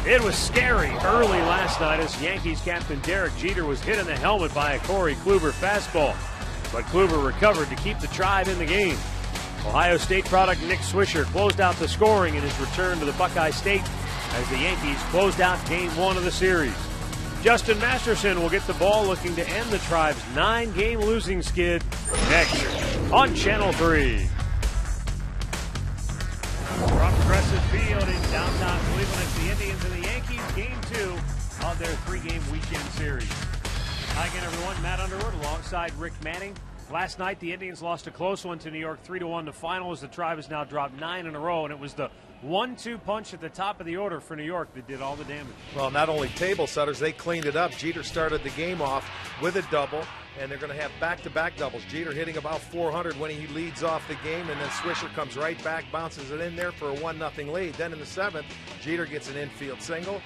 It was scary early last night as Yankees captain Derek Jeter was hit in the helmet by a Corey Kluber fastball. But Kluber recovered to keep the Tribe in the game. Ohio State product Nick Swisher closed out the scoring in his return to the Buckeye State as the Yankees closed out Game 1 of the series. Justin Masterson will get the ball looking to end the Tribe's 9-game losing skid next on Channel 3. From Progressive Field in downtown Cleveland, it's the Indians and the Yankees, Game 2 of their 3-game weekend series. Hi again, everyone. Matt Underwood alongside Rick Manning. Last night, the Indians lost a close one to New York, 3-1. The final as the Tribe has now dropped 9 in a row, and it was the 1-2 punch at the top of the order for New York that did all the damage. Well, not only table setters, they cleaned it up. Jeter started the game off with a double, and they're going to have back-to-back doubles. Jeter hitting about 400 when he leads off the game, and then Swisher comes right back, bounces it in there for a 1-0 lead. Then in the 7th, Jeter gets an infield single,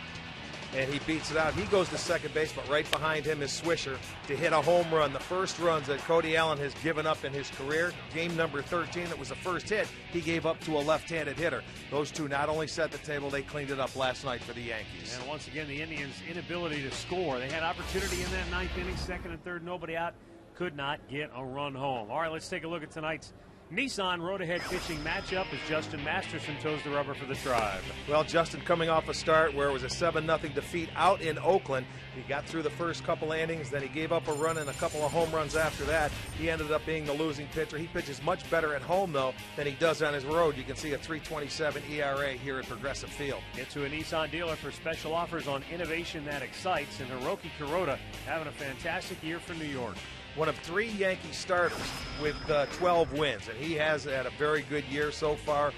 and he beats it out. He goes to second base, but right behind him is Swisher to hit a home run. The first runs that Cody Allen has given up in his career. Game number 13, that was the first hit he gave up to a left-handed hitter. Those two not only set the table, they cleaned it up last night for the Yankees. And once again, the Indians' inability to score. They had opportunity in that 9th inning, 2nd and 3rd, nobody out, could not get a run home. All right, let's take a look at tonight's Nissan road-ahead pitching matchup as Justin Masterson toes the rubber for the Tribe. Well, Justin coming off a start where it was a 7-0 defeat out in Oakland. He got through the first couple innings, then he gave up a run and a couple of home runs after that. He ended up being the losing pitcher. He pitches much better at home, though, than he does on his road. You can see a 3.27 ERA here at Progressive Field. Get to a Nissan dealer for special offers on innovation that excites, and Hiroki Kuroda having a fantastic year for New York. One of 3 Yankee starters with 12 wins, and he has had a very good year so far.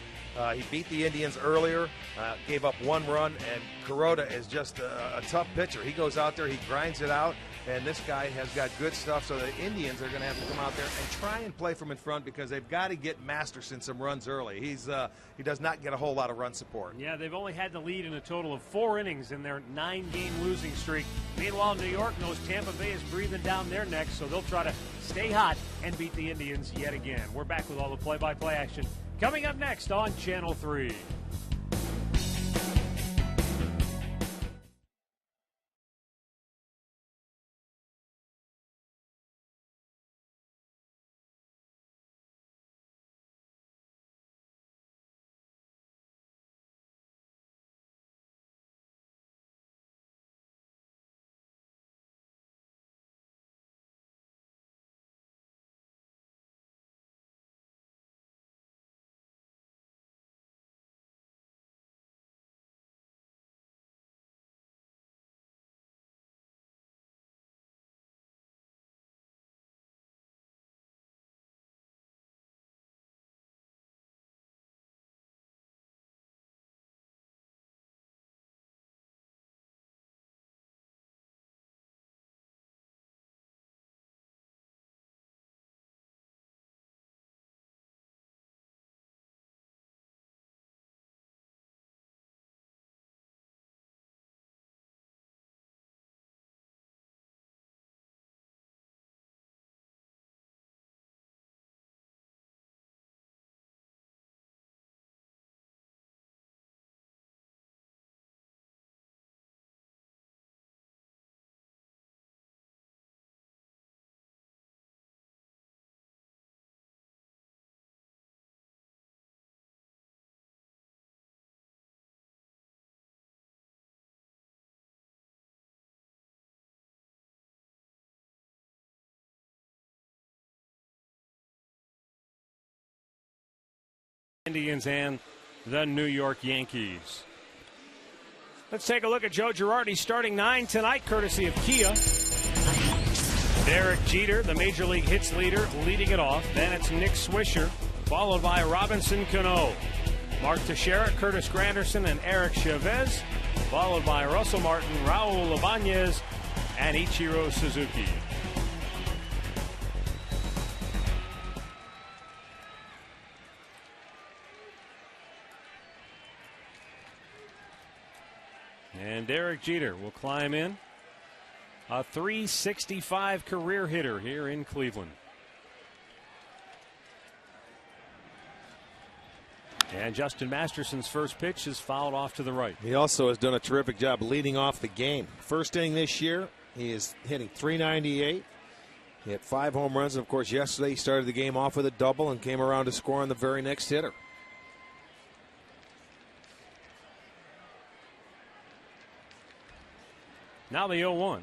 He beat the Indians earlier, gave up 1 run, and Kuroda is just a tough pitcher. He goes out there, he grinds it out, and this guy has got good stuff, so the Indians are going to have to come out there and try and play from in front because they've got to get Masterson some runs early. He does not get a whole lot of run support. Yeah, they've only had the lead in a total of 4 innings in their 9-game losing streak. Meanwhile, New York knows Tampa Bay is breathing down their necks, so they'll try to stay hot and beat the Indians yet again. We're back with all the play-by-play action coming up next on Channel 3. Indians and the New York Yankees. Let's take a look at Joe Girardi's starting 9 tonight, courtesy of Kia. Derek Jeter, the Major League hits leader, leading it off. Then it's Nick Swisher, followed by Robinson Cano. Mark Teixeira, Curtis Granderson, and Eric Chavez, followed by Russell Martin, Raul Ibanez, and Ichiro Suzuki. And Derek Jeter will climb in. A .365 career hitter here in Cleveland. And Justin Masterson's first pitch is fouled off to the right. He also has done a terrific job leading off the game. First inning this year, he is hitting .398. He had 5 home runs. Of course, yesterday he started the game off with a double and came around to score on the very next hitter. Now the 0-1.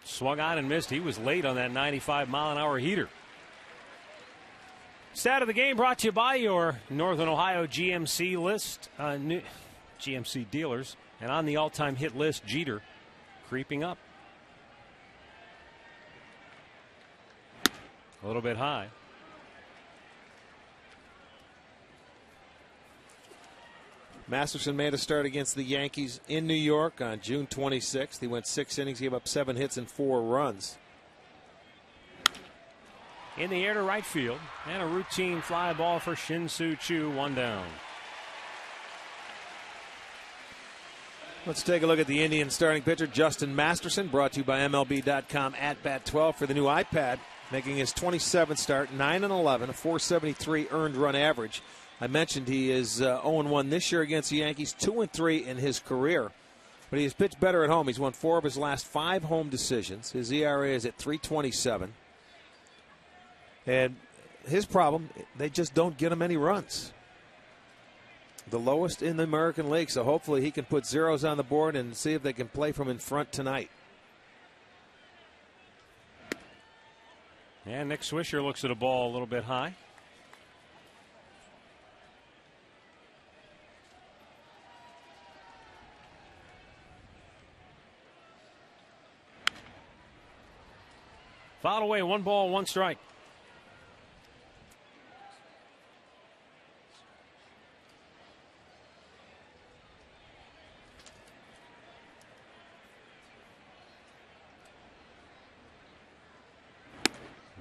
Swung on and missed. He was late on that 95-mile-an-hour heater. Stat of the game brought to you by your Northern Ohio GMC list, GMC dealers. And on the all-time hit list, Jeter creeping up. A little bit high. Masterson made a start against the Yankees in New York on June 26th. He went 6 innings, gave up 7 hits and 4 runs. In the air to right field, and a routine fly ball for Shin-Soo Choo, 1 down. Let's take a look at the Indians starting pitcher, Justin Masterson, brought to you by MLB.com at Bat 12 for the new iPad, making his 27th start, 9-11, a .473 earned run average. I mentioned he is 0-1 this year against the Yankees, 2-3 in his career. But he has pitched better at home. He's won 4 of his last 5 home decisions. His ERA is at .327. And his problem, they just don't get him any runs. The lowest in the American League, so hopefully he can put zeros on the board and see if they can play from in front tonight. And Nick Swisher looks at a ball a little bit high. Fouled away, 1 ball, 1 strike.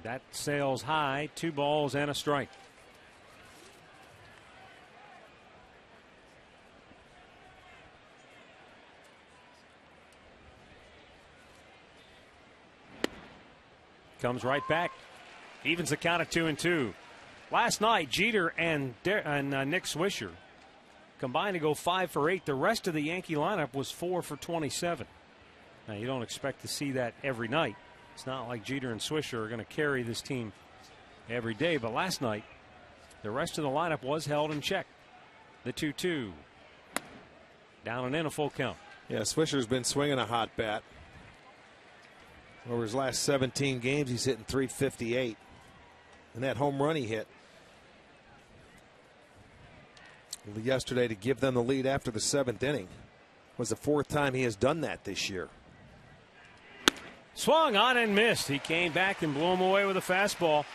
That sails high, 2 balls and a strike. Comes right back. Evens the count at 2-2. Last night, Jeter and Nick Swisher combined to go 5 for 8. The rest of the Yankee lineup was 4 for 27. Now, you don't expect to see that every night. It's not like Jeter and Swisher are going to carry this team every day. But last night, the rest of the lineup was held in check. The 2-2. Down and in, a full count. Yeah, Swisher's been swinging a hot bat. Over his last 17 games, he's hitting .358. And that home run he hit yesterday to give them the lead after the 7th inning was the 4th time he has done that this year. Swung on and missed. He came back and blew him away with a fastball.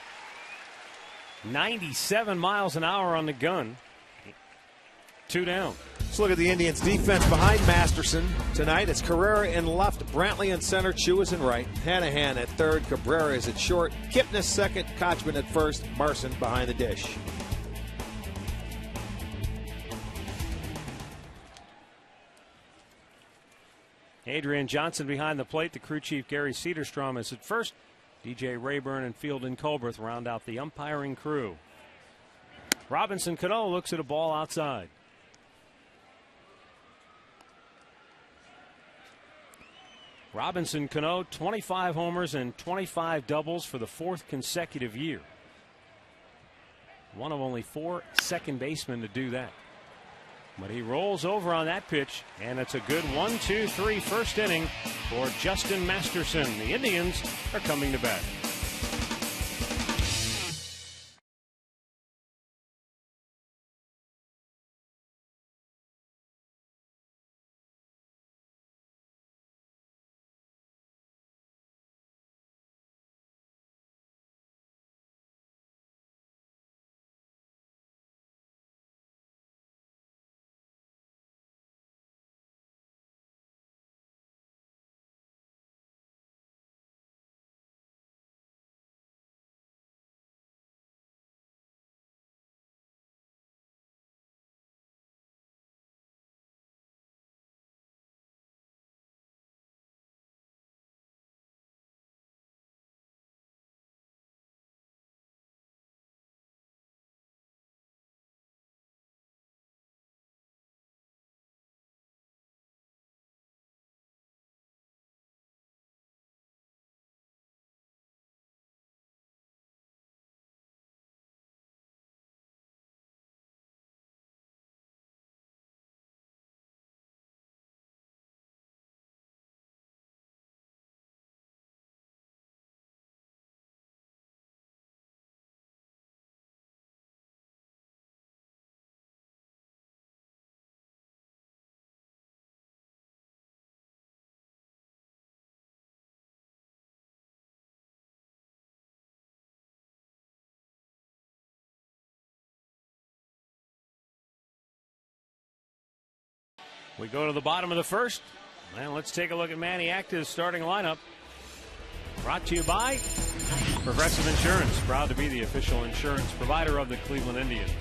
97 miles an hour on the gun. 2 down. Let's look at the Indians' defense behind Masterson tonight. It's Carrera in left, Brantley in center, Chu is in right, Hanahan at third, Cabrera is at short, Kipnis second, Kochman at first, Marson behind the dish. Adrian Johnson behind the plate. The crew chief Gary Cedarstrom is at first. DJ Rayburn and Fielding Colberth round out the umpiring crew. Robinson Cano looks at a ball outside. Robinson Cano, 25 homers and 25 doubles for the 4th consecutive year. One of only 4 second basemen to do that. But he rolls over on that pitch, and it's a good 1-2-3 first inning for Justin Masterson. The Indians are coming to bat. We go to the bottom of the first. And let's take a look at Manny Acta's starting lineup. Brought to you by Progressive Insurance, proud to be the official insurance provider of the Cleveland Indians.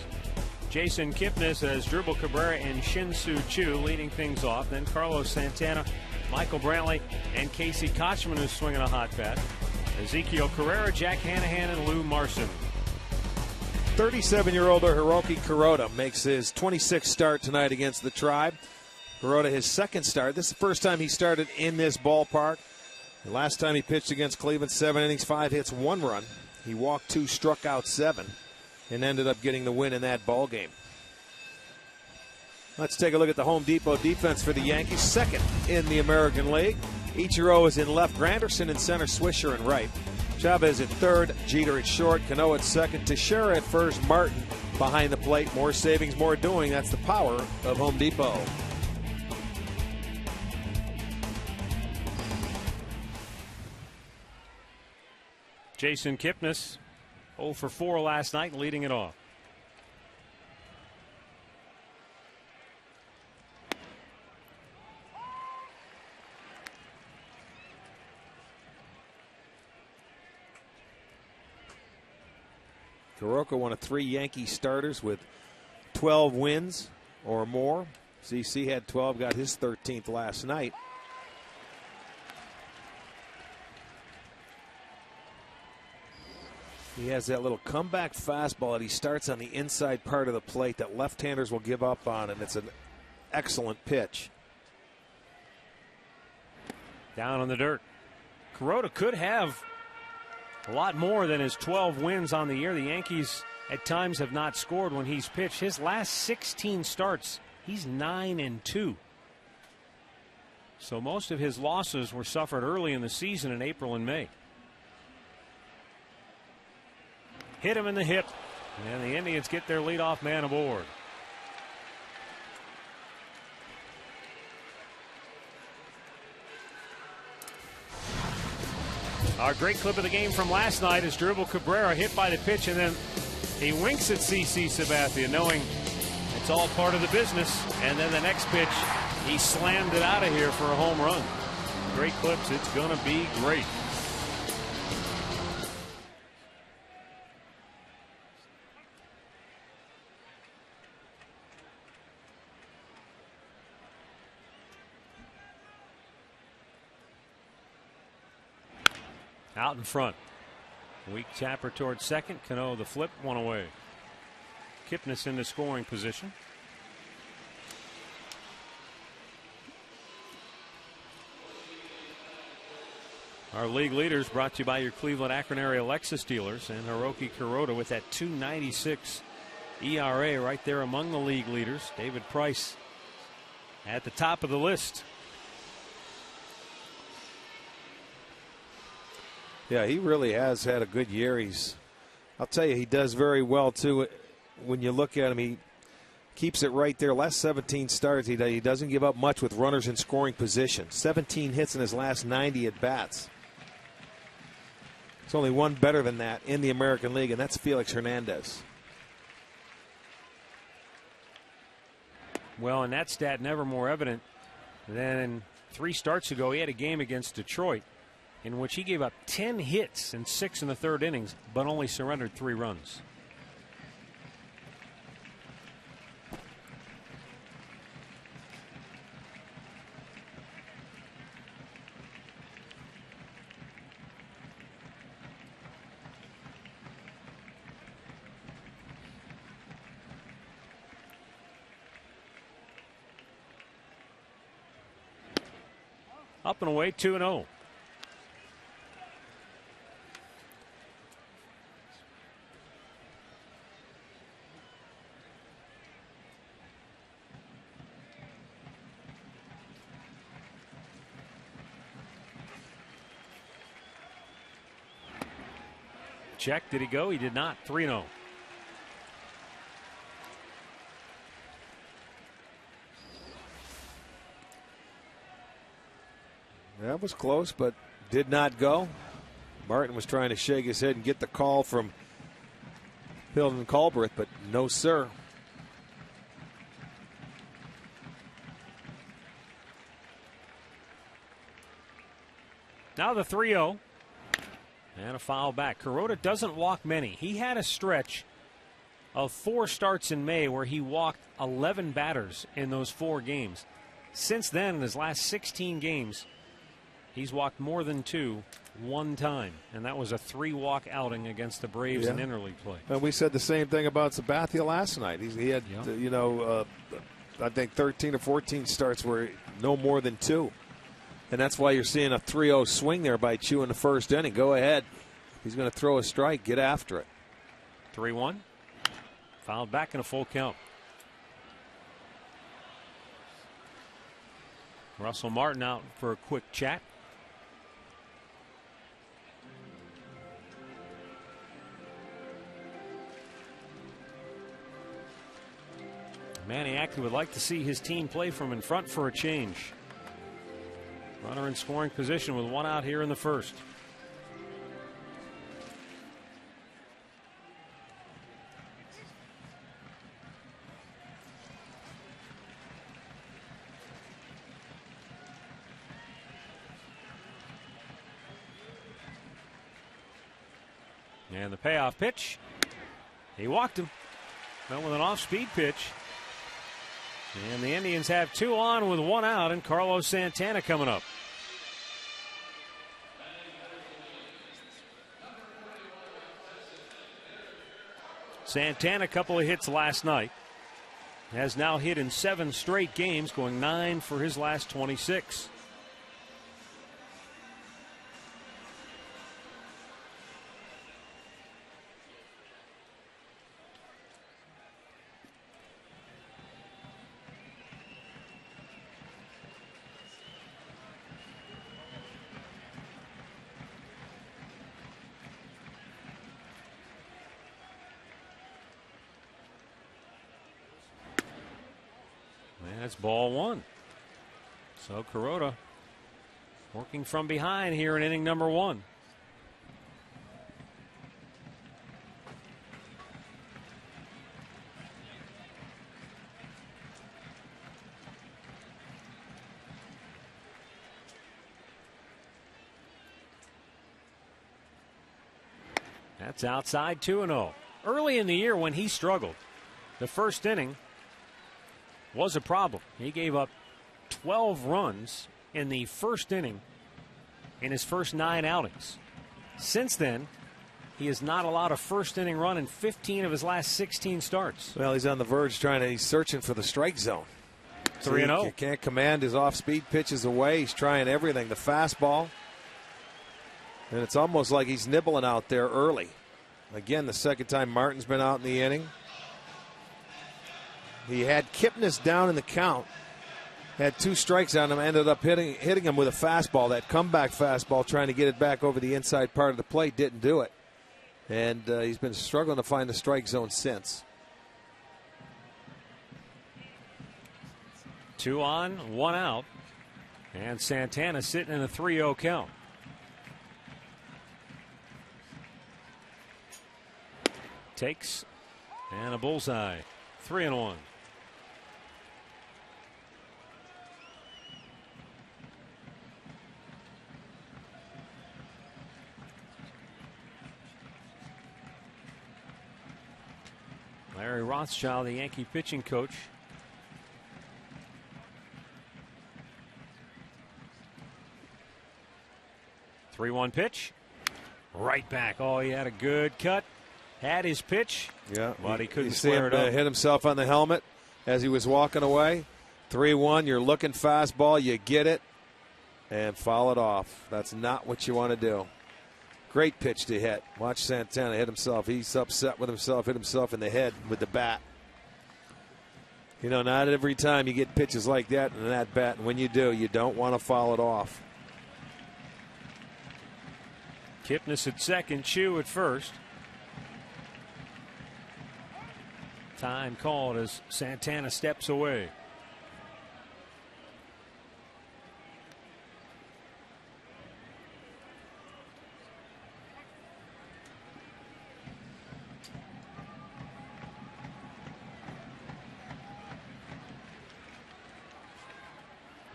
Jason Kipnis as Drupal Cabrera and Shin-Soo Choo leading things off. Then Carlos Santana, Michael Brantley, and Casey Kochman, who's swinging a hot bat. Ezekiel Carrera, Jack Hanahan, and Lou Marson. 37-year-old Hiroki Kuroda makes his 26th start tonight against the Tribe. Kuroda, his second start. This is the first time he started in this ballpark. The last time he pitched against Cleveland, 7 innings, 5 hits, 1 run. He walked 2, struck out 7, and ended up getting the win in that ball game. Let's take a look at the Home Depot defense for the Yankees, second in the American League. Ichiro is in left, Granderson in center, Swisher in right. Chavez at third, Jeter at short, Cano at second, Teixeira at first, Martin behind the plate. More savings, more doing. That's the power of Home Depot. Jason Kipnis, 0 for 4 last night, leading it off. Soroka, one of 3 Yankee starters with 12 wins or more. CC had 12, got his 13th last night. He has that little comeback fastball that he starts on the inside part of the plate that left-handers will give up on, and it's an excellent pitch. Down on the dirt. Kuroda could have a lot more than his 12 wins on the year. The Yankees at times have not scored when he's pitched. His last 16 starts, he's 9-2. So most of his losses were suffered early in the season in April and May. Hit him in the hip, and the Indians get their leadoff man aboard. Our great clip of the game from last night is Drupal Cabrera hit by the pitch, and then he winks at CC Sabathia, knowing it's all part of the business. And then the next pitch, he slammed it out of here for a home run. Great clips. It's going to be great. Out in front. Weak tapper towards second. Cano the flip, 1 away. Kipnis in the scoring position. Our league leaders brought to you by your Cleveland Akron area Lexus dealers, and Hiroki Kuroda with that .296 ERA right there among the league leaders. David Price at the top of the list. Yeah, he really has had a good year. I'll tell you, he does very well too. When you look at him, he keeps it right there. Last 17 starts, he doesn't give up much with runners in scoring position. 17 hits in his last 90 at bats. There's only one better than that in the American League, and that's Felix Hernandez. Well, and that stat never more evident than 3 starts ago. He had a game against Detroit in which he gave up 10 hits and 6 in the 3rd innings, but only surrendered 3 runs. Up and away, 2-0. Check. Did he go? He did not. 3-0. That was close, but did not go. Martin was trying to shake his head and get the call from Hilton Culbreth, but no, sir. Now the 3-0. And a foul back. Kuroda doesn't walk many. He had a stretch of 4 starts in May where he walked 11 batters in those 4 games. Since then, in his last 16 games, he's walked more than 2 one time, and that was a 3-walk outing against the Braves in interleague play. And we said the same thing about Sabathia last night. He had, I think 13 or 14 starts where no more than 2. And that's why you're seeing a 3-0 swing there by Chu in the first inning. Go ahead. He's going to throw a strike. Get after it. 3-1. Fouled back in a full count. Russell Martin out for a quick chat. Maniac would like to see his team play from in front for a change. Runner in scoring position with 1 out here in the first. And the payoff pitch. He walked him. Went with an off-speed pitch. And the Indians have 2 on with 1 out, and Carlos Santana coming up. Santana, a couple of hits last night. Has now hit in 7 straight games, going 9 for his last 26. That's ball 1. So Kuroda working from behind here in inning number 1. That's outside 2-0. Early in the year when he struggled, the first inning was a problem. He gave up 12 runs in the first inning in his first 9 outings. Since then, he has not allowed a first inning run in 15 of his last 16 starts. Well, he's on the verge he's searching for the strike zone. 3-0. He can't command his off-speed pitches away. He's trying everything. The fastball. And it's almost like he's nibbling out there early. Again, the second time Martin's been out in the inning. He had Kipnis down in the count, had 2 strikes on him, ended up hitting him with a fastball, that comeback fastball, trying to get it back over the inside part of the plate, didn't do it. And he's been struggling to find the strike zone since. 2 on, 1 out. And Santana sitting in a 3-0 count. Takes, and a bullseye. 3-1. Larry Rothschild, the Yankee pitching coach. The 3-1 pitch. Right back. Oh, he had a good cut. Had his pitch. Yeah. But he couldn't square it up. Hit himself on the helmet as he was walking away. 3-1. You're looking fastball. You get it. And foul it off. That's not what you want to do. Great pitch to hit. Watch Santana hit himself. He's upset with himself. Hit himself in the head with the bat. You know, not every time you get pitches like that in that bat. And when you do, you don't want to foul it off. Kipnis at second, Chu at first. Time called as Santana steps away.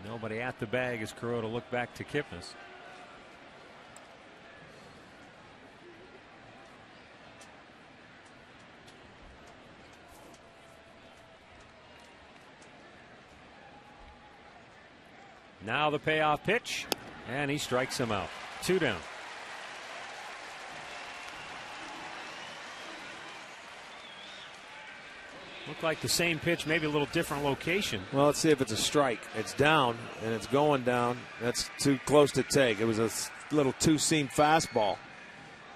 Nobody at the bag as Kuroda looked back to Kipnis. Now the payoff pitch, and he strikes him out. 2 down. Looked like the same pitch, maybe a little different location. Well, let's see if it's a strike. It's down, and it's going down. That's too close to take. It was a little two-seam fastball.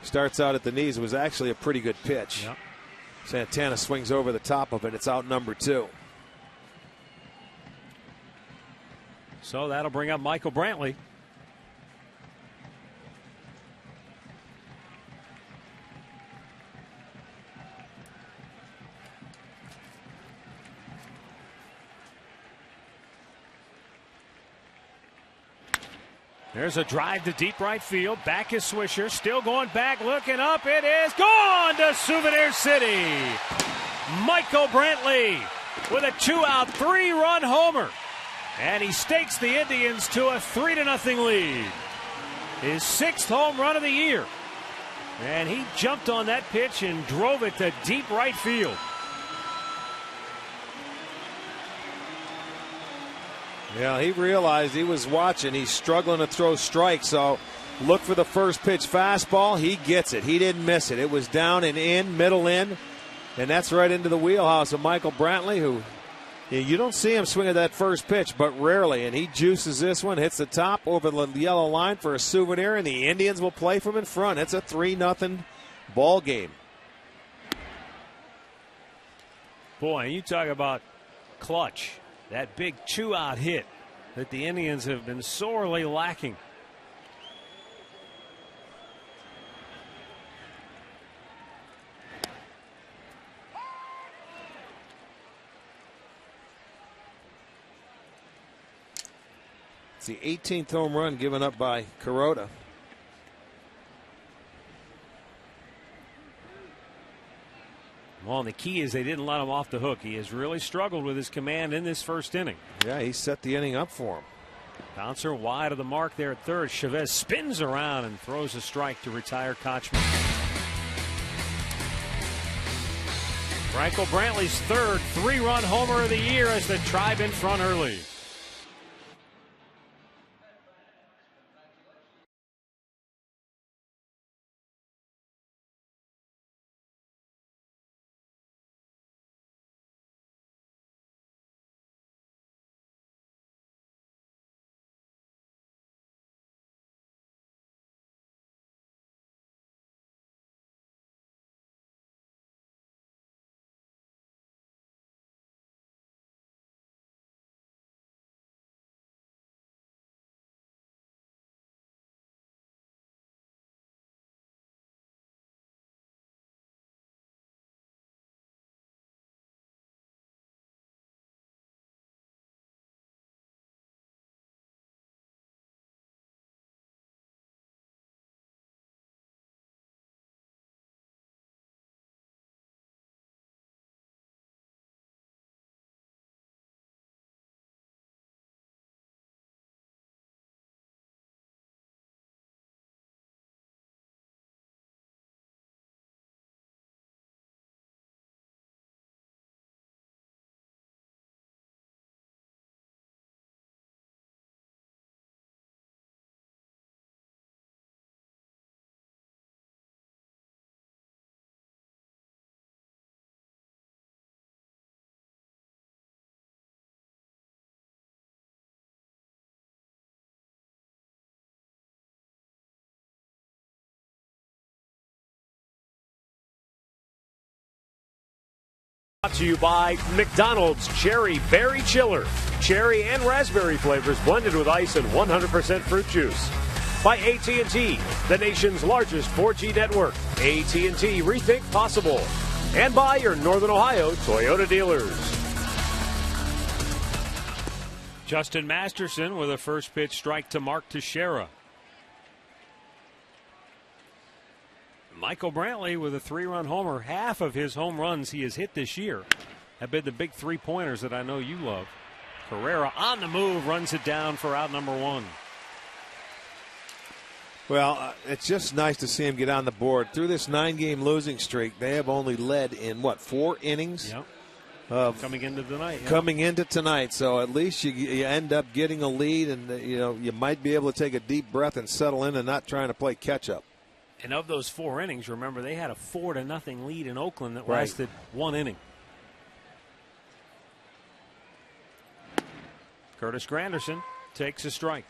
Starts out at the knees. It was actually a pretty good pitch. Yep. Santana swings over the top of it. It's out number 2. So that'll bring up Michael Brantley. There's a drive to deep right field. Back is Swisher. Still going back, looking up. It is gone to Souvenir City. Michael Brantley with a 2-out, 3-run homer. And he stakes the Indians to a 3-0 lead. His 6th home run of the year. And he jumped on that pitch and drove it to deep right field. Yeah, he realized he was watching. He's struggling to throw strikes, so look for the first pitch fastball. He gets it. He didn't miss it. It was down and in, middle in, and that's right into the wheelhouse of Michael Brantley, who you don't see him swing at that first pitch, but rarely, and he juices this one, hits the top over the yellow line for a souvenir, and the Indians will play from in front. It's a 3-0 ball game. Boy, you talk about clutch. That big 2-out hit that the Indians have been sorely lacking. It's the 18th home run given up by Kuroda. Well, and the key is they didn't let him off the hook. He has really struggled with his command in this first inning. Yeah, he set the inning up for him. Bouncer wide of the mark there at third. Chavez spins around and throws a strike to retire Kochman. Michael Brantley's 3rd 3-run homer of the year as the Tribe in front early. Brought to you by McDonald's Cherry Berry Chiller. Cherry and raspberry flavors blended with ice and 100% fruit juice. By AT&T, the nation's largest 4G network. AT&T, rethink possible. And by your Northern Ohio Toyota dealers. Justin Masterson with a first pitch strike to Mark Teixeira. Michael Brantley with a 3-run homer. Half of his home runs he has hit this year have been the big 3-pointers that I know you love. Carrera on the move, runs it down for out number 1. Well, it's just nice to see him get on the board. Through this 9-game losing streak, they have only led in, 4 innings? Yep. coming into tonight. Yeah. Coming into tonight, so at least you end up getting a lead, and you might be able to take a deep breath and settle in and not trying to play catch up. And of those 4 innings, remember they had a 4-0 lead in Oakland that lasted 1 inning. Curtis Granderson takes a strike.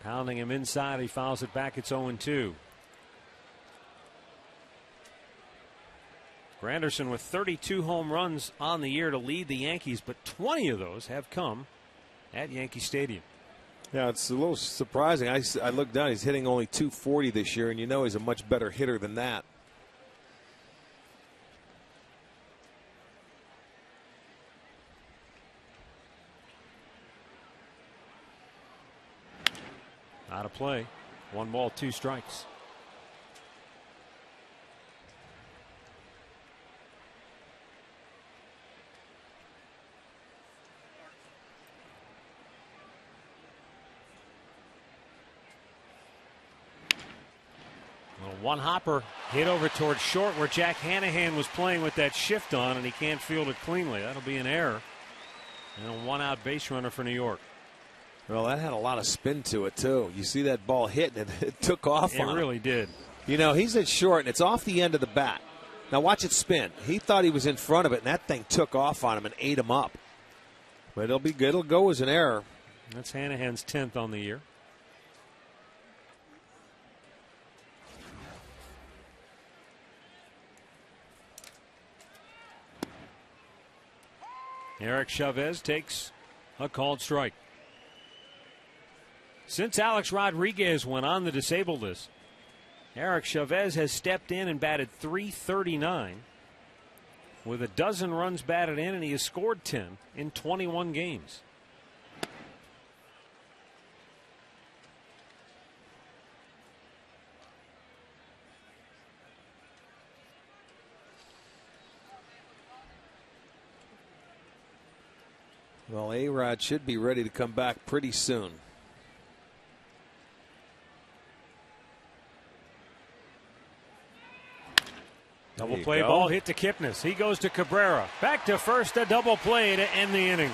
Pounding him inside, he fouls it back. It's 0-2. Granderson with 32 home runs on the year to lead the Yankees, but 20 of those have come at Yankee Stadium. Yeah, it's a little surprising. I looked down, he's hitting only .240 this year, and he's a much better hitter than that. Out of play. 1 ball, 2 strikes. One hopper hit over towards short where Jack Hanahan was playing with that shift on, and he can't field it cleanly. That'll be an error. And a 1-out base runner for New York. Well, that had a lot of spin to it, too. You see that ball hit, and it took off on him. It really did. He's at short, and it's off the end of the bat. Now watch it spin. He thought he was in front of it, and that thing took off on him and ate him up. But it'll be good. It'll go as an error. That's Hanahan's 10th on the year. Eric Chavez takes a called strike. Since Alex Rodriguez went on the disabled list, Eric Chavez has stepped in and batted .339 with a dozen runs batted in, and he has scored 10 in 21 games. Well, A-Rod should be ready to come back pretty soon. Double play ball hit to Kipnis. He goes to Cabrera. Back to first, a double play to end the inning.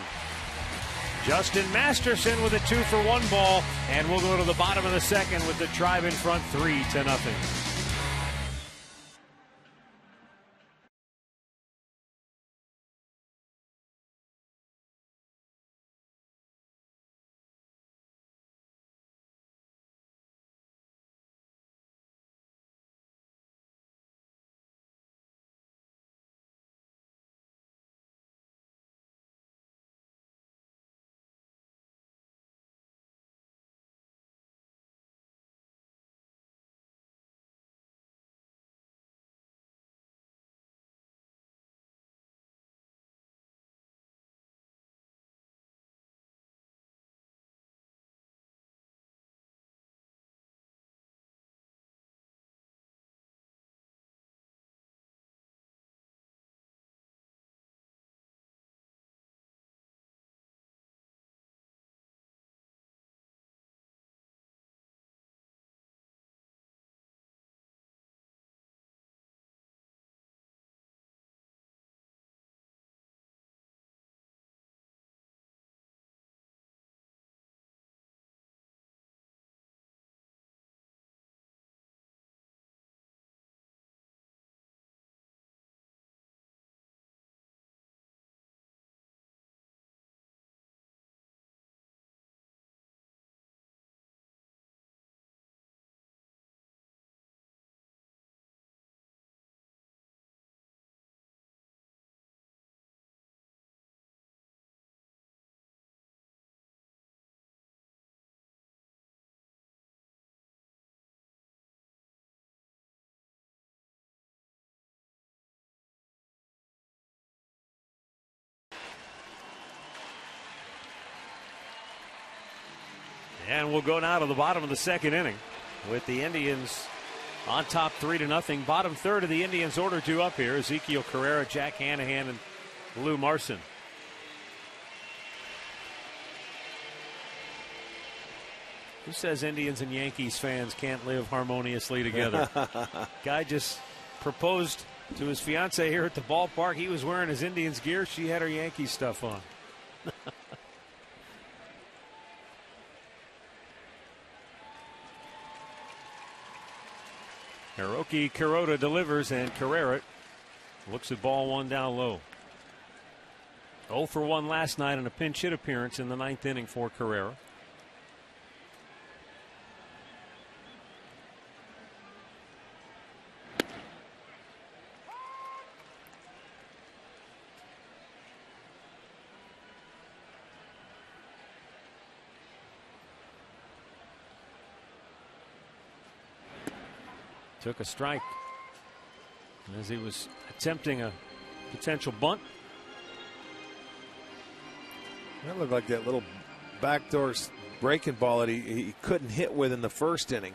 Justin Masterson with a 2-for-1 ball, and we'll go to the bottom of the second with the Tribe in front 3-0. And we'll go now to the bottom of the second inning with the Indians on top 3-0. Bottom third of the Indians order two up here. Ezekiel Carrera, Jack Hanahan, and Lou Marson. Who says Indians and Yankees fans can't live harmoniously together? Guy just proposed to his fiancee here at the ballpark. He was wearing his Indians gear. She had her Yankees stuff on. Hiroki Kuroda delivers, and Carrera looks at ball one down low. 0 for 1 last night on a pinch hit appearance in the 9th inning for Carrera. Took a strike as he was attempting a potential bunt. That looked like that little backdoor breaking ball that he couldn't hit with in the first inning.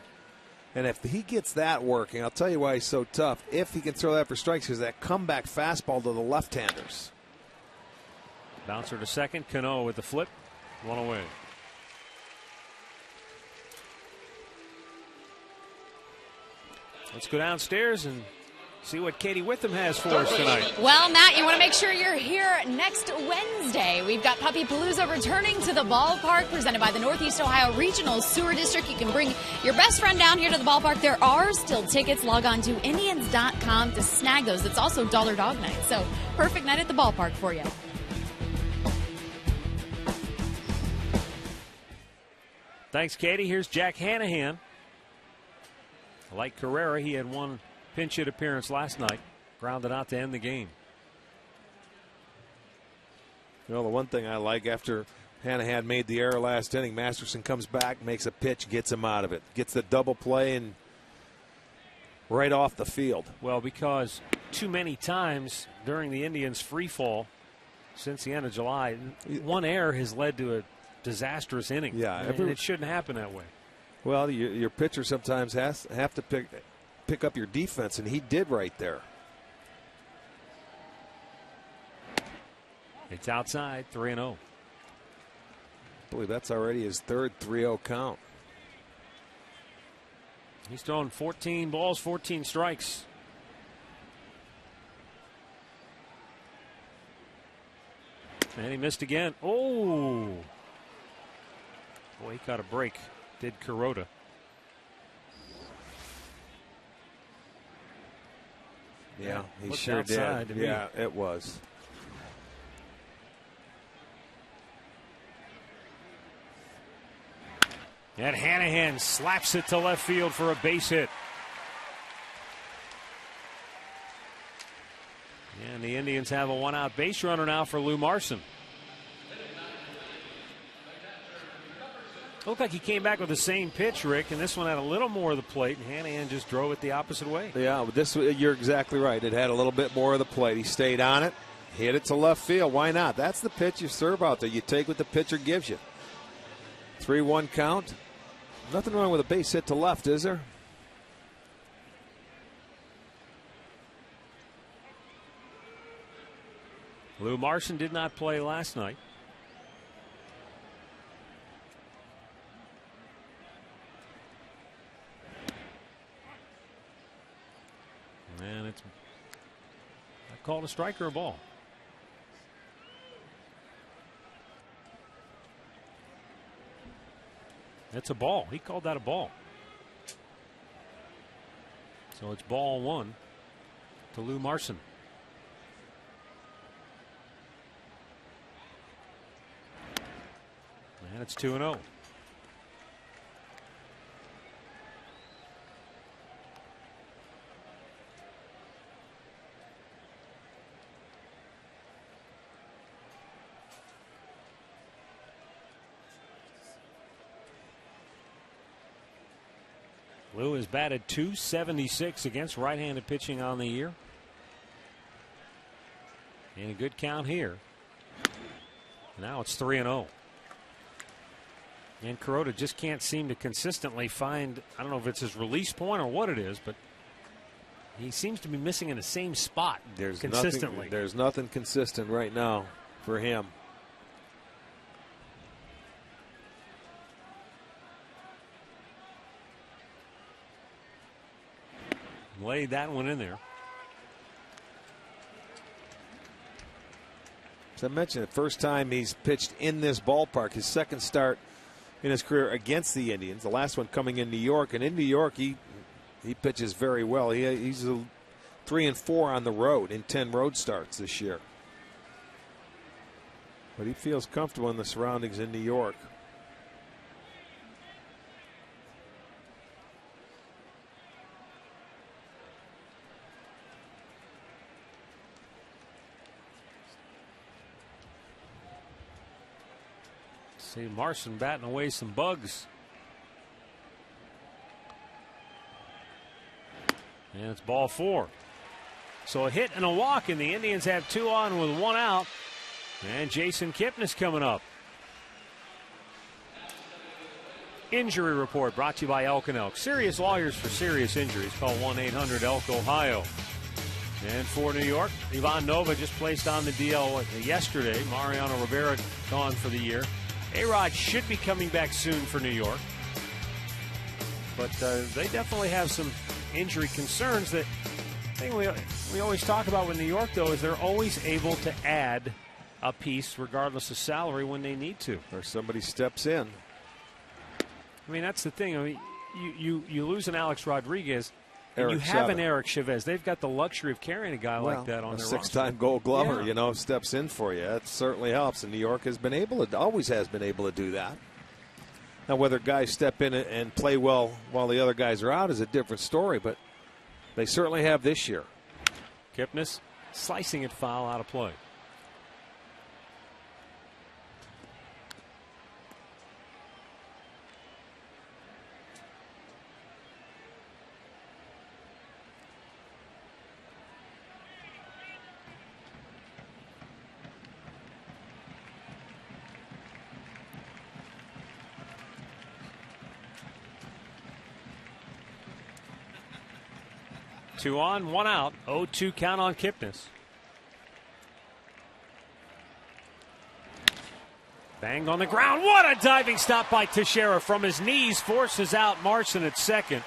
And if he gets that working, I'll tell you why he's so tough. If he can throw that for strikes, because that comeback fastball to the left-handers. Bouncer to second. Cano with the flip. 1 away. Let's go downstairs and see what Katie Witham has for us tonight. Well, Matt, you want to make sure you're here next Wednesday. We've got Puppy Palooza returning to the ballpark, presented by the Northeast Ohio Regional Sewer District. You can bring your best friend down here to the ballpark. There are still tickets. Log on to Indians.com to snag those. It's also Dollar Dog Night, so perfect night at the ballpark for you. Thanks, Katie. Here's Jack Hanahan. Like Carrera, he had one pinch hit appearance last night. Grounded out to end the game. You know, the one thing I like after Hanahan made the error last inning, Masterson comes back, makes a pitch, gets him out of it. Gets the double play and right off the field. Well, because too many times during the Indians' free fall since the end of July, one error has led to a disastrous inning. Yeah, and it shouldn't happen that way. Well, your pitcher sometimes have to pick up your defense, and he did right there. It's outside, 3-0. I believe that's already his third 3-0 count. He's thrown 14 balls, 14 strikes. And he missed again. Oh! Boy, he caught a break. Did Kuroda. Yeah, he looked sure outside did. to me. Yeah, it was. And Hanahan slaps it to left field for a base hit. And the Indians have a one-out base runner now for Lou Marson. Looked like he came back with the same pitch, Rick, and this one had a little more of the plate, and Hanahan just drove it the opposite way. Yeah, but you're exactly right. It had a little bit more of the plate. He stayed on it, hit it to left field. Why not? That's the pitch you serve out there. You take what the pitcher gives you. 3-1 count. Nothing wrong with a base hit to left, is there? Lou Marson did not play last night. And it's called a strike or a ball. That's a ball. He called that a ball. So it's ball 1 to Lou Marson. And it's 2-0. Lou has batted .276 against right-handed pitching on the year. And a good count here. Now it's 3-0. And Kuroda just can't seem to consistently find, I don't know if it's his release point or what it is, but he seems to be missing in the same spot consistently. There's nothing consistent right now for him. laid that one in there. As I mentioned, the first time he's pitched in this ballpark, his second start in his career against the Indians. The last one coming in New York, and in New York he pitches very well. He's 3-4 on the road in 10 road starts this year. But he feels comfortable in the surroundings in New York. See Marson batting away some bugs. And it's ball 4. So a hit and a walk, and the Indians have 2 on with 1 out. And Jason Kipnis coming up. Injury report brought to you by Elk & Elk. Serious lawyers for serious injuries. Call 1-800-ELK-OHIO. And for New York, Ivan Nova just placed on the DL yesterday. Mariano Rivera gone for the year. A-Rod should be coming back soon for New York. But they definitely have some injury concerns. That thing we always talk about with New York, though, is they're always able to add a piece regardless of salary when they need to. Or somebody steps in. I mean, that's the thing. I mean, you lose an Alex Rodriguez, and Eric you have an Chavez. Eric Chavez. They've got the luxury of carrying a guy like that on a their six-time roster. Gold Glover, Yeah. steps in for you. That certainly helps. And New York has been able to, always has been able to do that. Now, whether guys step in and play well while the other guys are out is a different story, but they certainly have this year. Kipnis slicing it foul, out of play. Two on, 1 out. 0-2 count on Kipnis. Banged on the ground. What a diving stop by Teixeira from his knees. Forces out Marson at second.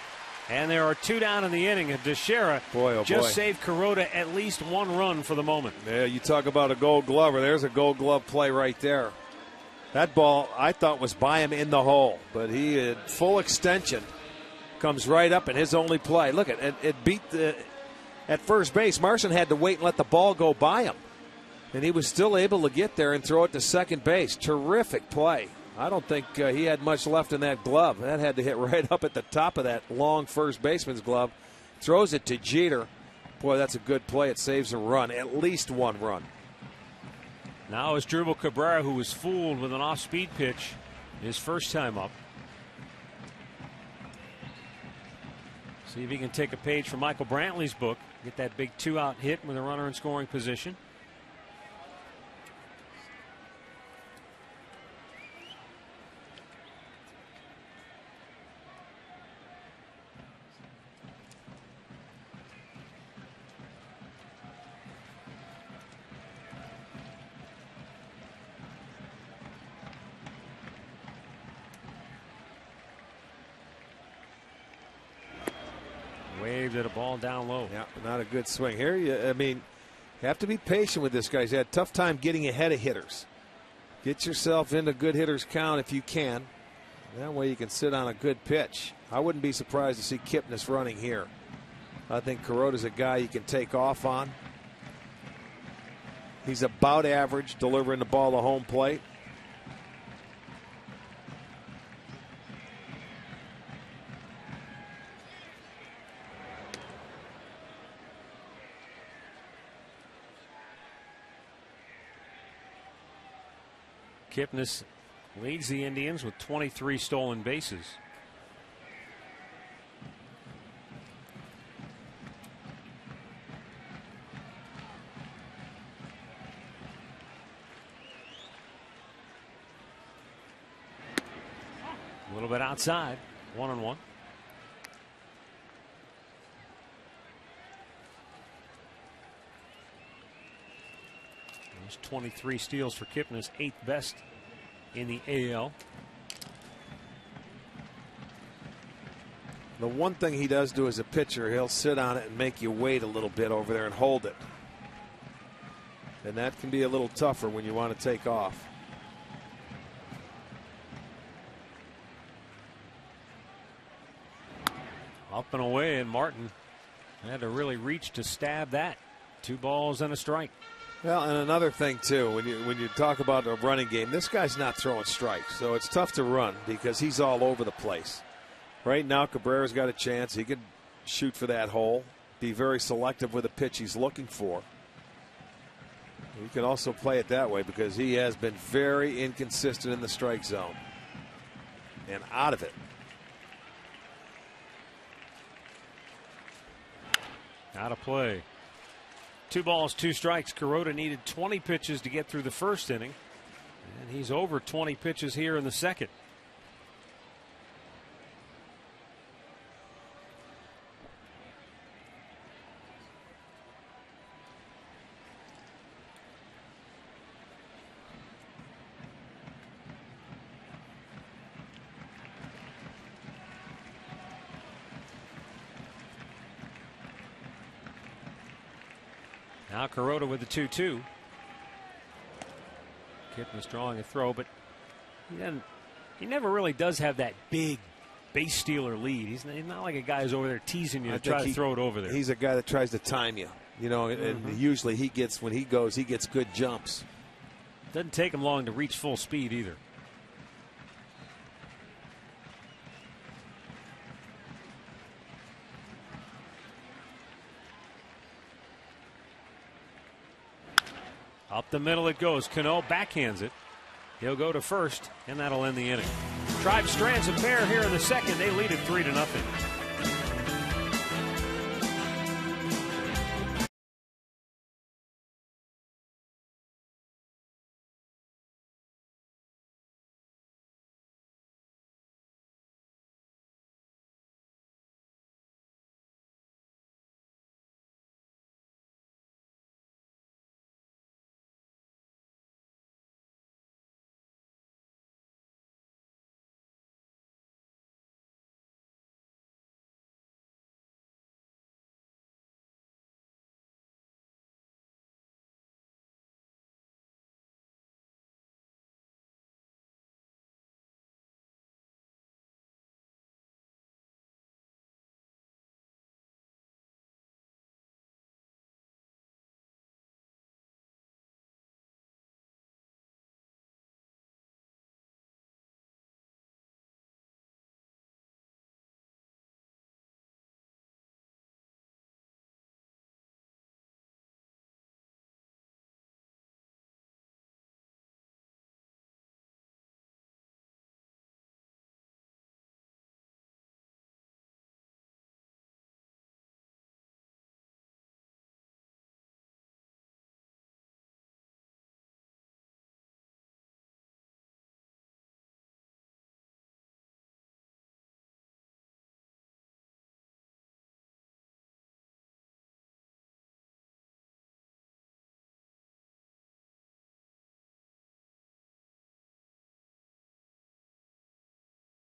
And there are 2 down in the inning. And Teixeira just saved Kuroda at least 1 run for the moment. Yeah, you talk about a Gold Glover. There's a Gold Glove play right there. That ball I thought was by him in the hole, but he had full extension. Comes right up in his only play. Look, it beat at first base. Marson had to wait and let the ball go by him. And he was still able to get there and throw it to second base. Terrific play. I don't think he had much left in that glove. That had to hit right up at the top of that long first baseman's glove. Throws it to Jeter. Boy, that's a good play. It saves a run, at least 1 run. Now is Drupal Cabrera, who was fooled with an off-speed pitch his first time up. See if he can take a page from Michael Brantley's book. Get that big 2-out hit with a runner in scoring position. Waved at a ball down low. Yeah, not a good swing. Here, you have to be patient with this guy. He's had a tough time getting ahead of hitters. Get yourself into good hitters count if you can. That way you can sit on a good pitch. I wouldn't be surprised to see Kipnis running here. I think Kuroda's a guy you can take off on. He's about average delivering the ball to home plate. Kipnis leads the Indians with 23 stolen bases. A little bit outside, 1-1. There's 23 steals for Kipnis, 8th best in the AL. The one thing he does do as a pitcher, he'll sit on it and make you wait a little bit over there and hold it. And that can be a little tougher when you want to take off. Up and away, and Martin had to really reach to stab that. 2 balls and a strike. Well, and another thing too, when you talk about a running game, this guy's not throwing strikes, so it's tough to run because he's all over the place. Right now, Cabrera's got a chance. He could shoot for that hole, be very selective with a pitch he's looking for. You can also play it that way because he has been very inconsistent in the strike zone and out of it. Out of play. 2 balls, 2 strikes. Kuroda needed 20 pitches to get through the first inning, and he's over 20 pitches here in the second. Now Kuroda with the 2-2. Kipnis drawing a throw, but he never really does have that big base stealer lead. He's not like a guy who's over there teasing you to try to throw it over there. He's a guy that tries to time you, and usually when he goes, he gets good jumps. Doesn't take him long to reach full speed either. Up the middle it goes. Cano backhands it. He'll go to first, and that'll end the inning. Tribe strands a pair here in the second. They lead it 3-0.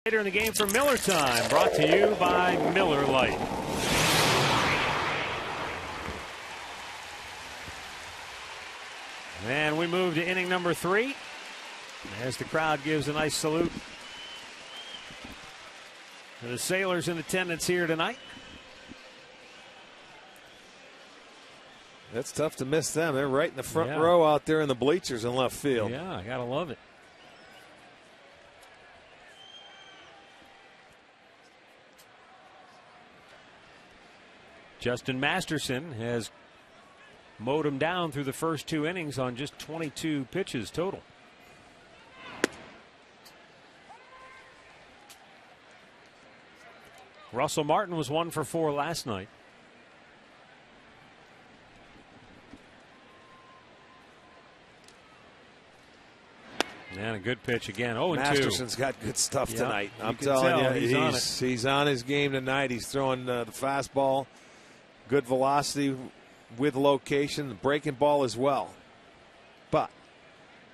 Later in the game for Miller Time, brought to you by Miller Lite. And we move to inning number 3 as the crowd gives a nice salute to the Sailors in attendance here tonight. That's tough to miss them. They're right in the front row out there in the bleachers in left field. Yeah, I gotta love it. Justin Masterson has mowed him down through the first 2 innings on just 22 pitches total. Russell Martin was 1 for 4 last night. And a good pitch again. 0-2. Masterson's got good stuff tonight. I'm telling you, he's on his game tonight. He's throwing the fastball, good velocity with location, the breaking ball as well. But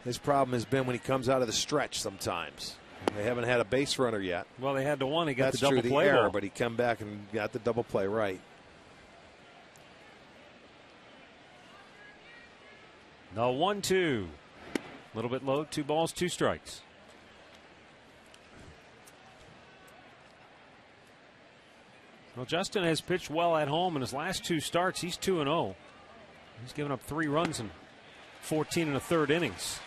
his problem has been when he comes out of the stretch sometimes. They haven't had a base runner yet. Well, they had the one. He got That's the double true, play the error, ball. but he come back and got the double play right. The 1-2. A little bit low. 2 balls, 2 strikes. Well, Justin has pitched well at home in his last 2 starts. He's 2-0. He's given up 3 runs in 14 1/3 innings.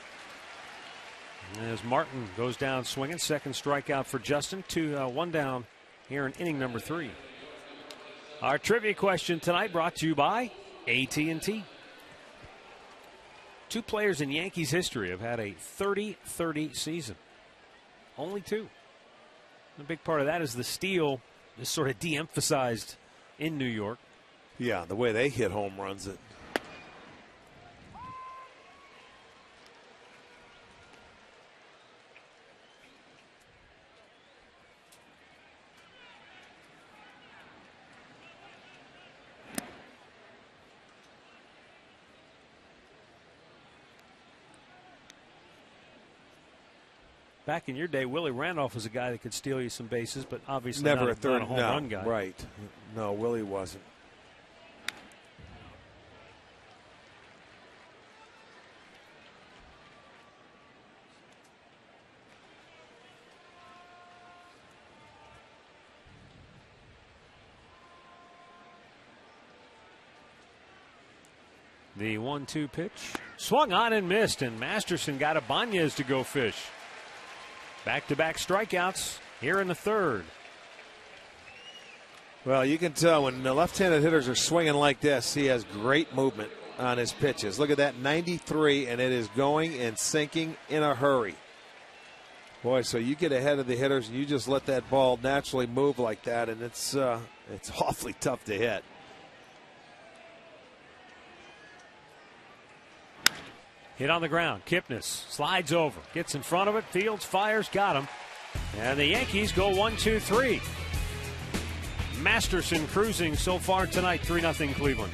As Martin goes down swinging, second strikeout for Justin. 1 down here in inning number 3. Our trivia question tonight brought to you by AT&T. 2 players in Yankees history have had a 30-30 season. Only 2. A big part of that is the steal is sort of de-emphasized in New York. Yeah, the way they hit home runs. Back in your day, Willie Randolph was a guy that could steal you some bases, but obviously Never not a third home run guy. Right. No, Willie wasn't. The 1-2 pitch. Swung on and missed, and Masterson got Ibanez to go fish. Back-to-back strikeouts here in the 3rd. Well, you can tell when the left-handed hitters are swinging like this, he has great movement on his pitches. Look at that, 93, and it is going and sinking in a hurry. Boy, so you get ahead of the hitters and you just let that ball naturally move like that, and it's awfully tough to hit. Hit on the ground. Kipnis slides over, gets in front of it. Fields fires, got him. And the Yankees go 1-2-3. Masterson cruising so far tonight, 3-0 Cleveland.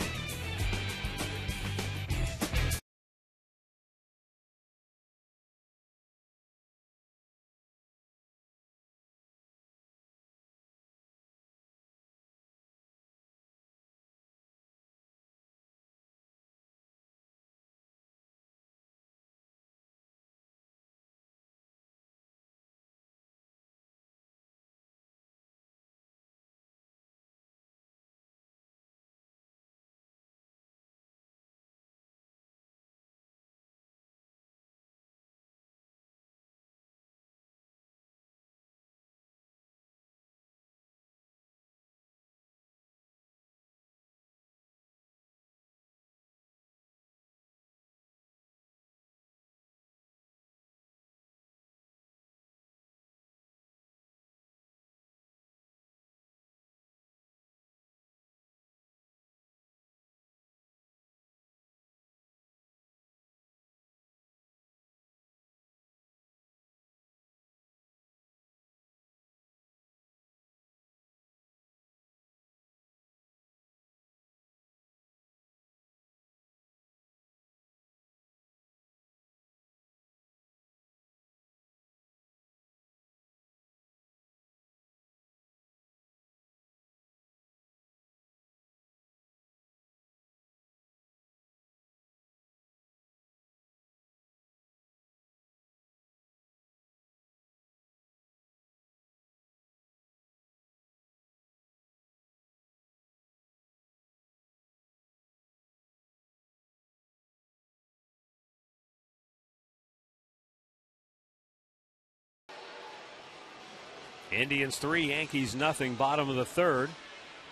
Indians 3, Yankees nothing. Bottom of the 3rd.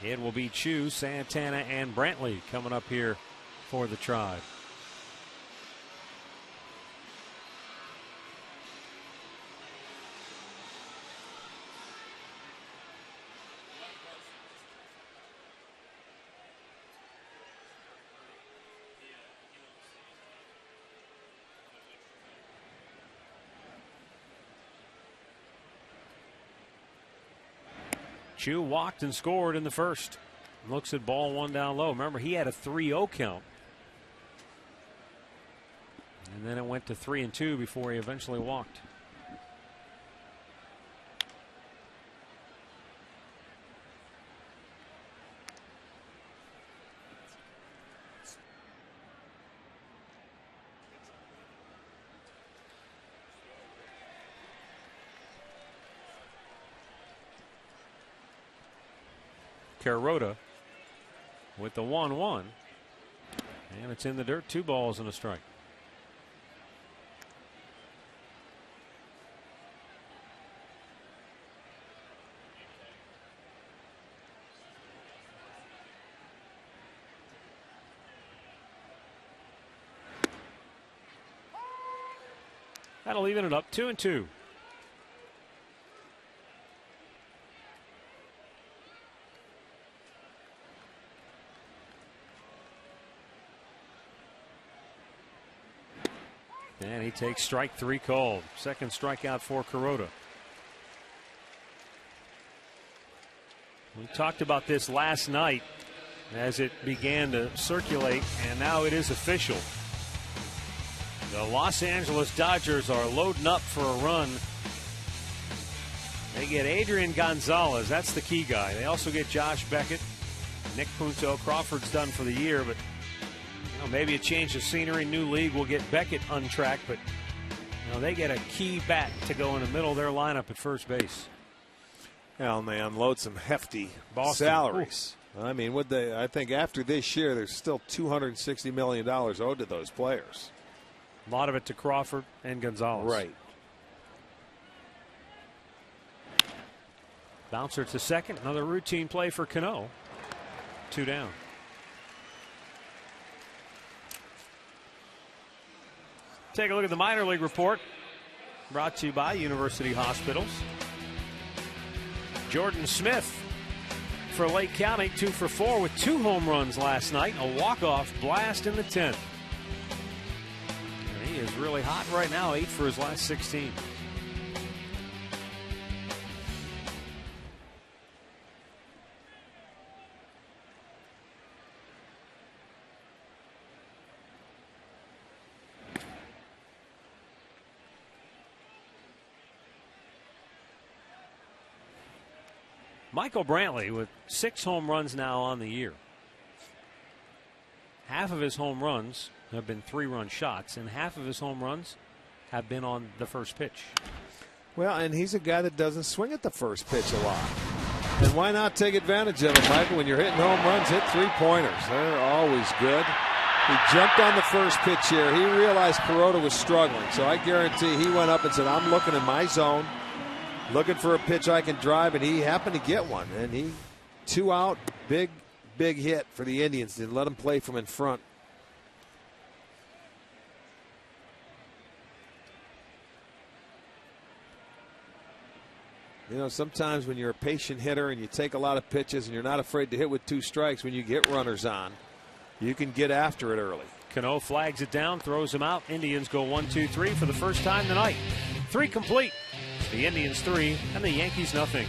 It will be Chu, Santana, and Brantley coming up here for the Tribe. Chu walked and scored in the 1st. Looks at ball 1 down low. Remember, he had a 3-0 count. And then it went to 3-2 before he eventually walked. Carota with the 1-1. And it's in the dirt. 2 balls and a strike. That'll even it up 2-2. And he takes strike 3 called. Second strikeout for Carota. We talked about this last night as it began to circulate, and now it is official. The Los Angeles Dodgers are loading up for a run. They get Adrian Gonzalez. That's the key guy. They also get Josh Beckett, Nick Punto. Crawford's done for the year, but maybe a change of scenery, new league will get Beckett untracked, but they get a key bat to go in the middle of their lineup at first base. Well, they unload some hefty Boston salaries. Ooh. I mean, I think after this year, there's still $260 million owed to those players. A lot of it to Crawford and Gonzalez. Right. Bouncer to second. Another routine play for Cano. 2 down. Take a look at the minor league report. Brought to you by University Hospitals. Jordan Smith for Lake County, 2 for 4 with 2 home runs last night. A walk-off blast in the 10th. And he is really hot right now, 8 for his last 16. Michael Brantley with 6 home runs now on the year. Half of his home runs have been 3-run shots, and half of his home runs have been on the first pitch. Well, and he's a guy that doesn't swing at the first pitch a lot. And why not take advantage of it, Michael? When you're hitting home runs, hit 3-pointers. They're always good. He jumped on the first pitch here. He realized Carota was struggling, so I guarantee he went up and said, I'm looking in my zone, looking for a pitch I can drive, and he happened to get one. And he 2 out, big hit for the Indians. They let him play from in front. Sometimes when you're a patient hitter and you take a lot of pitches and you're not afraid to hit with 2 strikes when you get runners on, you can get after it early. Cano flags it down, throws him out. Indians go 1-2-3 for the first time tonight. 3 complete. The Indians 3 and the Yankees nothing.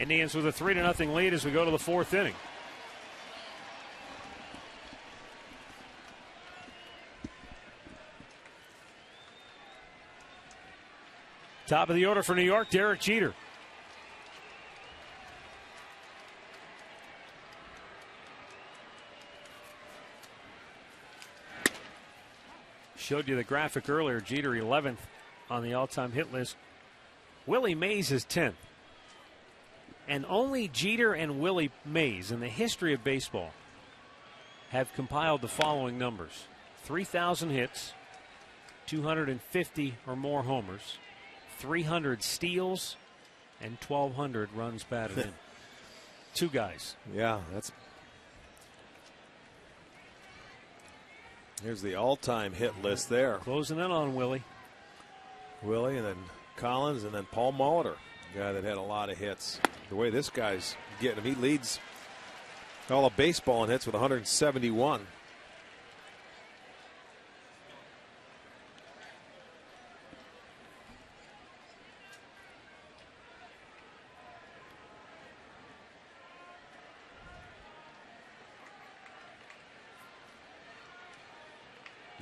Indians with a 3-0 lead as we go to the fourth inning. Top of the order for New York, Derek Jeter. Showed you the graphic earlier. Jeter 11th on the all-time hit list. Willie Mays is 10th. And only Jeter and Willie Mays in the history of baseball have compiled the following numbers: 3,000 hits, 250 or more homers, 300 steals, and 1,200 runs batted in. Two guys. Yeah, that's. Here's the all-time hit list there. Closing in on Willie. Willie, and then Collins, and then Paul Molitor, a guy that had a lot of hits. The way this guy's getting him, he leads all of baseball in hits with 171.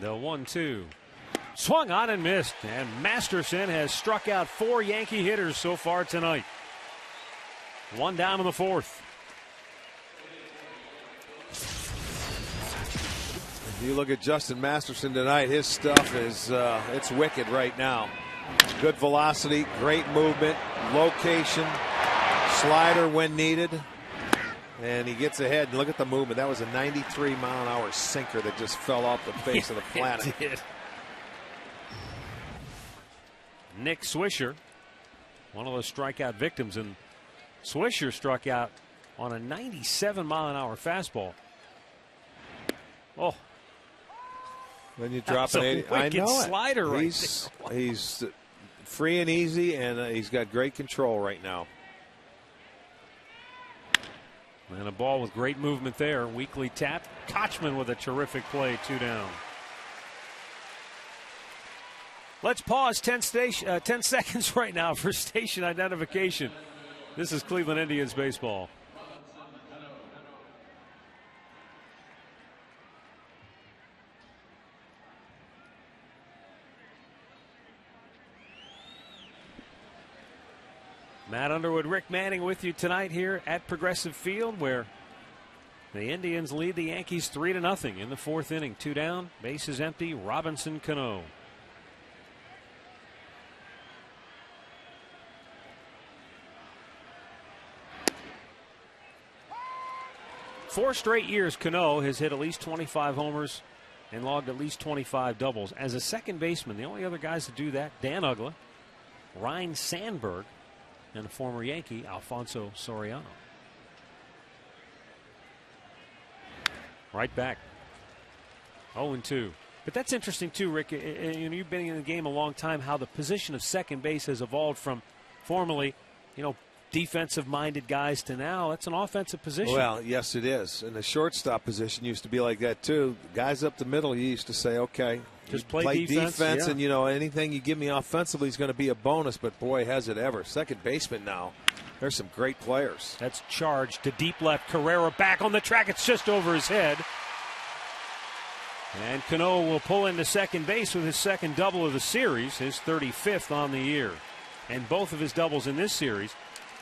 The 1-2. Swung on and missed. And Masterson has struck out 4 Yankee hitters so far tonight. One down in the fourth. If you look at Justin Masterson tonight, his stuff is it's wicked right now. Good velocity, great movement, location, slider when needed. And he gets ahead, and look at the movement. That was a 93-mile-an-hour sinker that just fell off the face of the planet. It did. Nick Swisher, one of those strikeout victims, and Swisher struck out on a 97-mile-an-hour fastball. Oh. Then you drop an 80. I know slider right there. He's free and easy, and he's got great control right now. And a ball with great movement there. Weakly tapped. Kochman with a terrific play, 2 down. Let's pause 10 seconds right now for station identification. This is Cleveland Indians baseball. Matt Underwood, Rick Manning with you tonight here at Progressive Field, where the Indians lead the Yankees 3-0 in the fourth inning. 2 down, bases empty, Robinson Cano. Four straight years, Cano has hit at least 25 homers and logged at least 25 doubles. As a second baseman, the only other guys to do that, Dan Uggla, Ryne Sandberg, and a former Yankee, Alfonso Soriano. Right back. 0-2. But that's interesting too, Rick. You've been in the game a long time, how the position of second base has evolved from formerly, defensive-minded guys to now it's an offensive position. Well, yes, it is. And the shortstop position used to be like that too. Guys up the middle, you used to say, okay, just play defense yeah. And anything you give me offensively is going to be a bonus. But boy, has it ever. Second baseman now, there's some great players. That's charged to deep left. Carrera back on the track. It's just over his head. And Cano will pull into second base with his second double of the series, his 35th on the year. And both of his doubles in this series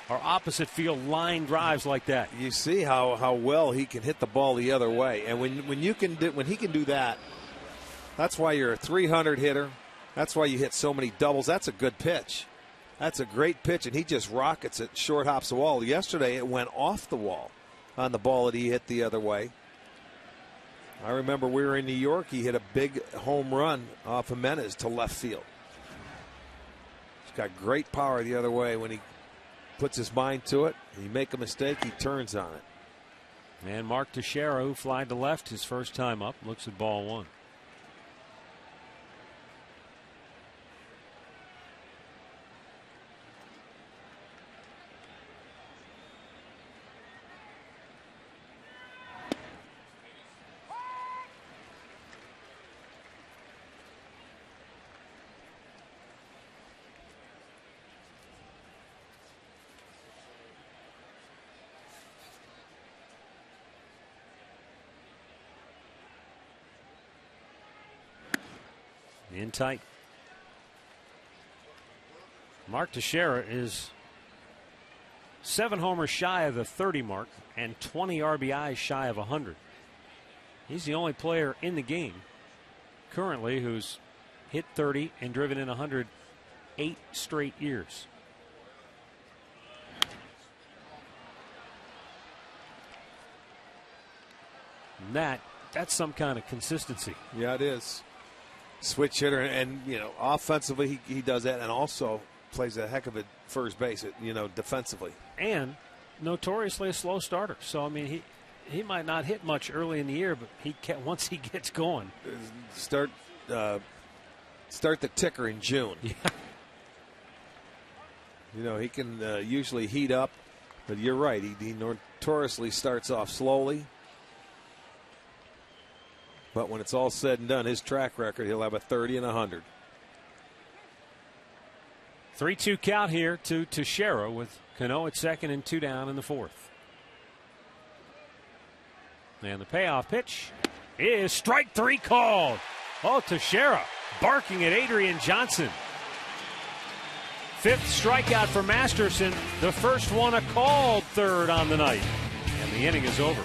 are opposite field line drives like that. You see how well he can hit the ball the other way. And when he can do that, that's why you're a 300 hitter. That's why you hit so many doubles. That's a good pitch. That's a great pitch, and he just rockets it, short hops the wall. Yesterday it went off the wall on the ball that he hit the other way. I remember we were in New York. He hit a big home run off Jimenez to left field. He's got great power the other way when he puts his mind to it. You make a mistake, he turns on it. And Mark Teixeira, who flied to left his first time up, looks at ball one. in tight. Mark Teixeira is 7 homers shy of the 30 mark and 20 RBIs shy of 100. He's the only player in the game currently who's hit 30 and driven in 100 8 straight years. And that's some kind of consistency. Yeah, it is. Switch hitter, and you know, offensively he does that, and also plays a heck of a first base, you know, defensively. And notoriously a slow starter. So I mean, he might not hit much early in the year, but once he gets going, start the ticker in June. Yeah. You know, he can usually heat up, but you're right. He notoriously starts off slowly. But when it's all said and done, his track record, he'll have a 30 and 100. 3-2 count here to Teixeira with Cano at second and 2 down in the 4th. And the payoff pitch is strike 3 called. Oh, Teixeira barking at Adrian Johnson. 5th strikeout for Masterson. The first one a called third on the night. And the inning is over.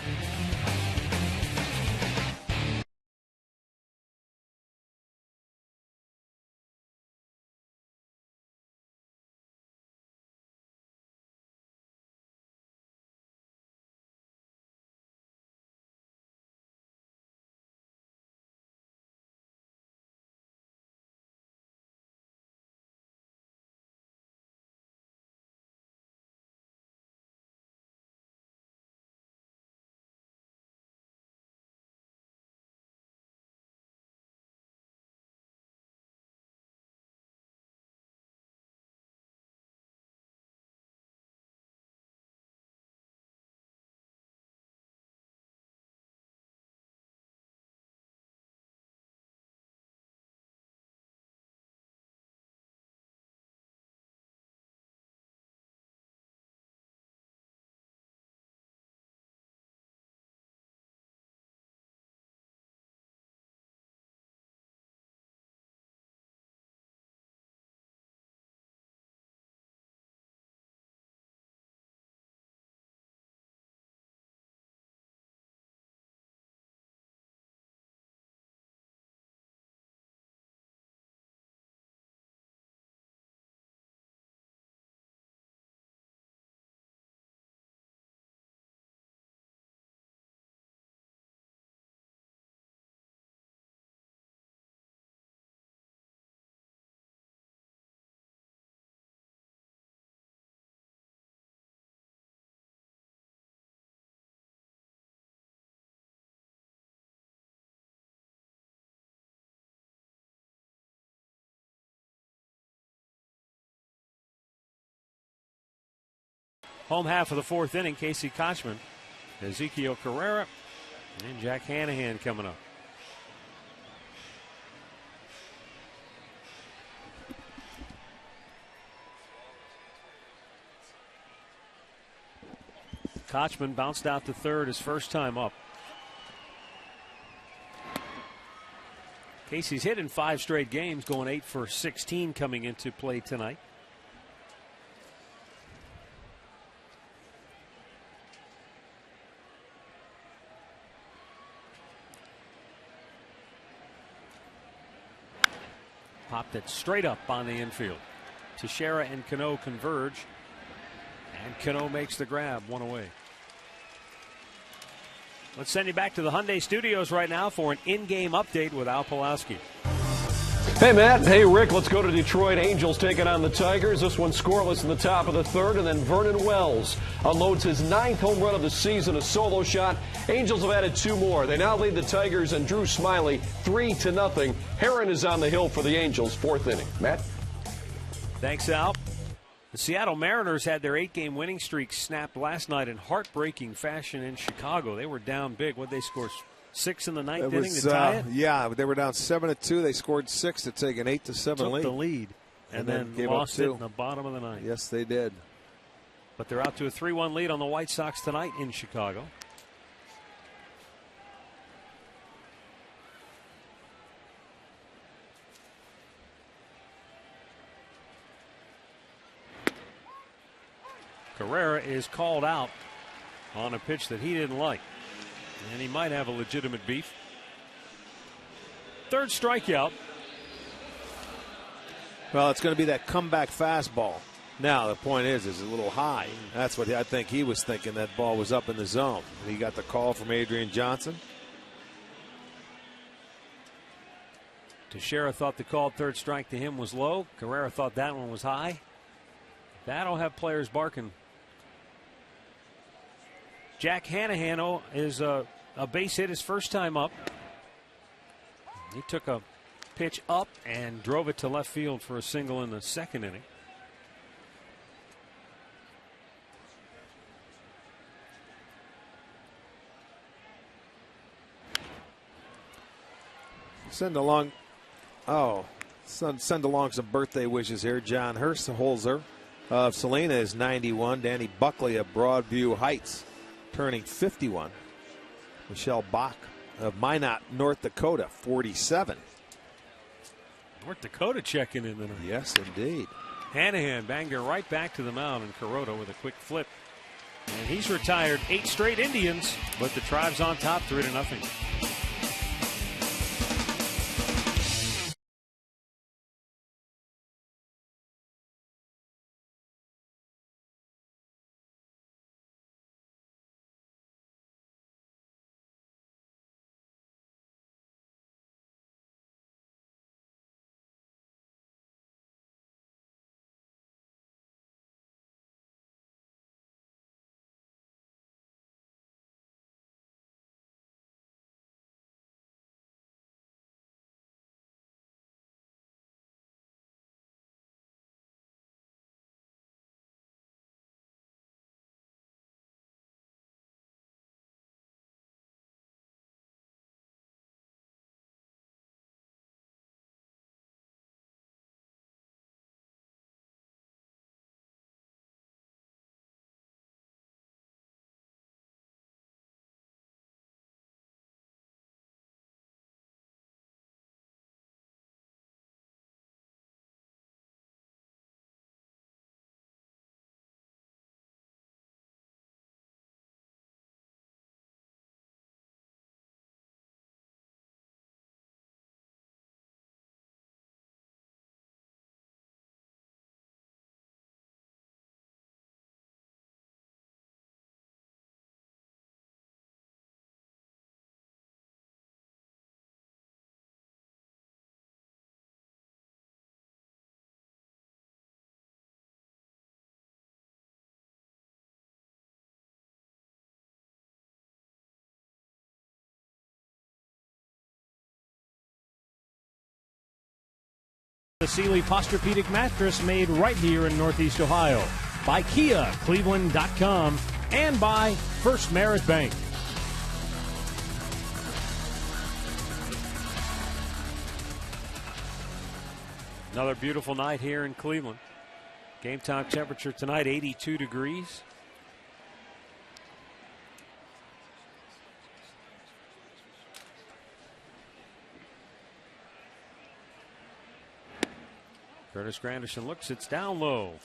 Home half of the 4th inning, Casey Kochman, Ezekiel Carrera, and Jack Hanahan coming up. Kochman bounced out to third his first time up. Casey's hit in 5 straight games, going 8 for 16 coming into play tonight. Popped it straight up on the infield. Teixeira and Cano converge, and Cano makes the grab, 1 away. Let's send you back to the Hyundai Studios right now for an in-game update with Al Pawlowski. Hey, Matt. Hey, Rick. Let's go to Detroit. Angels taking on the Tigers. This one scoreless in the top of the 3rd, and then Vernon Wells unloads his 9th home run of the season, a solo shot. Angels have added 2 more. They now lead the Tigers and Drew Smiley 3-0. Heron is on the hill for the Angels, 4th inning. Matt? Thanks, Al. The Seattle Mariners had their 8-game winning streak snapped last night in heartbreaking fashion in Chicago. They were down big. What'd they score? 6 in the 9th inning to tie it? Yeah, they were down 7-2. They scored 6 to take an 8-7 Took lead. the lead and then gave lost up it 2 in the bottom of the 9th. Yes, they did. But they're out to a 3-1 lead on the White Sox tonight in Chicago. Carrera is called out on a pitch that he didn't like. And he might have a legitimate beef. Third strikeout. Well, it's going to be that comeback fastball. Now, the point is a little high. That's what I think he was thinking. That ball was up in the zone. He got the call from Adrian Johnson. Teixeira thought the called third strike to him was low. Carrera thought that one was high. That'll have players barking. Jack Hanahan is a base hit his first time up. He took a pitch up and drove it to left field for a single in the second inning. Send along some birthday wishes here. John Holzer of Salina is 91. Danny Buckley of Broadview Heights turning 51. Michelle Bach of Minot, North Dakota, 47. North Dakota checking in tonight. Yes, indeed. Hanahan banged her right back to the mound, and Kuroda with a quick flip. And he's retired 8 straight Indians, but the Tribe's on top 3-0. The Sealy Posturepedic mattress made right here in Northeast Ohio. By Kia, Cleveland.com, and by First Merit Bank. Another beautiful night here in Cleveland. Game time temperature tonight, 82 degrees. Curtis Granderson looks, it's down low. I'll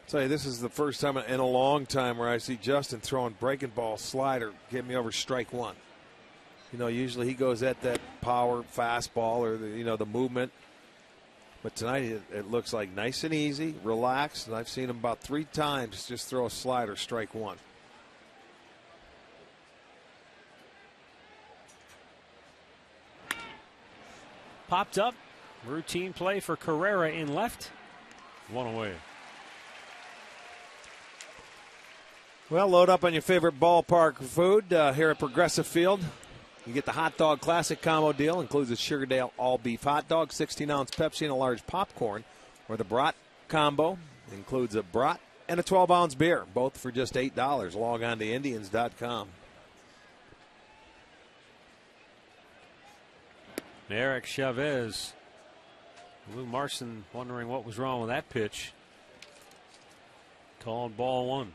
tell you, this is the first time in a long time where I see Justin throwing breaking ball slider get me over strike one. You know, usually he goes at that power fastball or the movement. But tonight it looks like nice and easy, relaxed, and I've seen him about 3 times just throw a slider, strike one. Popped up. Routine play for Carrera in left. One away. Well, load up on your favorite ballpark food here at Progressive Field. You get the Hot Dog Classic Combo deal. Includes a Sugardale all-beef hot dog, 16-ounce Pepsi, and a large popcorn. Or the Brat Combo. Includes a Brat and a 12-ounce beer. Both for just $8. Log on to Indians.com. Eric Chavez. Lou Marson wondering what was wrong with that pitch. Called ball one.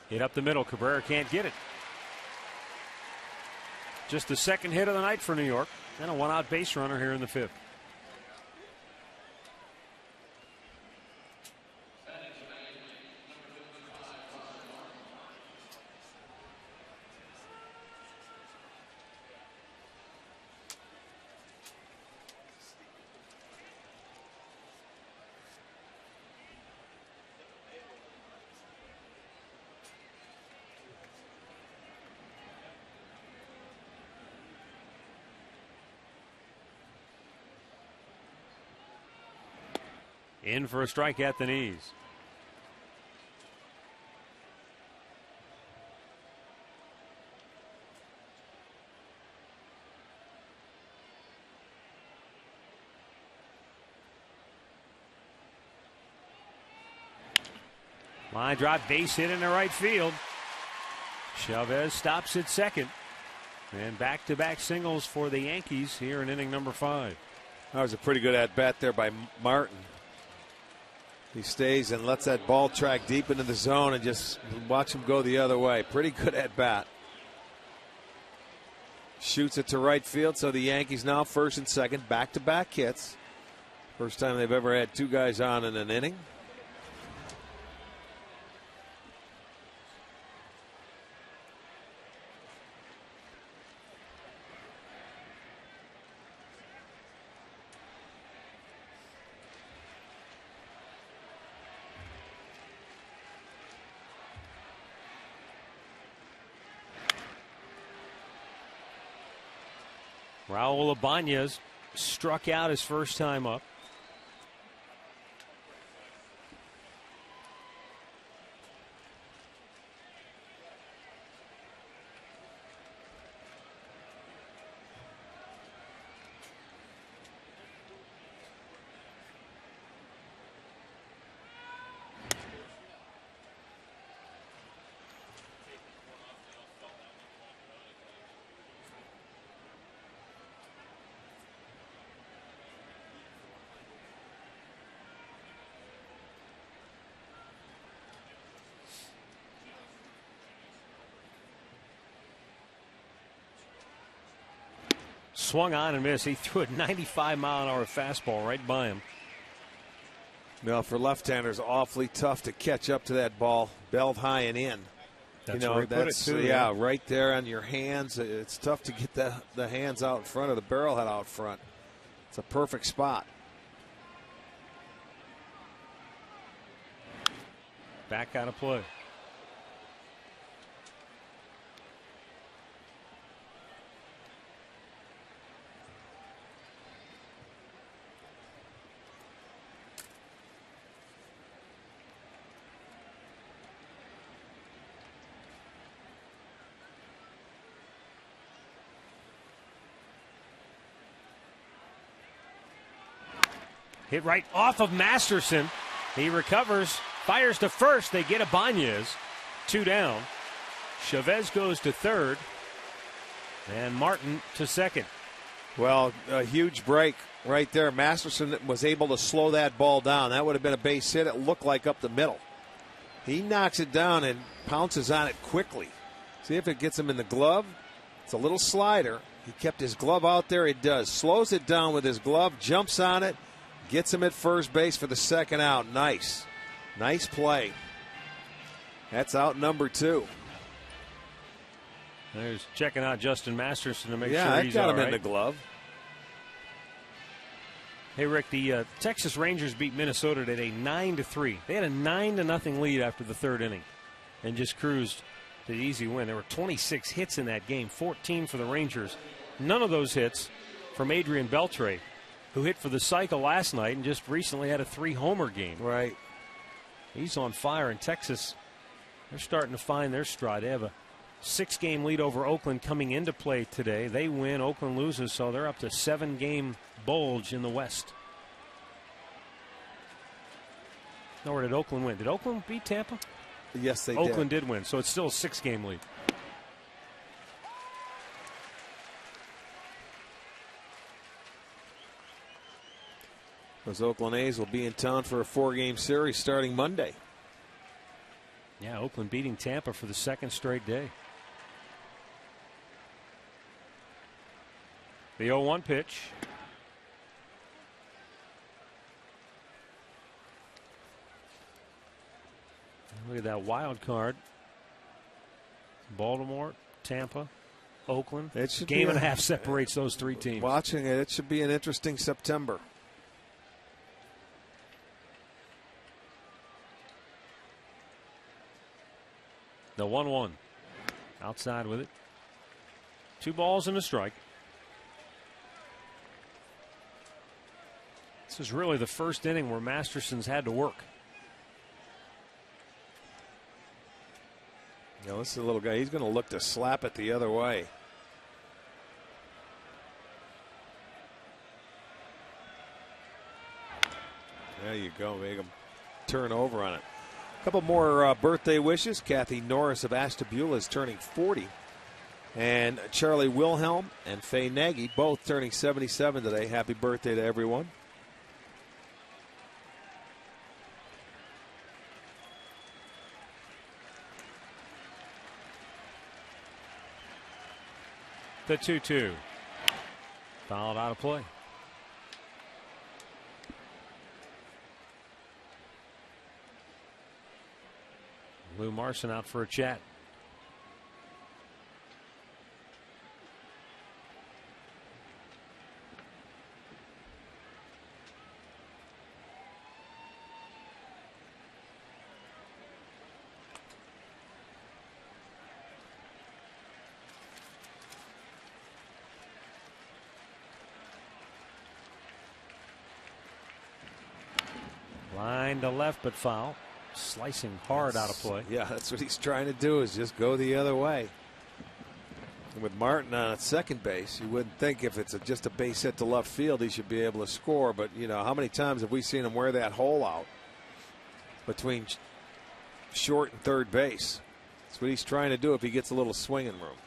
Hit up the middle. Cabrera can't get it. Just the second hit of the night for New York. And a one-out base runner here in the 5th. In for a strike at the knees. Line drive, base hit into right field. Chavez stops at second. And back-to-back singles for the Yankees here in inning number 5. That was a pretty good at-bat there by Martin. He stays and lets that ball track deep into the zone and just watch him go the other way. Pretty good at-bat. Shoots it to right field, so the Yankees now first and second, back-to-back hits. First time they've ever had 2 guys on in an inning. Raul Ibanez struck out his first time up. Swung on and missed. He threw a 95-mile-an-hour fastball right by him. Well, for left-handers, awfully tough to catch up to that ball, belled high and in. That's where he put it too, yeah, right there on your hands. It's tough to get the hands out in front of the barrel head out front. It's a perfect spot. Back out of play. Hit right off of Masterson. He recovers, fires to first. They get Ibanez. 2 down. Chavez goes to third. And Martin to second. Well, a huge break right there. Masterson was able to slow that ball down. That would have been a base hit. It looked like up the middle. He knocks it down and pounces on it quickly. See if it gets him in the glove. It's a little slider. He kept his glove out there. It does. Slows it down with his glove, jumps on it, gets him at first base for the second out. Nice. Nice play. That's out number 2. There's checking out Justin Masterson to make sure he's got all him right. in the glove. Hey, Rick, the Texas Rangers beat Minnesota today 9-3. They had a 9-0 lead after the third inning and just cruised to the easy win. There were 26 hits in that game, 14 for the Rangers. None of those hits from Adrian Beltre, who hit for the cycle last night and just recently had a 3-homer game. Right. He's on fire in Texas. They're starting to find their stride. They have a 6-game lead over Oakland coming into play today. They win, Oakland loses, so they're up to 7-game bulge in the West. Now, where did Oakland win? Did Oakland beat Tampa? Yes, they did. Oakland did win, so it's still a 6-game lead. Those Oakland A's will be in town for a 4-game series starting Monday. Yeah, Oakland beating Tampa for the 2nd straight day. The 0-1 pitch. Look at that wild card. Baltimore, Tampa, Oakland. Game and a half separates those 3 teams. Watching it should be an interesting September. The 1-1. Outside with it. 2 balls and a strike. This is really the first inning where Masterson's had to work. Now, this is a little guy. He's going to look to slap it the other way. There you go. Make him turn over on it. A couple more birthday wishes. Kathy Norris of Ashtabula is turning 40. And Charlie Wilhelm and Faye Nagy both turning 77 today. Happy birthday to everyone. The 2-2. Fouled out of play. Lou Marson out for a chat. Line to left, but foul. Slicing hard out of play. Yeah, that's what he's trying to do, is just go the other way. And with Martin on at second base, you wouldn't think if it's just a base hit to left field he should be able to score. But, you know, how many times have we seen him wear that hole out between short and third base? That's what he's trying to do if he gets a little swinging room.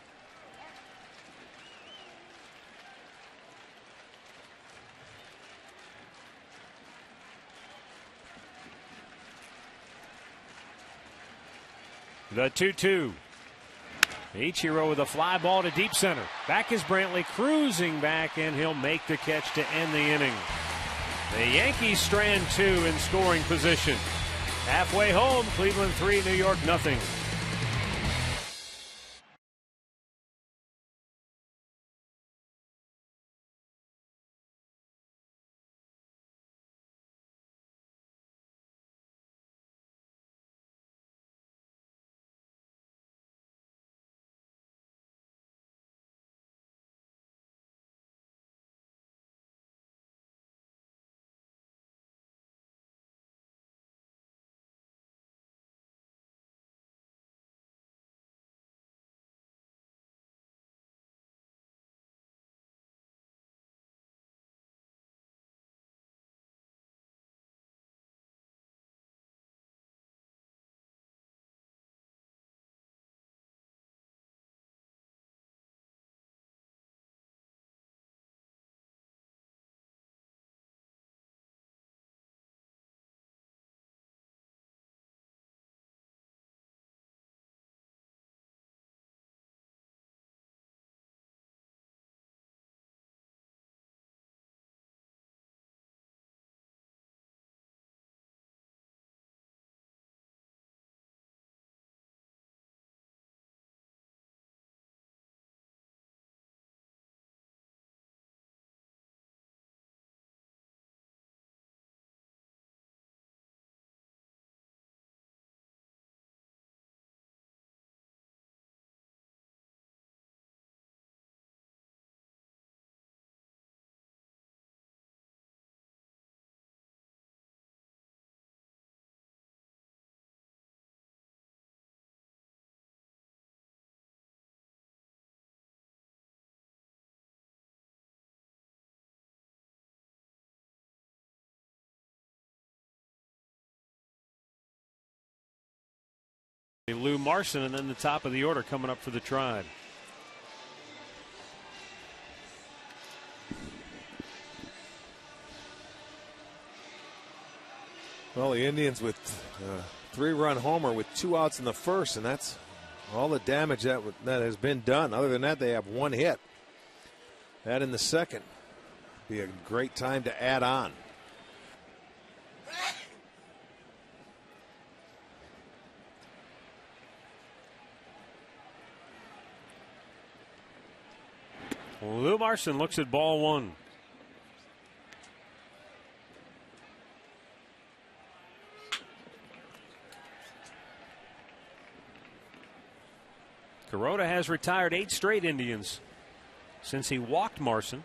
The 2-2. Ichiro with a fly ball to deep center. Back is Brantley cruising back, and he'll make the catch to end the inning. The Yankees strand 2 in scoring position. Halfway home, Cleveland 3, New York nothing. Lou Marson, and then the top of the order coming up for the Tribe. Well, the Indians with a 3-run homer with 2 outs in the first, and that's all the damage that has been done. Other than that, they have 1 hit. That in the second. Be a great time to add on. Lou Marson looks at ball 1. Kuroda has retired 8 straight Indians since he walked Marson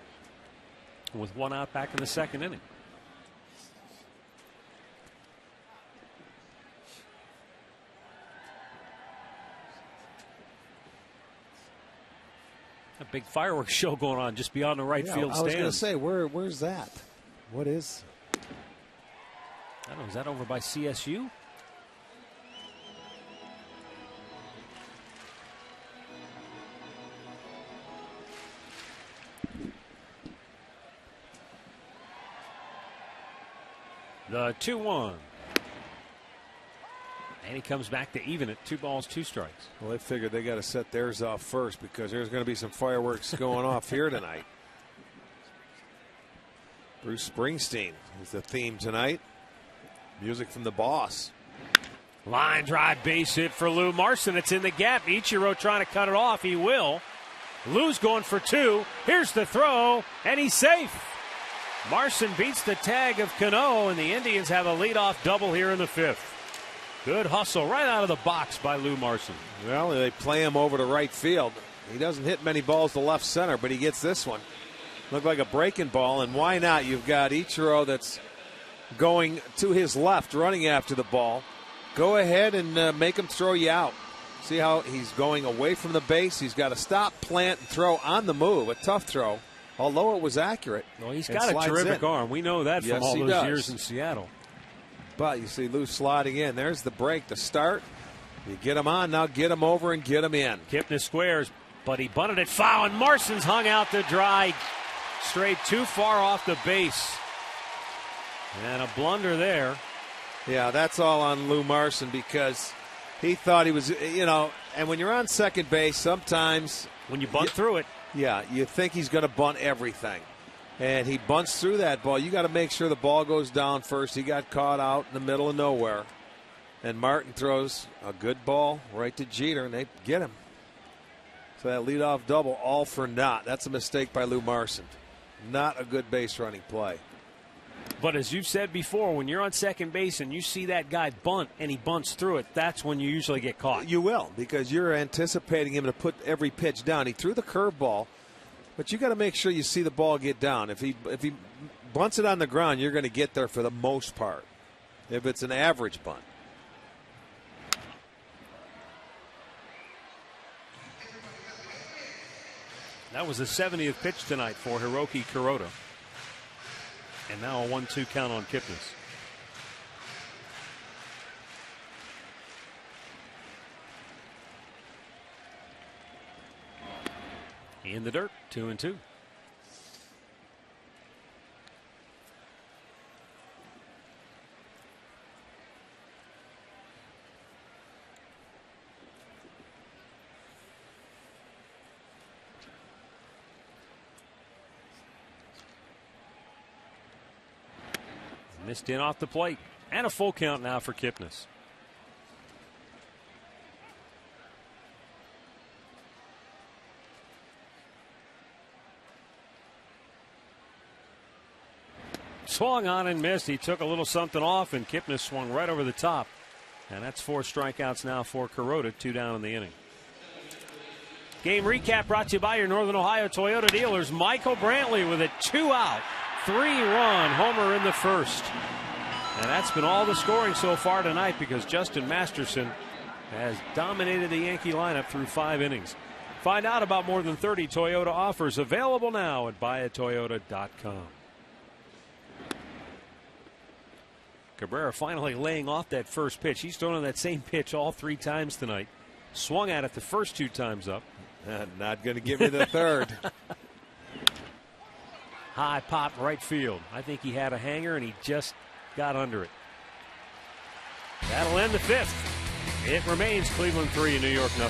with 1 out back in the second inning. A big fireworks show going on just beyond the right field stands. I was going to say, where's that? What is? I don't know. Is that over by CSU? The 2-1. And he comes back to even it. 2 balls, 2 strikes. Well, they figured they got to set theirs off first because there's going to be some fireworks going off here tonight. Bruce Springsteen is the theme tonight. Music from the boss. Line drive base hit for Lou Marson. It's in the gap. Ichiro trying to cut it off. He will. Lou's going for 2. Here's the throw, and he's safe. Marson beats the tag of Cano, and the Indians have a leadoff double here in the 5th. Good hustle right out of the box by Lou Marson. Well, they play him over to right field. He doesn't hit many balls to left center, but he gets this one. Looked like a breaking ball, and why not? You've got Ichiro that's going to his left, running after the ball. Go ahead and make him throw you out. See how he's going away from the base. He's got to stop, plant, and throw on the move. A tough throw, although it was accurate. Well, he's got a terrific arm. We know that from all those years in Seattle. But you see Lou sliding in. There's the break to start. You get him on, now get him over and get him in. Kipnis squares, but he bunted it foul, and Marson's hung out to dry. Straight too far off the base. And a blunder there. Yeah, that's all on Lou Marson because he thought he was, and when you're on second base, sometimes when you bunt through it. Yeah, you think he's going to bunt everything. And he bunts through that ball. You got to make sure the ball goes down first. He got caught out in the middle of nowhere. And Martin throws a good ball right to Jeter, and they get him. So that leadoff double, all for naught. That's a mistake by Lou Marson. Not a good base running play. But as you've said before, when you're on second base and you see that guy bunt and he bunts through it, that's when you usually get caught. You will, because you're anticipating him to put every pitch down. He threw the curveball, but you got to make sure you see the ball get down. If he bunts it on the ground, you're going to get there for the most part. If it's an average bunt. That was the 70th pitch tonight for Hiroki Kuroda. And now a 1-2 count on Kipnis. In the dirt, 2-2. Missed in off the plate. And a full count now for Kipnis. Swung on and missed. He took a little something off, and Kipnis swung right over the top. And that's 4 strikeouts now for Kuroda, 2 down in the inning. Game recap brought to you by your Northern Ohio Toyota dealers. Michael Brantley with a 2-out, 3-run homer in the first. And that's been all the scoring so far tonight because Justin Masterson has dominated the Yankee lineup through 5 innings. Find out about more than 30 Toyota offers available now at buyatoyota.com. Cabrera finally laying off that first pitch. He's thrown on that same pitch all 3 times tonight. Swung at it the first 2 times up. Not going to give me the third. High pop right field. I think he had a hanger and he just got under it. That'll end the 5th. It remains Cleveland 3 and New York 0.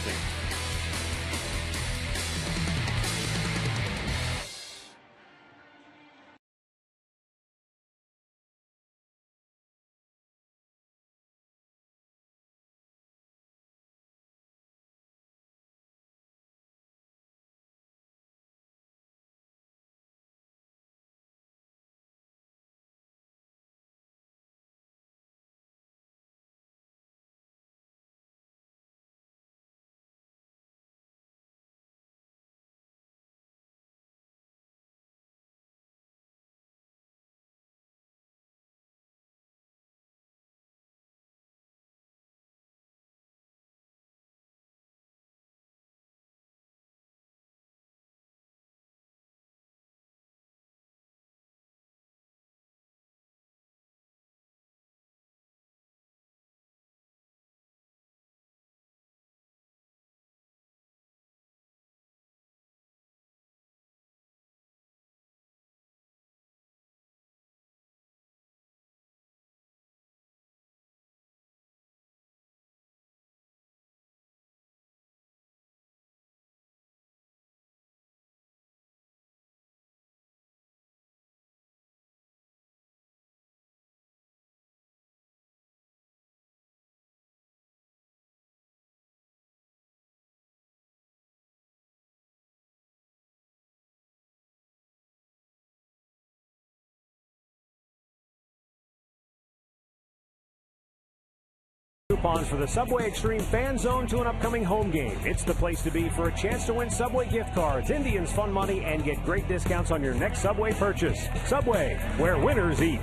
Coupons for the Subway Extreme Fan Zone to an upcoming home game. It's the place to be for a chance to win Subway gift cards, Indians fun money, and get great discounts on your next Subway purchase. Subway, where winners eat.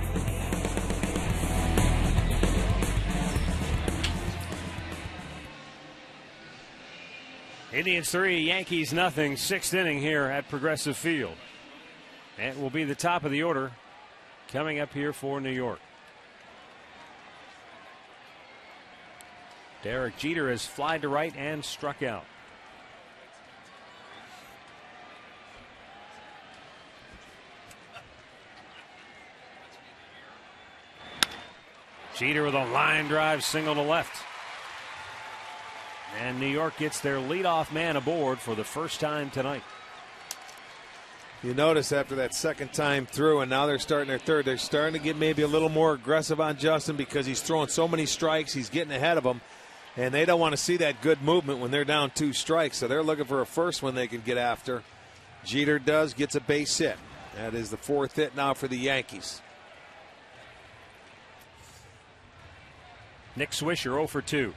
Indians 3, Yankees nothing. 6th inning here at Progressive Field. And it will be the top of the order coming up here for New York. Derek Jeter has flied to right and struck out. Jeter with a line drive single to left. And New York gets their leadoff man aboard for the first time tonight. You notice after that second time through, and now they're starting their third, they're starting to get maybe a little more aggressive on Justin because he's throwing so many strikes. He's getting ahead of them, and they don't want to see that good movement when they're down 2 strikes. So they're looking for a first one they can get after. Jeter gets a base hit. That is the 4th hit now for the Yankees. Nick Swisher 0 for 2.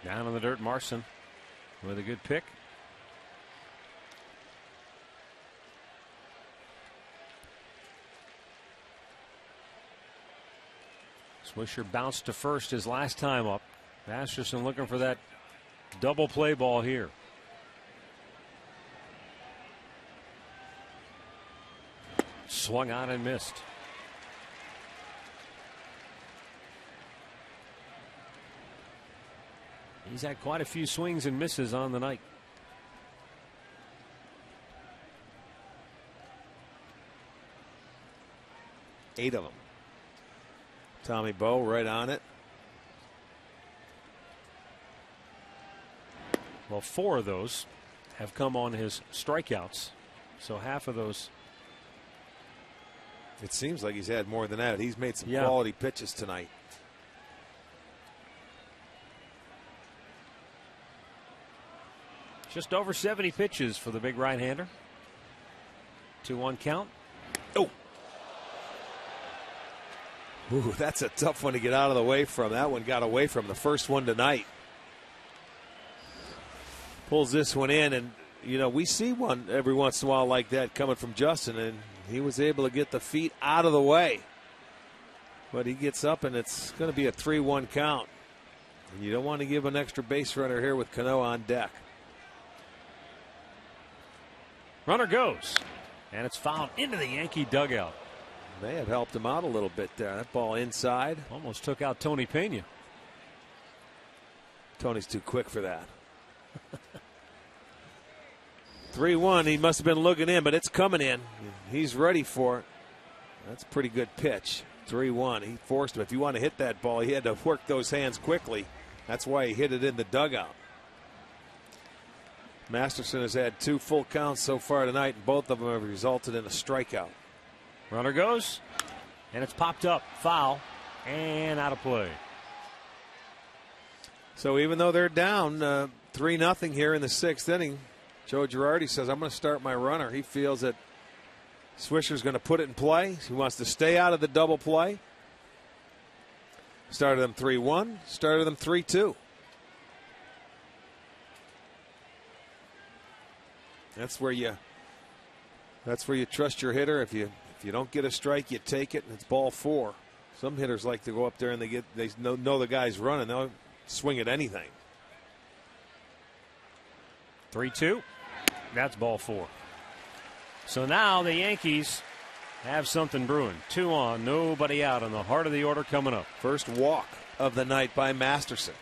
Down in the dirt, Marson with a good pick. Swisher bounced to first his last time up. Masterson looking for that double play ball here. Swung on and missed. He's had quite a few swings and misses on the night. Eight of them. Tommy Bowe right on it. Well, 4 of those have come on his strikeouts. So half of those. It seems like he's had more than that. He's made some quality pitches tonight. Just over 70 pitches for the big right-hander. 2-1 count. Oh. Ooh, that's a tough one to get out of the way from. That one got away from the first one tonight. Pulls this one in, and, you know, we see one every once in a while like that coming from Justin, and he was able to get the feet out of the way. But he gets up, and it's going to be a 3-1 count. And you don't want to give an extra base runner here with Cano on deck. Runner goes, and it's fouled into the Yankee dugout. May have helped him out a little bit there. That ball inside. Almost took out Tony Pena. Tony's too quick for that. 3-1. He must have been looking in, but it's coming in. He's ready for it. That's a pretty good pitch. 3-1. He forced him. If you want to hit that ball, he had to work those hands quickly. That's why he hit it in the dugout. Masterson has had 2 full counts so far tonight, and both of them have resulted in a strikeout. Runner goes, and it's popped up. Foul, and out of play. So even though they're down 3-0 here in the 6th inning, Joe Girardi says, I'm going to start my runner. He feels that Swisher's going to put it in play. He wants to stay out of the double play. Started them 3-1, started them 3-2. That's where you trust your hitter. If you don't get a strike, you take it, and it's ball 4. Some hitters like to go up there and they know the guy's running. They'll swing at anything. 3-2. That's ball 4. So now the Yankees have something brewing. 2 on, nobody out in the heart of the order coming up. First walk of the night by Masterson.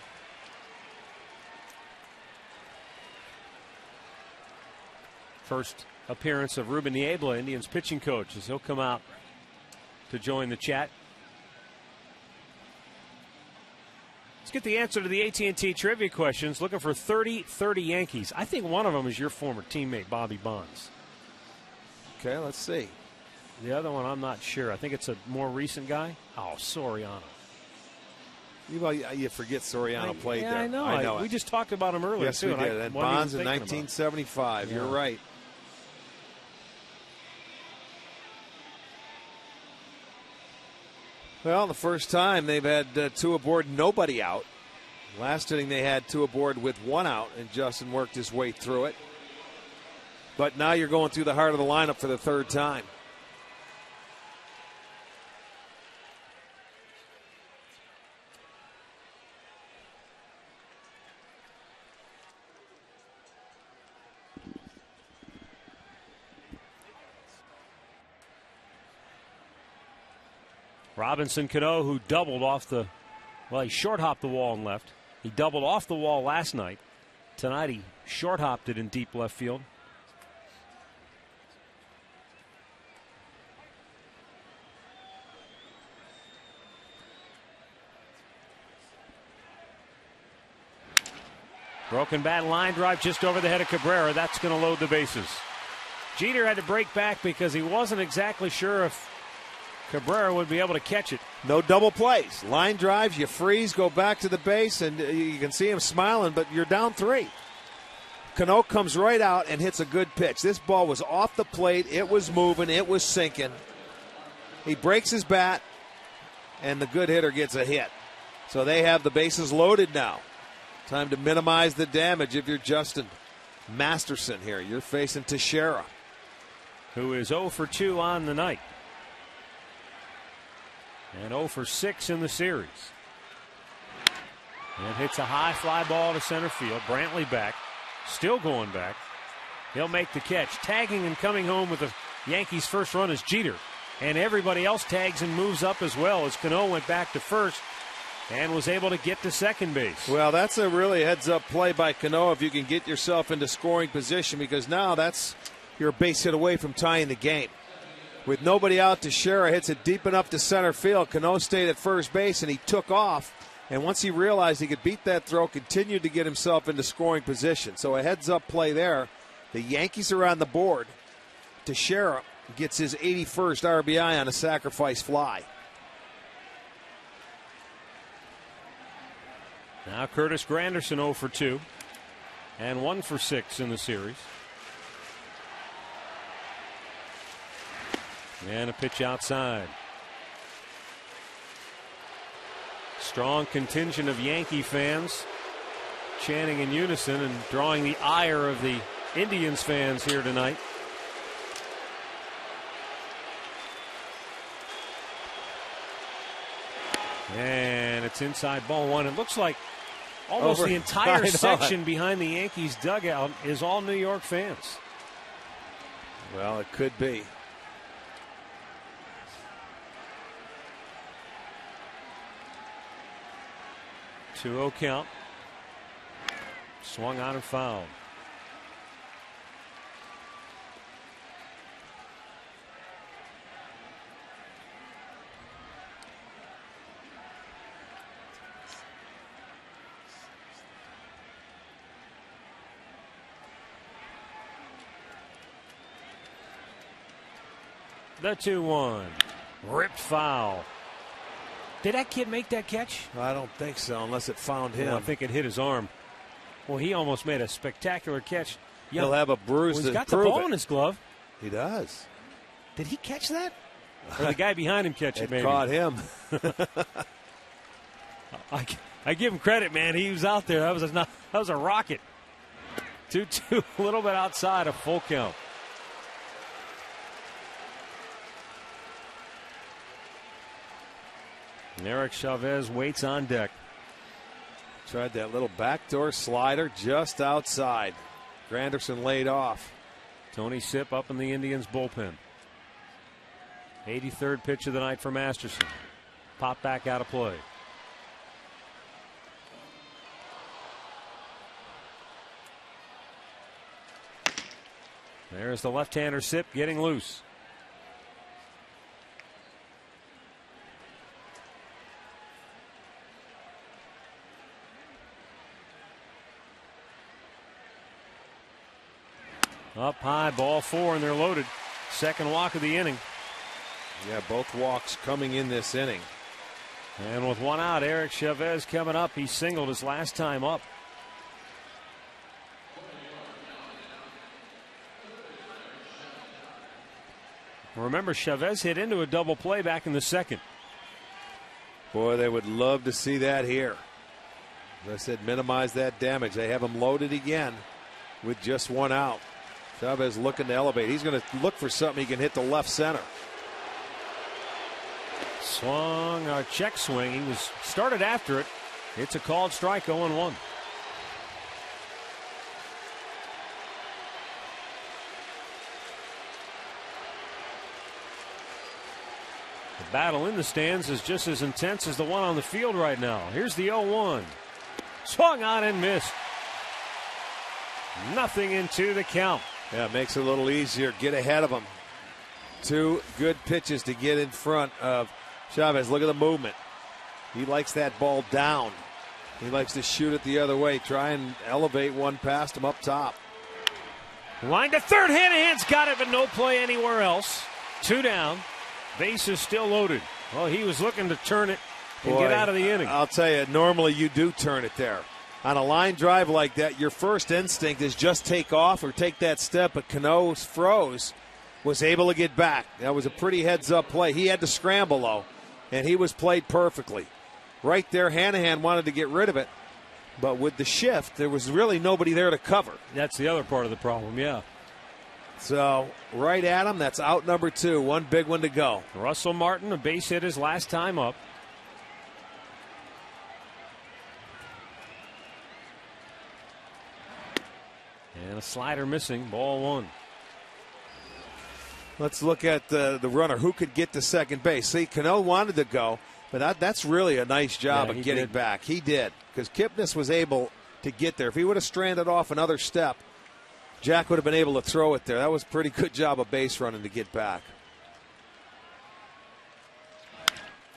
First appearance of Ruben Niebla, Indians pitching coach, as he'll come out to join the chat. Let's get the answer to the AT&T trivia questions. Looking for 30-30 Yankees. I think one of them is your former teammate, Bobby Bonds. Okay, let's see. The other one, I'm not sure. I think it's a more recent guy. Oh, Soriano. Well, you forget Soriano played there. I know. It. We just talked about him earlier, yes, too. we did. And Bonds in 1975. Yeah. You're right. Well, the first time they've had 2 aboard, nobody out. Last inning they had 2 aboard with 1 out, and Justin worked his way through it. But now you're going through the heart of the lineup for the 3rd time. Robinson Cano, who doubled off he short hopped the wall and left. He doubled off the wall last night. Tonight he short hopped it in deep left field. Broken bat line drive just over the head of Cabrera. That's going to load the bases. Jeter had to break back because he wasn't exactly sure if Cabrera would be able to catch it. No double plays. Line drives, you freeze, go back to the base, and you can see him smiling, but you're down 3. Cano comes right out and hits a good pitch. This ball was off the plate. It was moving. It was sinking. He breaks his bat, and the good hitter gets a hit. So they have the bases loaded now. Time to minimize the damage if you're Justin Masterson here. You're facing Teixeira, who is 0 for 2 on the night. And 0 for 6 in the series. And hits a high fly ball to center field. Brantley back. Still going back. He'll make the catch. Tagging and coming home with the Yankees' first run is Jeter. And everybody else tags and moves up as well as Cano went back to first and was able to get to second base. Well, that's a really heads-up play by Cano if you can get yourself into scoring position, because now you're a base hit away from tying the game. With nobody out, Teixeira hits it deep enough to center field. Cano stayed at first base, and he took off. And once he realized he could beat that throw, continued to get himself into scoring position. So a heads-up play there. The Yankees are on the board. Teixeira gets his 81st RBI on a sacrifice fly. Now Curtis Granderson 0 for 2 and 1 for 6 in the series. And a pitch outside. Strong contingent of Yankee fans chanting in unison and drawing the ire of the Indians fans here tonight. And it's inside ball 1. It looks like almost the entire section behind the Yankees dugout is all New York fans. Well, it could be. 2-0 count. Swung on and fouled. The 2-1. Ripped foul. Did that kid make that catch? I don't think so, unless it found him. Well, I think it hit his arm. Well, he almost made a spectacular catch. He'll have a bruise to he's got prove the ball it. in his glove. He does. Did he catch that? Or the guy behind him catch it, maybe? Caught him. I give him credit, man. He was out there. That was a rocket. 2-2, a little bit outside of full count. And Eric Chavez waits on deck. Tried that little backdoor slider just outside. Granderson laid off. Tony Sipp up in the Indians bullpen. 83rd pitch of the night for Masterson. Pop back out of play. There's the left-hander Sipp getting loose. Up high, ball 4, and they're loaded. Second walk of the inning. Yeah, both walks coming in this inning. And with one out, Eric Chavez coming up. He singled his last time up. Remember, Chavez hit into a double play back in the second. Boy, they would love to see that here. As I said, minimize that damage. They have him loaded again with just one out. Chavez looking to elevate. He's going to look for something he can hit the left center. Swung a check swing. He was started after it. It's a called strike, 0-1. The battle in the stands is just as intense as the one on the field right now. Here's the 0-1. Swung on and missed. Nothing into the count. Yeah, it makes it a little easier. Get ahead of him. Two good pitches to get in front of Chavez. Look at the movement. He likes that ball down. He likes to shoot it the other way. Try and elevate one past him up top. Line to third. Hanahan's got it, but no play anywhere else. Two down. Base is still loaded. Well, he was looking to turn it and get out of the inning. I'll tell you, normally you do turn it there. On a line drive like that, your first instinct is just take off or take that step, but Cano froze, was able to get back. That was a pretty heads-up play. He had to scramble, though, and he was played perfectly. Right there, Hanahan wanted to get rid of it, but with the shift, there was really nobody there to cover. That's the other part of the problem, yeah. So, right at him, that's out number 2. One big one to go. Russell Martin, a base hit his last time up. And a slider missing, ball 1. Let's look at the runner. Who could get to second base? See, Cano wanted to go, but that's really a nice job of getting back. He did, because Kipnis was able to get there. If he would have stranded off another step, Jack would have been able to throw it there. That was a pretty good job of base running to get back.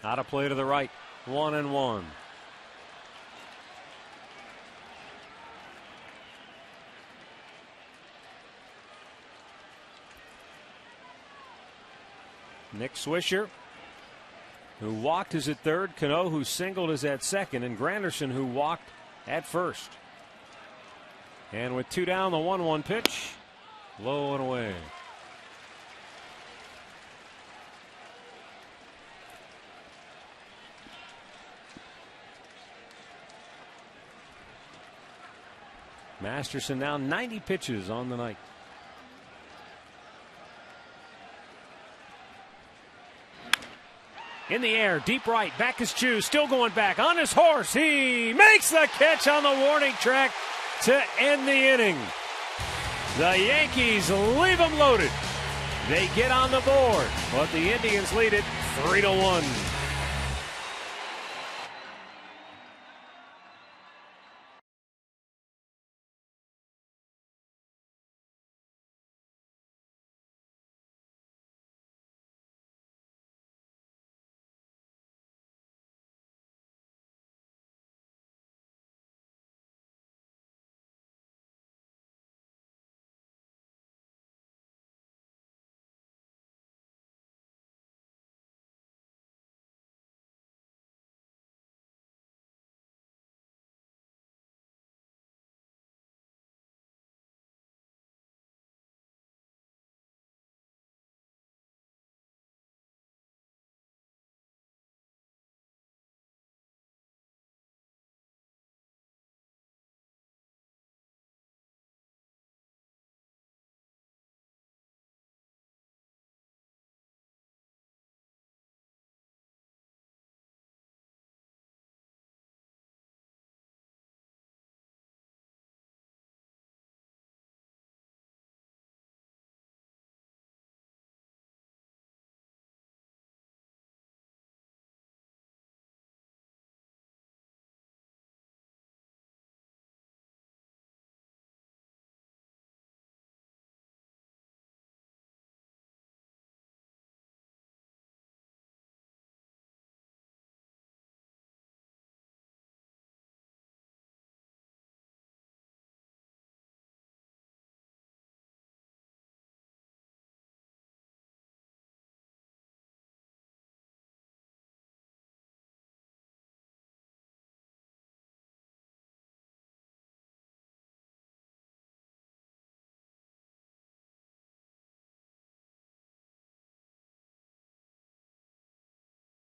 Out of play to the right, 1-1. Nick Swisher, who walked, is at third. Cano, who singled, is at second. And Granderson, who walked, at first. And with 2 down, the 1-1 pitch. Low and away. Masterson now 90 pitches on the night. In the air, deep right, back is Chu, still going back on his horse. He makes the catch on the warning track to end the inning. The Yankees leave them loaded. They get on the board, but the Indians lead it 3-1.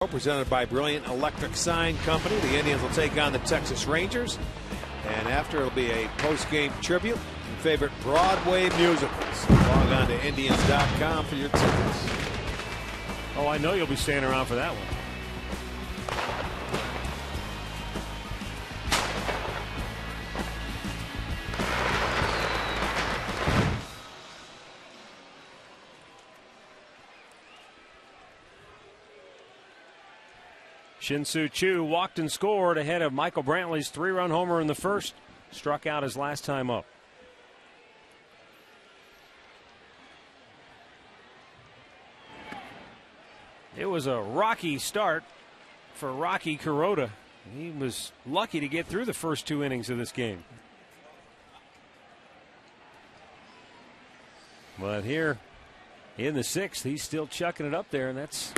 Presented by Brilliant Electric Sign Company. The Indians will take on the Texas Rangers. And after, it'll be a post-game tribute and favorite Broadway musicals. Log on to Indians.com for your tickets. Oh, I know you'll be staying around for that one. Shin-Soo Choo walked and scored ahead of Michael Brantley's 3-run homer in the first. Struck out his last time up. It was a rocky start for Rocky Kuroda. He was lucky to get through the first 2 innings of this game. But here in the 6th, he's still chucking it up there, and that's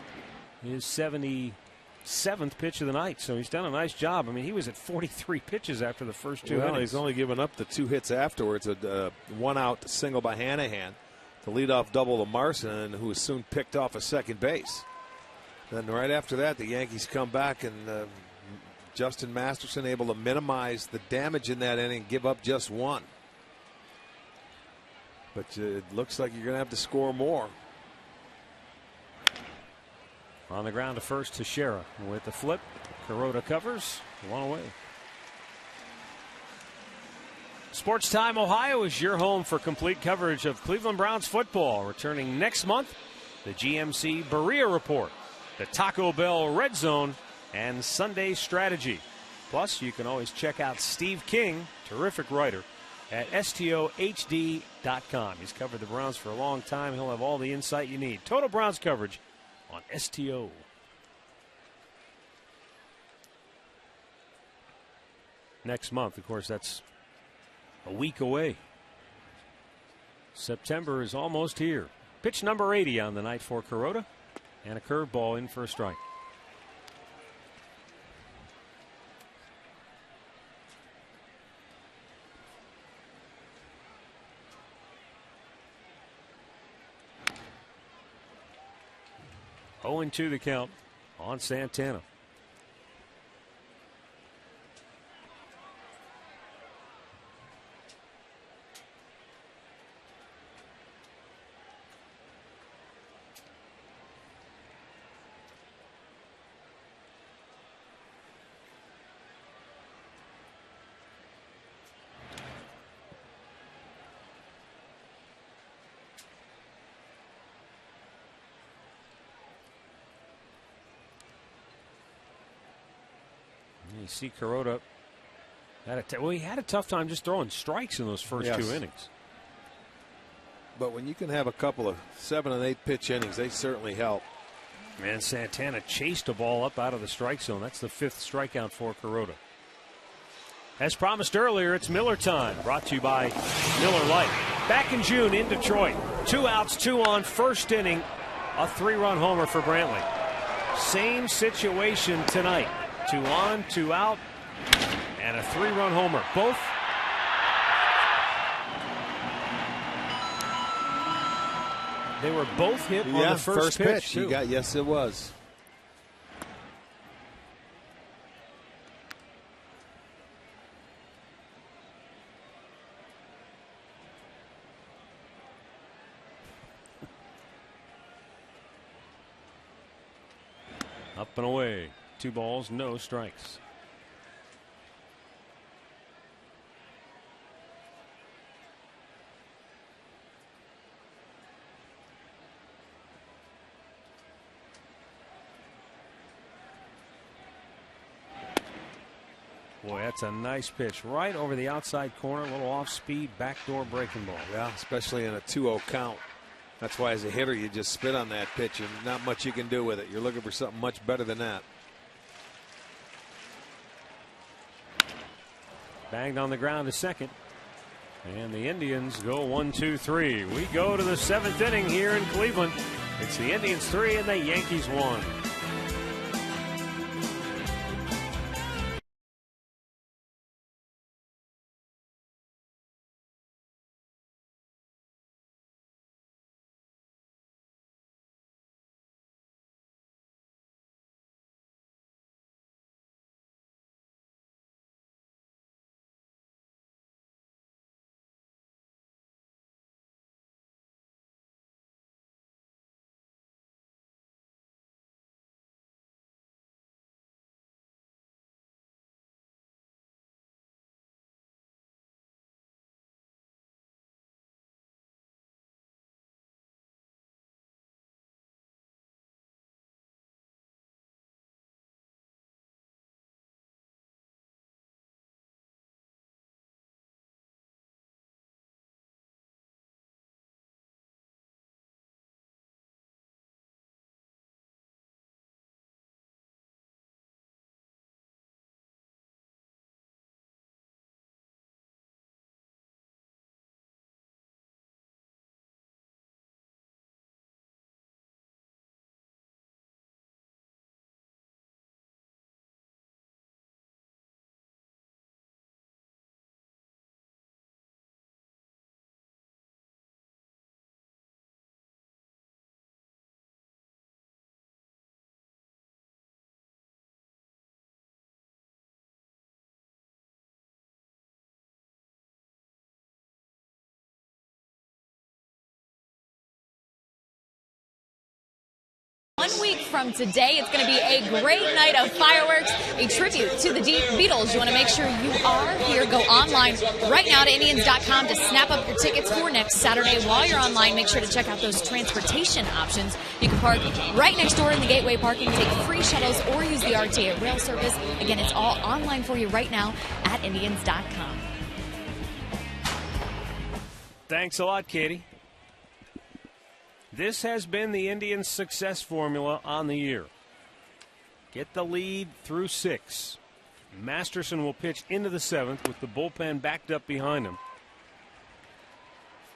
his 77th pitch of the night. So he's done a nice job. I mean, he was at 43 pitches after the first 2 innings. He's only given up the 2 hits afterwards. A 1-out single by Hanahan to lead off double to Marson, who was soon picked off at second base. Then right after that, the Yankees come back, and Justin Masterson able to minimize the damage in that inning, give up just 1. But it looks like you're going to have to score more. On the ground to first, Teixeira with the flip. Kuroda covers. 1 away. Sports Time Ohio is your home for complete coverage of Cleveland Browns football. Returning next month, the GMC Berea Report, the Taco Bell Red Zone, and Sunday Strategy. Plus, you can always check out Steve King, terrific writer, at STOHD.com. He's covered the Browns for a long time. He'll have all the insight you need. Total Browns coverage on STO. Next month, of course, that's a week away. September is almost here. Pitch number 80 on the night for Kuroda, and a curveball in for a strike. Oh, 0-2 the count on Santana. You see Kuroda he had a tough time just throwing strikes in those first 2 innings. But when you can have a couple of 7 and 8 pitch innings, they certainly help. And Santana chased a ball up out of the strike zone. That's the 5th strikeout for Kuroda. As promised earlier, it's Miller time, brought to you by Miller Lite. Back in June in Detroit, 2 outs, 2 on, first inning, a 3-run homer for Brantley. Same situation tonight. 2 on, 2 out, and a 3-run homer. Both they were both hit on the first pitch. Yes, it was. Up and away. 2 balls, no strikes. Boy, that's a nice pitch. Right over the outside corner, a little off-speed, backdoor breaking ball. Yeah, especially in a 2-0 count. That's why as a hitter, you just spit on that pitch and not much you can do with it. You're looking for something much better than that. Banged on the ground to second. And the Indians go 1-2-3. We go to the 7th inning here in Cleveland. It's the Indians 3 and the Yankees 1. 1 week from today, it's going to be a great night of fireworks, a tribute to the Beatles. You want to make sure you are here. Go online right now to Indians.com to snap up your tickets for next Saturday. While you're online, make sure to check out those transportation options. You can park right next door in the Gateway parking, take free shuttles, or use the RTA rail service. Again, it's all online for you right now at Indians.com. Thanks a lot, Katie. This has been the Indians' success formula on the year. Get the lead through 6. Masterson will pitch into the 7th with the bullpen backed up behind him.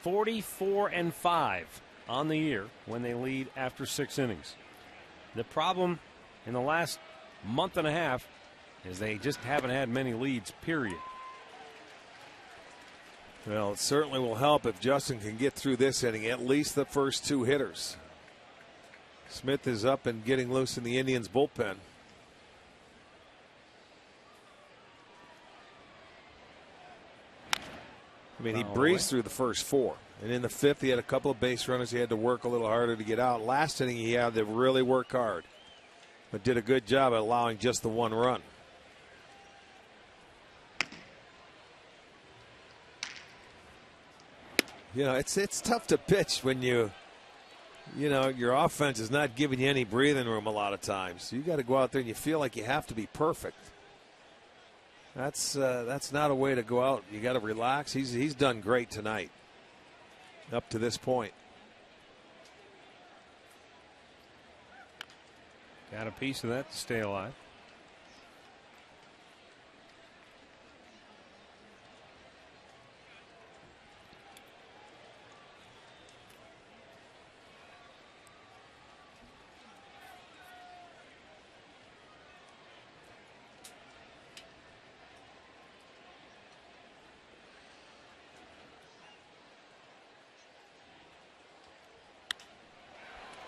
44-5 on the year when they lead after 6 innings. The problem in the last month and a half is they just haven't had many leads, period. Well, it certainly will help if Justin can get through this inning, at least the first 2 hitters. Smith is up and getting loose in the Indians' bullpen. I mean, he breezed through the first 4. And in the 5th, he had a couple of base runners he had to work a little harder to get out. Last inning, he had to really work hard, but did a good job at allowing just the 1 run. You know, it's tough to pitch when you know, your offense is not giving you any breathing room a lot of times. You got to go out there and you feel like you have to be perfect. That's not a way to go out. You got to relax. He's done great tonight up to this point. Got a piece of that to stay alive.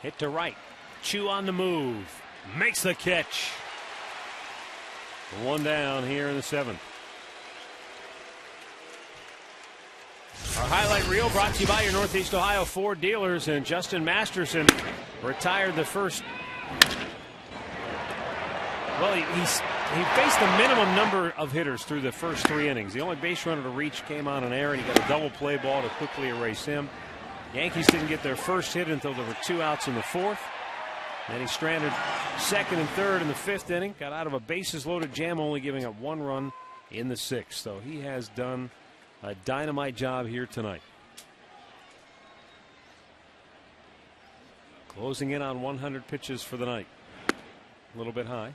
Hit to right. Chu on the move. Makes the catch. 1 down here in the 7th. Our highlight reel brought to you by your Northeast Ohio Ford dealers. And Justin Masterson retired the first. Well, he faced the minimum number of hitters through the first 3 innings. The only base runner to reach came on an error, and he got a double play ball to quickly erase him. Yankees didn't get their first hit until there were 2 outs in the 4th. Then he stranded 2nd and 3rd in the 5th inning. Got out of a bases loaded jam, only giving up 1 run in the 6th. So he has done a dynamite job here tonight. Closing in on 100 pitches for the night. A little bit high.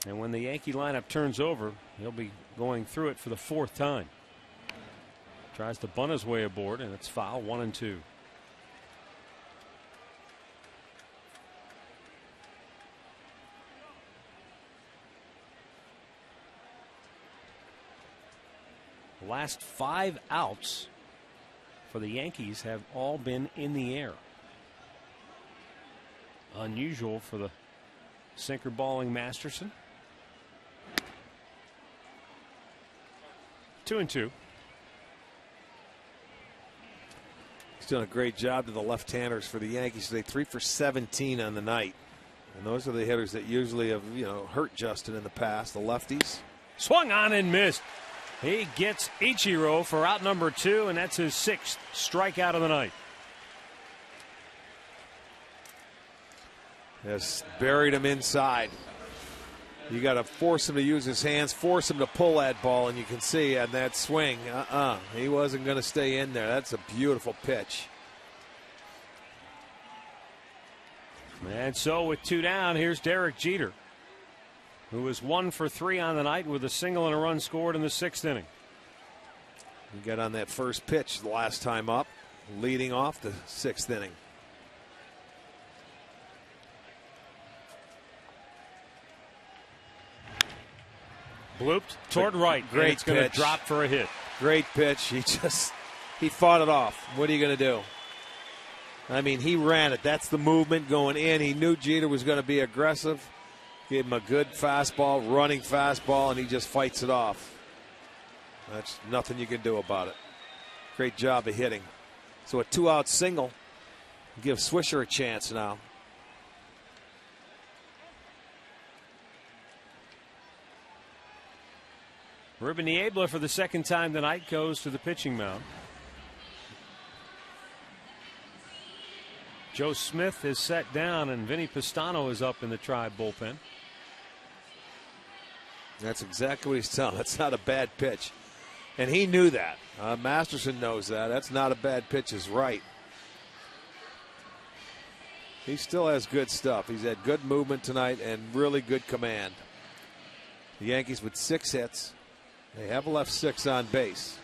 And when the Yankee lineup turns over, he'll be going through it for the 4th time. Tries to bunt his way aboard, and it's foul. 1-2. The last 5 outs for the Yankees have all been in the air. Unusual for the sinker balling Masterson. 2-2. He's done a great job to the left-handers for the Yankees today. 3 for 17 on the night. And those are the hitters that usually have, hurt Justin in the past, the lefties. Swung on and missed. He gets Ichiro for out number 2, and that's his 6th strikeout of the night. Has buried him inside. You got to force him to use his hands, force him to pull that ball, and you can see on that swing, he wasn't going to stay in there. That's a beautiful pitch. And so with 2 down, here's Derek Jeter, who was 1 for 3 on the night with a single and a run scored in the 6th inning. He got on that first pitch the last time up, leading off the 6th inning. Blooped toward right. Great It's going to pitch. drop for a hit. Great pitch. He fought it off. What are you going to do? I mean, he ran it. That's the movement going in. He knew Jeter was going to be aggressive. Gave him a good fastball, running fastball, and he just fights it off. That's nothing you can do about it. Great job of hitting. So a 2-out single. Give Swisher a chance now. Ruben Niebla, for the second time tonight, goes to the pitching mound. Joe Smith is set down, and Vinny Pistano is up in the Tribe bullpen. That's exactly what he's telling. That's not a bad pitch. And he knew that. Masterson knows that. That's not a bad pitch is right. He still has good stuff. He's had good movement tonight and really good command. The Yankees with 6 hits. They have left 6 on base.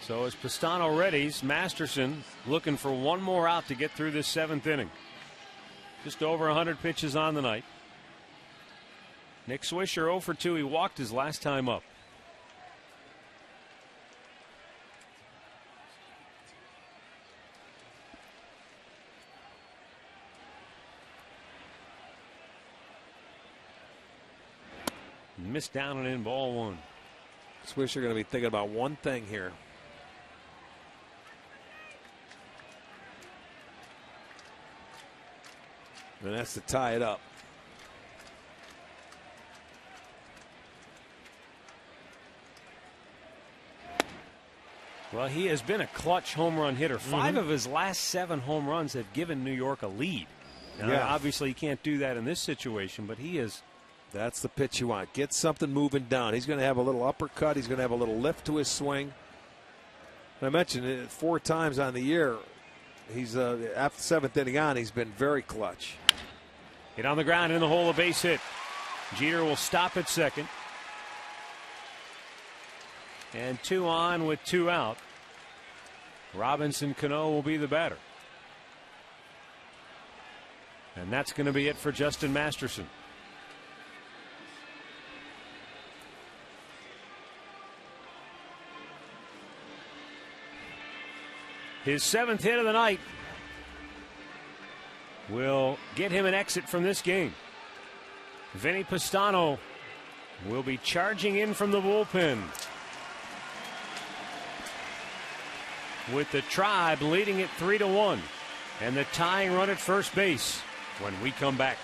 So as Pistano readies, Masterson looking for one more out to get through this 7th inning. Just over 100 pitches on the night. Nick Swisher 0 for 2. He walked his last time up. Missed down and in, ball 1. Swisher going to be thinking about one thing here. And that's to tie it up. Well, he has been a clutch home run hitter. 5 of his last 7 home runs have given New York a lead. Now, obviously, you can't do that in this situation, but he is. That's the pitch you want. Get something moving down. He's going to have a little uppercut. He's going to have a little lift to his swing. And I mentioned it 4 times on the year. He's after 7th inning on, he's been very clutch. Hit on the ground in the hole, a base hit. Jeter will stop at second. And 2 on with 2 out. Robinson Cano will be the batter. And that's going to be it for Justin Masterson. His 7th hit of the night will get him an exit from this game. Vinny Pistano will be charging in from the bullpen, with the Tribe leading it 3-1 and the tying run at first base when we come back.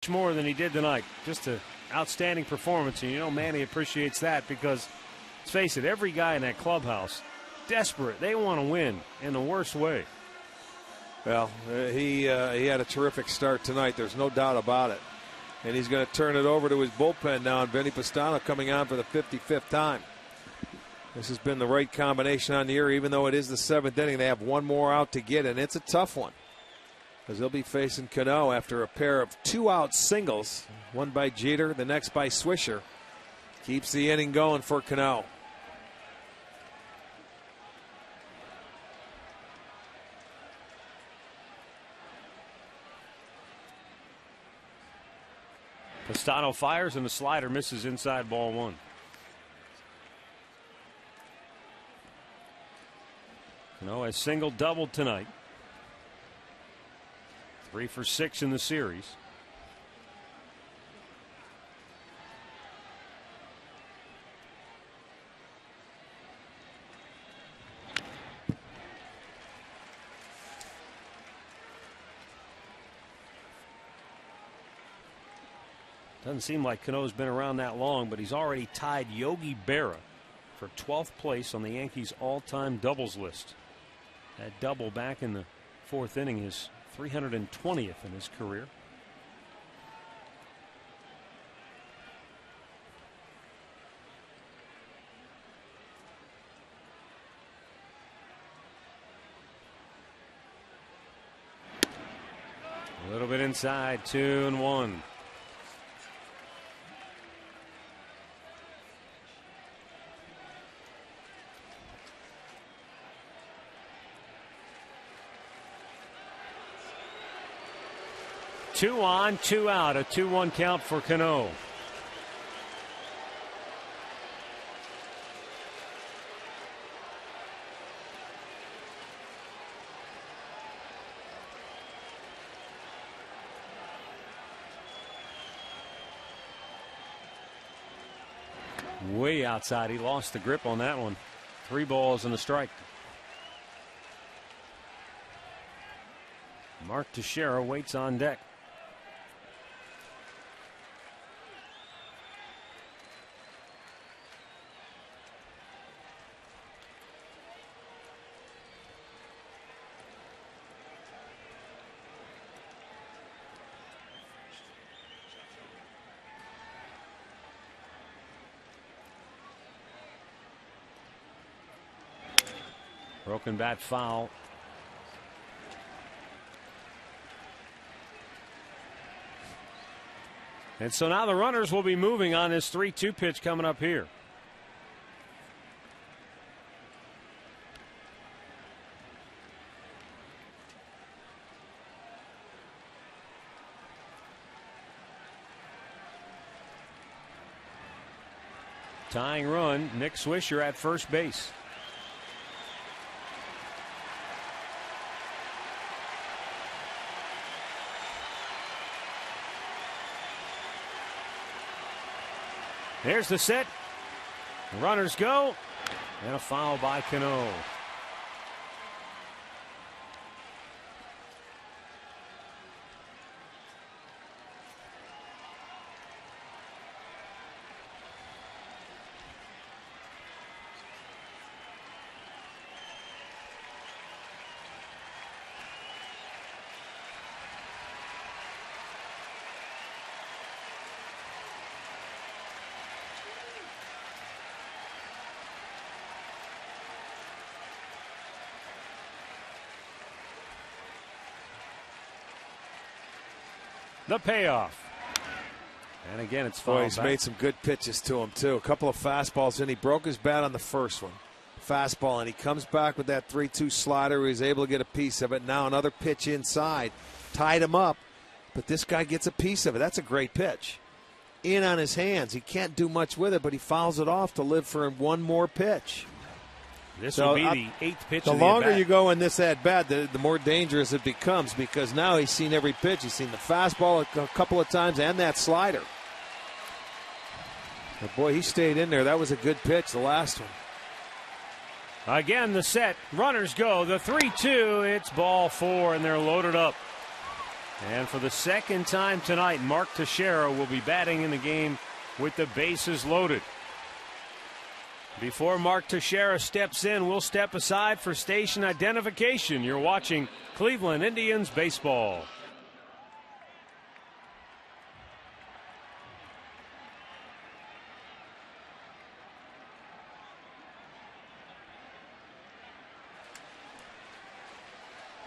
More than he did tonight. Just an outstanding performance, and you know Manny appreciates that, because let's face it, every guy in that clubhouse desperate. They want to win in the worst way. Well, he had a terrific start tonight. There's no doubt about it. And he's going to turn it over to his bullpen now, and Vinny Pistano coming on for the 55th time. This has been the right combination on the year, even though it is the 7th inning. They have one more out to get, and it's a tough one. Because they'll be facing Cano after a pair of 2-out singles. One by Jeter, the next by Swisher. Keeps the inning going for Cano. Pastano fires and the slider misses inside, ball 1. Cano has single-doubled tonight. 3 for 6 in the series. Doesn't seem like Cano's been around that long, but he's already tied Yogi Berra for 12th place on the Yankees all-time doubles list. That double back in the 4th inning is 320th in his career. A little bit inside, 2-1. Two on, 2 out, a 2-1 count for Cano. Way outside, he lost the grip on that one. 3 balls and a strike. Mark Teixeira waits on deck. Broken bat foul. And so now the runners will be moving on this 3-2 pitch coming up here. Tying run, Nick Swisher at first base. Here's the set. Runners go. And a foul by Cano. The payoff. And again, it's fouled. Boy, he's made some good pitches to him, too. A couple of fastballs, and he broke his bat on the first one. Fastball, and he comes back with that 3-2 slider. He's able to get a piece of it. Now another pitch inside. Tied him up, but this guy gets a piece of it. That's a great pitch. In on his hands. He can't do much with it, but he fouls it off to live for one more pitch. This will be the 8th pitch. The longer you go in this at-bat, the more dangerous it becomes, because now he's seen every pitch. He's seen the fastball a couple of times and that slider. But boy, he stayed in there. That was a good pitch, the last one. Again, the set. Runners go. The 3-2. It's ball 4, and they're loaded up. And for the second time tonight, Mark Teixeira will be batting in the game with the bases loaded. Before Mark Teixeira steps in, we'll step aside for station identification. You're watching Cleveland Indians baseball.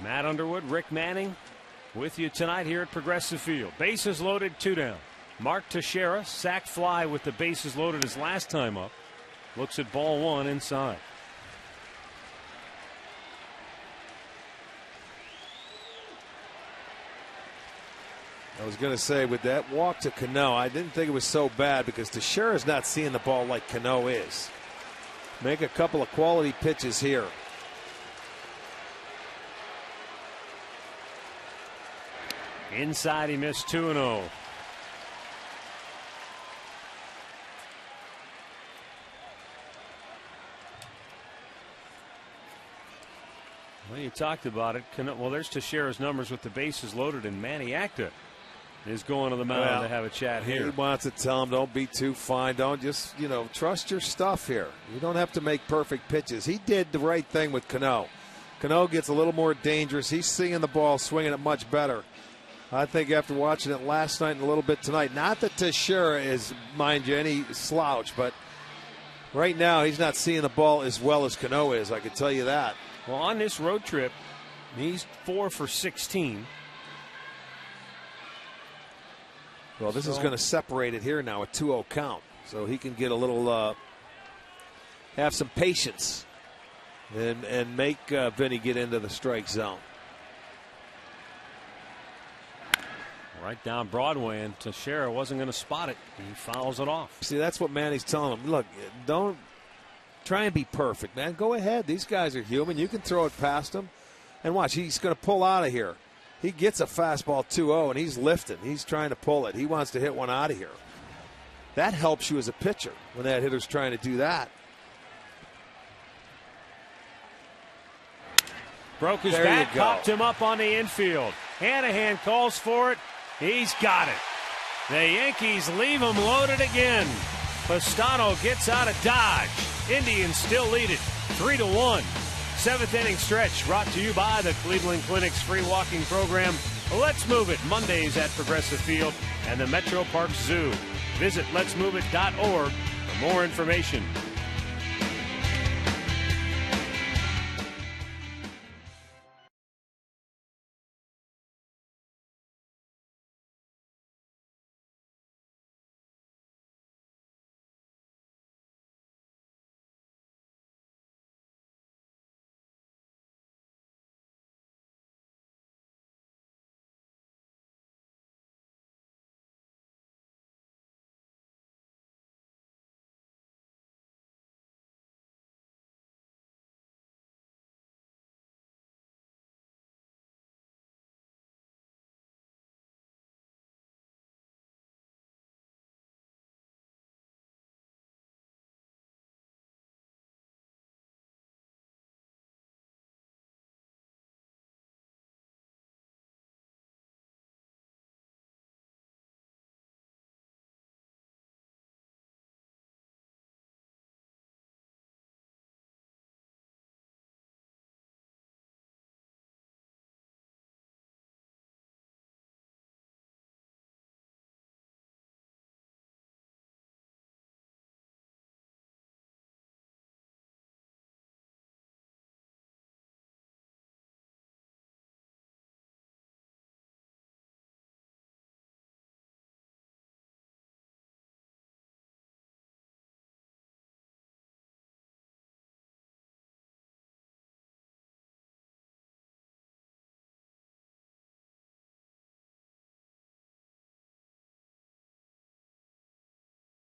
Matt Underwood, Rick Manning, with you tonight here at Progressive Field. Bases loaded, 2 down. Mark Teixeira, sac fly with the bases loaded his last time up. Looks at ball 1 inside. I was going to say, with that walk to Cano, I didn't think it was so bad because Teixeira's not seeing the ball like Cano is. Make a couple of quality pitches here. Inside, he missed 2-0. Well, you talked about it. Well, there's Teixeira's numbers with the bases loaded, and Manny Acta is going to the mound to have a chat here. He wants to tell him, don't be too fine. Don't just, trust your stuff here. You don't have to make perfect pitches. He did the right thing with Cano. Cano gets a little more dangerous. He's seeing the ball, swinging it much better. I think after watching it last night and a little bit tonight, not that Teixeira is, mind you, any slouch, but right now he's not seeing the ball as well as Cano is. I can tell you that. Well, on this road trip, he's 4 for 16. Well, this is going to separate it here now, a 2-0 count. So he can get a little, have some patience and make Vinny get into the strike zone. Right down Broadway, and Teixeira wasn't going to spot it. He fouls it off. See, that's what Manny's telling him. Look, don't try and be perfect, man. Go ahead. These guys are human. You can throw it past them. And watch, he's going to pull out of here. He gets a fastball 2-0, and he's lifting. He's trying to pull it. He wants to hit one out of here. That helps you as a pitcher when that hitter's trying to do that. Broke his bat, popped him up on the infield. Hanahan calls for it. He's got it. The Yankees leave him loaded again. Pastano gets out of Dodge. Indians still lead it 3-1. 7th inning stretch brought to you by the Cleveland Clinic's free walking program. Let's Move It, Mondays at Progressive Field and the Metro Park Zoo. Visit letsmoveit.org for more information.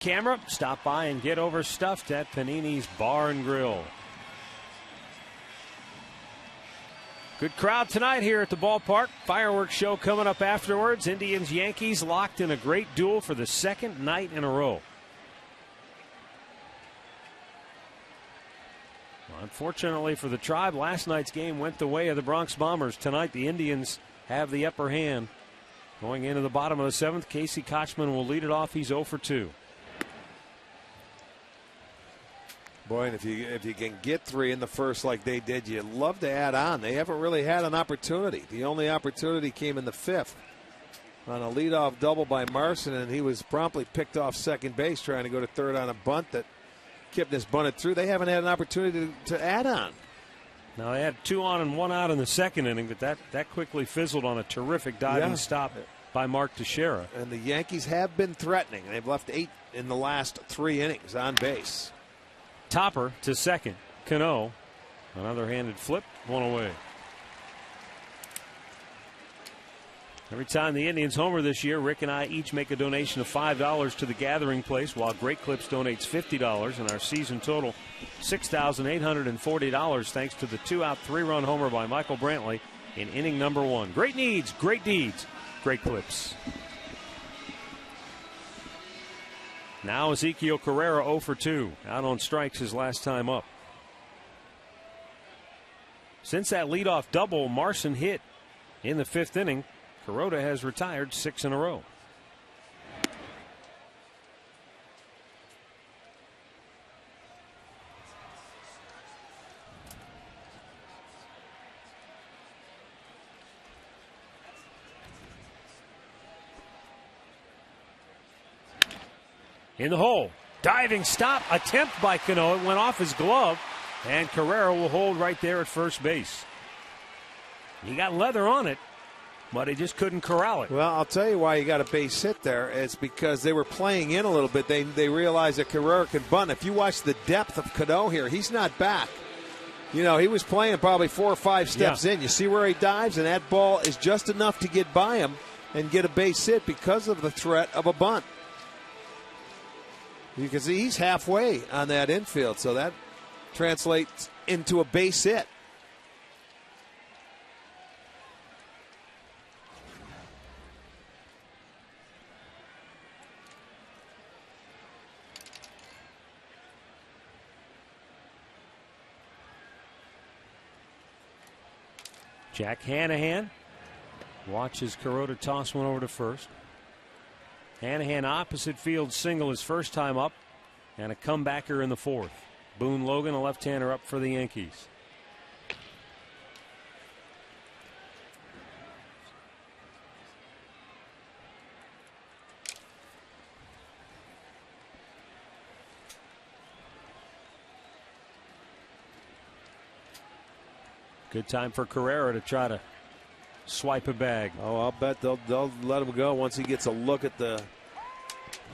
Camera, stop by and get overstuffed at Panini's Bar and Grill. Good crowd tonight here at the ballpark. Fireworks show coming up afterwards. Indians, Yankees locked in a great duel for the second night in a row. Well, unfortunately for the Tribe, last night's game went the way of the Bronx Bombers. Tonight, the Indians have the upper hand. Going into the bottom of the 7th, Casey Kochman will lead it off. He's 0 for 2. Boy, and if you can get 3 in the first like they did, you'd love to add on. They haven't really had an opportunity. The only opportunity came in the 5th on a leadoff double by Marson, and he was promptly picked off second base trying to go to third on a bunt that Kipnis bunted through. They haven't had an opportunity to add on. Now, they had 2 on and 1 out in the second inning, but that quickly fizzled on a terrific diving stop by Mark Teixeira. And the Yankees have been threatening. They've left 8 in the last 3 innings on base. Topper to second. Cano, another handed flip, 1 away. Every time the Indians homer this year, Rick and I each make a donation of $5 to the Gathering Place, while Great Clips donates $50, and our season total $6,840 thanks to the 2-out 3-run homer by Michael Brantley in inning number 1. Great needs, great deeds, Great Clips. Now Ezekiel Carrera 0 for 2, out on strikes his last time up. Since that leadoff double Marson hit in the 5th inning, Carrera has retired 6 in a row. In the hole. Diving stop attempt by Cano. It went off his glove, and Carrera will hold right there at first base. He got leather on it, but he just couldn't corral it. Well, I'll tell you why you got a base hit there. It's because they were playing in a little bit. They realized that Carrera could bunt. If you watch the depth of Cano here, he's not back. You know, he was playing probably 4 or 5 steps in. You see where he dives, and that ball is just enough to get by him and get a base hit because of the threat of a bunt. You can see he's halfway on that infield, so that translates into a base hit. Jack Hanahan watches Carrera toss one over to first. Hanahan opposite field single his first time up, and a comebacker in the 4th. Boone Logan, a left-hander, up for the Yankees. Good time for Carrera to try to swipe a bag. Oh, I'll bet they'll let him go once he gets a look at the.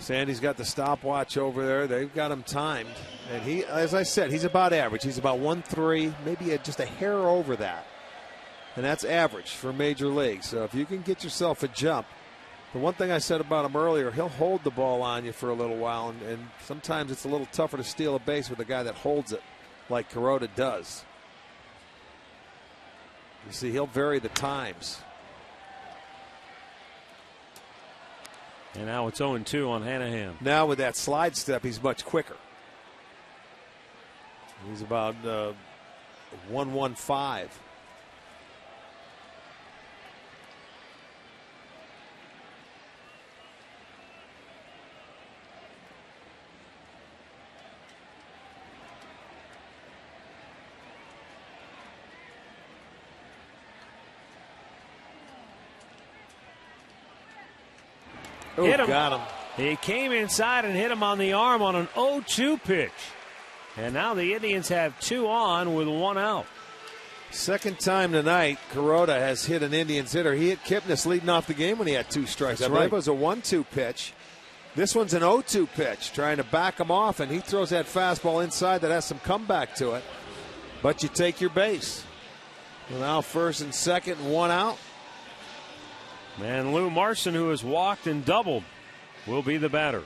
Sandy's got the stopwatch over there. They've got him timed, and he, as I said, he's about average. He's about 1-3, maybe just a hair over that, and that's average for major league. So if you can get yourself a jump, the one thing I said about him earlier, he'll hold the ball on you for a little while, and sometimes it's a little tougher to steal a base with a guy that holds it, like Carrera does. You see, he'll vary the times. And now it's 0-2 on Hanahan. Now with that slide step, he's much quicker. He's about 1-1-5. Hit him. Got him. He came inside and hit him on the arm on an 0-2 pitch. And now the Indians have 2 on with 1 out. Second time tonight, Carrera has hit an Indians hitter. He hit Kipnis leading off the game when he had 2 strikes. That's I believe right. it was a 1-2 pitch. This one's an 0-2 pitch, trying to back him off, and he throws that fastball inside that has some comeback to it. But you take your base. Well, now first and second, 1 out. And Lou Marson, who has walked and doubled, will be the batter.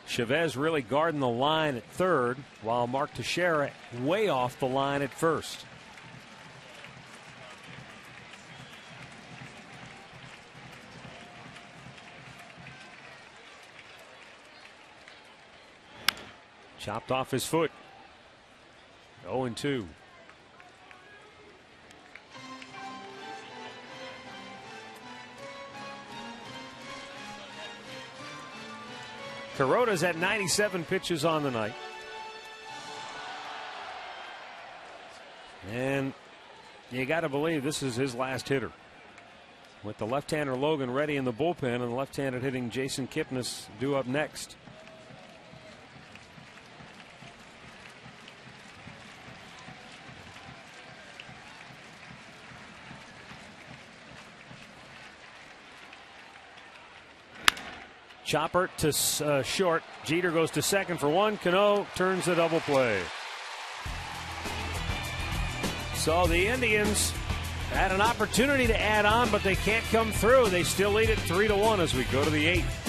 Chavez really guarding the line at third, while Mark Teixeira way off the line at first. Chopped off his foot. 0-2. Kuroda's at 97 pitches on the night. And you got to believe this is his last hitter. With the left-hander Logan ready in the bullpen and the left-handed hitting Jason Kipnis due up next. Chopper to short. Jeter goes to second for one. Cano turns the double play. So the Indians had an opportunity to add on, but they can't come through. They still lead it 3-1 as we go to the 8th.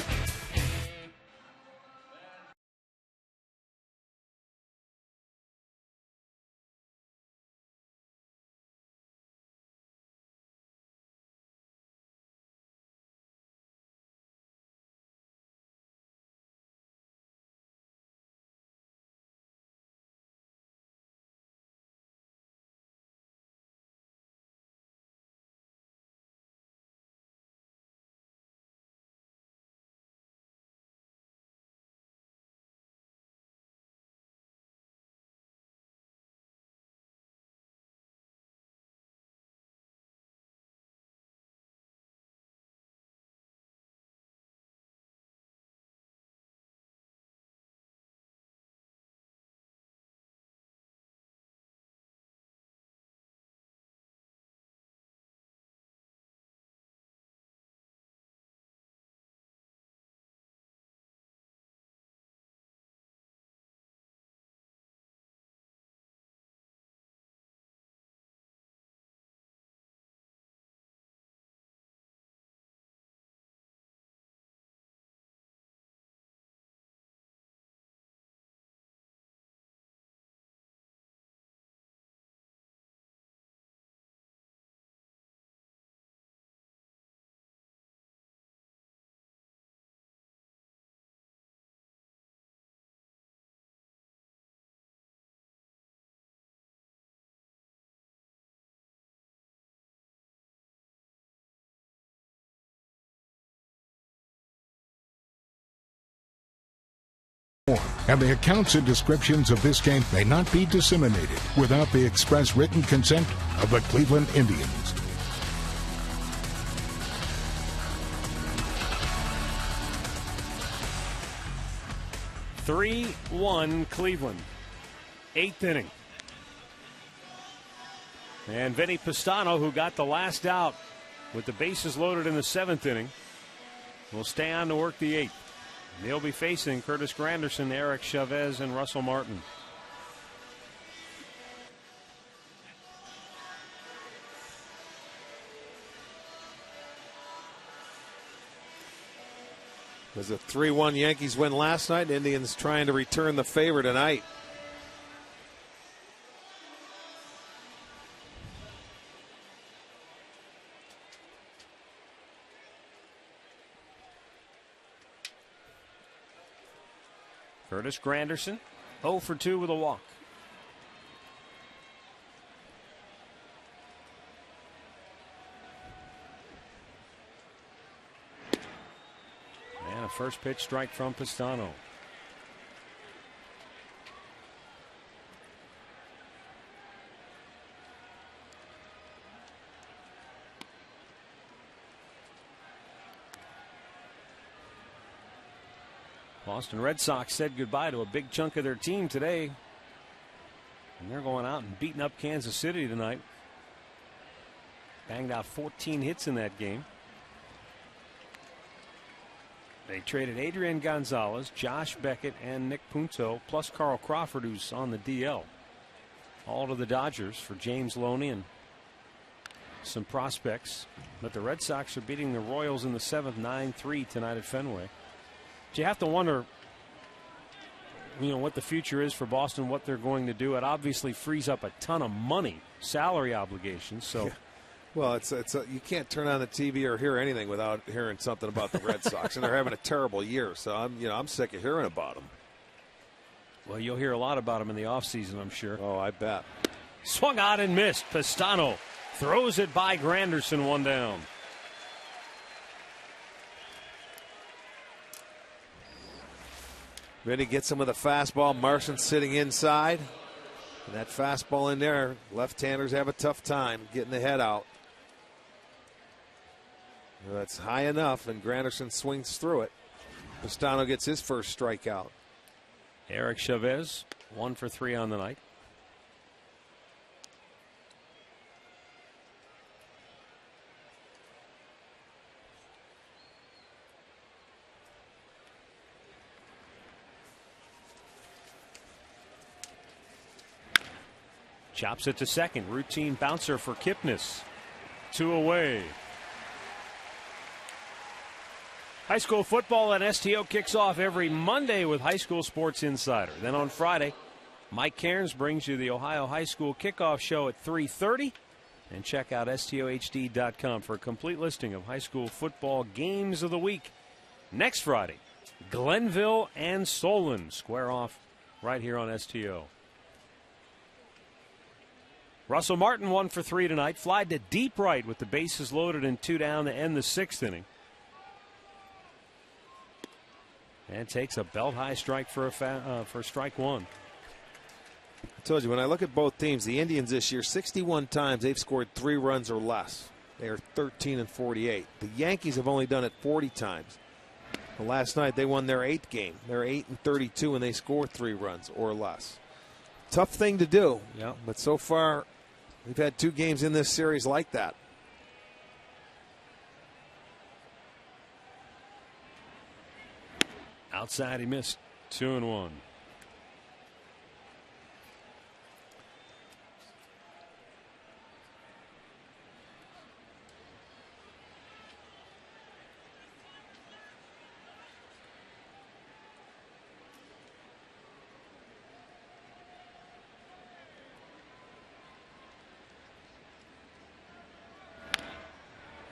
And the accounts and descriptions of this game may not be disseminated without the express written consent of the Cleveland Indians. (3-1) Cleveland. 8th inning. And Vinny Pistano, who got the last out with the bases loaded in the 7th inning, will stay on to work the 8th. They'll be facing Curtis Granderson, Eric Chavez, and Russell Martin. It was a 3-1 Yankees win last night. Indians trying to return the favor tonight. Curtis Granderson, 0 for 2 with a walk. And a first pitch strike from Pistano. Boston Red Sox said goodbye to a big chunk of their team today. And they're going out and beating up Kansas City tonight. Banged out 14 hits in that game. They traded Adrian Gonzalez, Josh Beckett, and Nick Punto, plus Carl Crawford, who's on the DL. All to the Dodgers for James Loney and some prospects. But the Red Sox are beating the Royals in the 7th, 9-3 tonight at Fenway. You have to wonder, what the future is for Boston, what they're going to do. It obviously frees up a ton of money, salary obligations. So, yeah. Well, you can't turn on the TV or hear anything without hearing something about the Red Sox, and they're having a terrible year. So I'm sick of hearing about them. Well, you'll hear a lot about them in the offseason, I'm sure. Oh, I bet. Swung out and missed. Pistano throws it by Granderson, one down. Vinny gets him with a fastball. Martian sitting inside. And that fastball in there, left-handers have a tough time getting the head out. That's high enough, and Granderson swings through it. Pistano gets his first strikeout. Eric Chavez, 1 for 3 on the night. Chops it to second. Routine bouncer for Kipnis. 2 away. High school football at STO kicks off every Monday with High School Sports Insider. Then on Friday, Mike Cairns brings you the Ohio High School Kickoff Show at 3:30. And check out STOHD.com for a complete listing of high school football games of the week. Next Friday, Glenville and Solon square off right here on STO. Russell Martin 1 for 3 tonight. Flied to deep right with the bases loaded and 2 down to end the 6th inning. And takes a belt high strike for strike 1. I told you, when I look at both teams, the Indians this year, 61 times they've scored 3 runs or less. They are 13 and 48. The Yankees have only done it 40 times. Well, last night they won their 8th game. They're 8 and 32 and they score 3 runs or less. Tough thing to do. Yeah. But so far, we've had 2 games in this series like that. Outside, he missed. 2-1.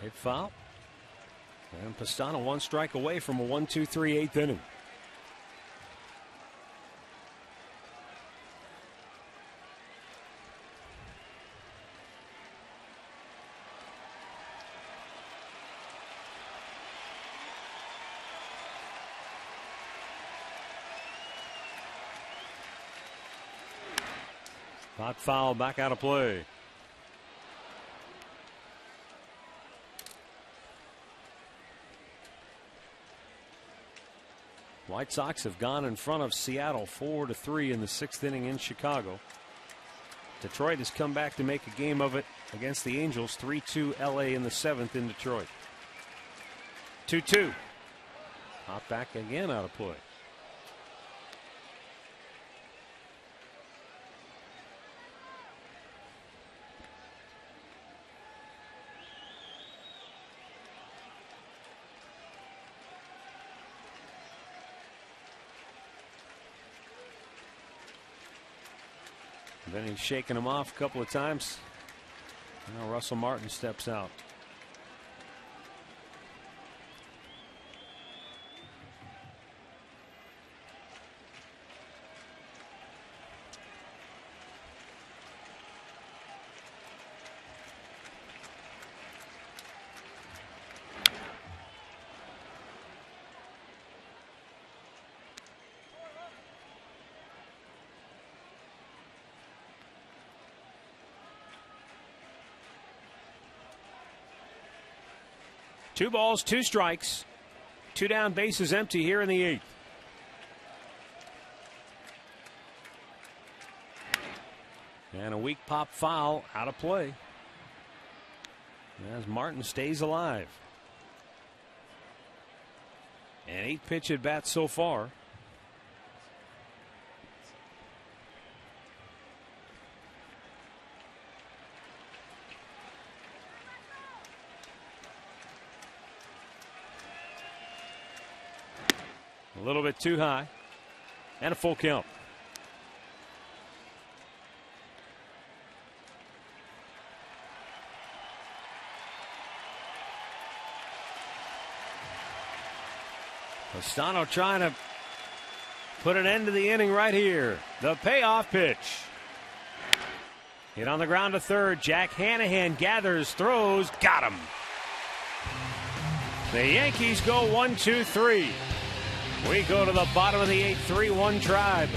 Hit foul. And Pistano 1 strike away from a 1-2-3 8th inning. Hot foul back out of play. White Sox have gone in front of Seattle 4-3 in the 6th inning in Chicago. Detroit has come back to make a game of it against the Angels. 3-2 LA in the 7th in Detroit. 2-2. Hot back again out of play. Then he's shaking him off a couple of times. Now Russell Martin steps out. Two balls, 2 strikes. 2 down, bases empty here in the 8th. And a weak pop foul out of play as Martin stays alive. And 8 pitch at bats so far. A little bit too high. And a full count. Pistano trying to put an end to the inning right here. The payoff pitch. Hit on the ground to third. Jack Hanahan gathers, throws, got him. The Yankees go 1-2-3. We go to the bottom of the 8th, 3-1 Tribe.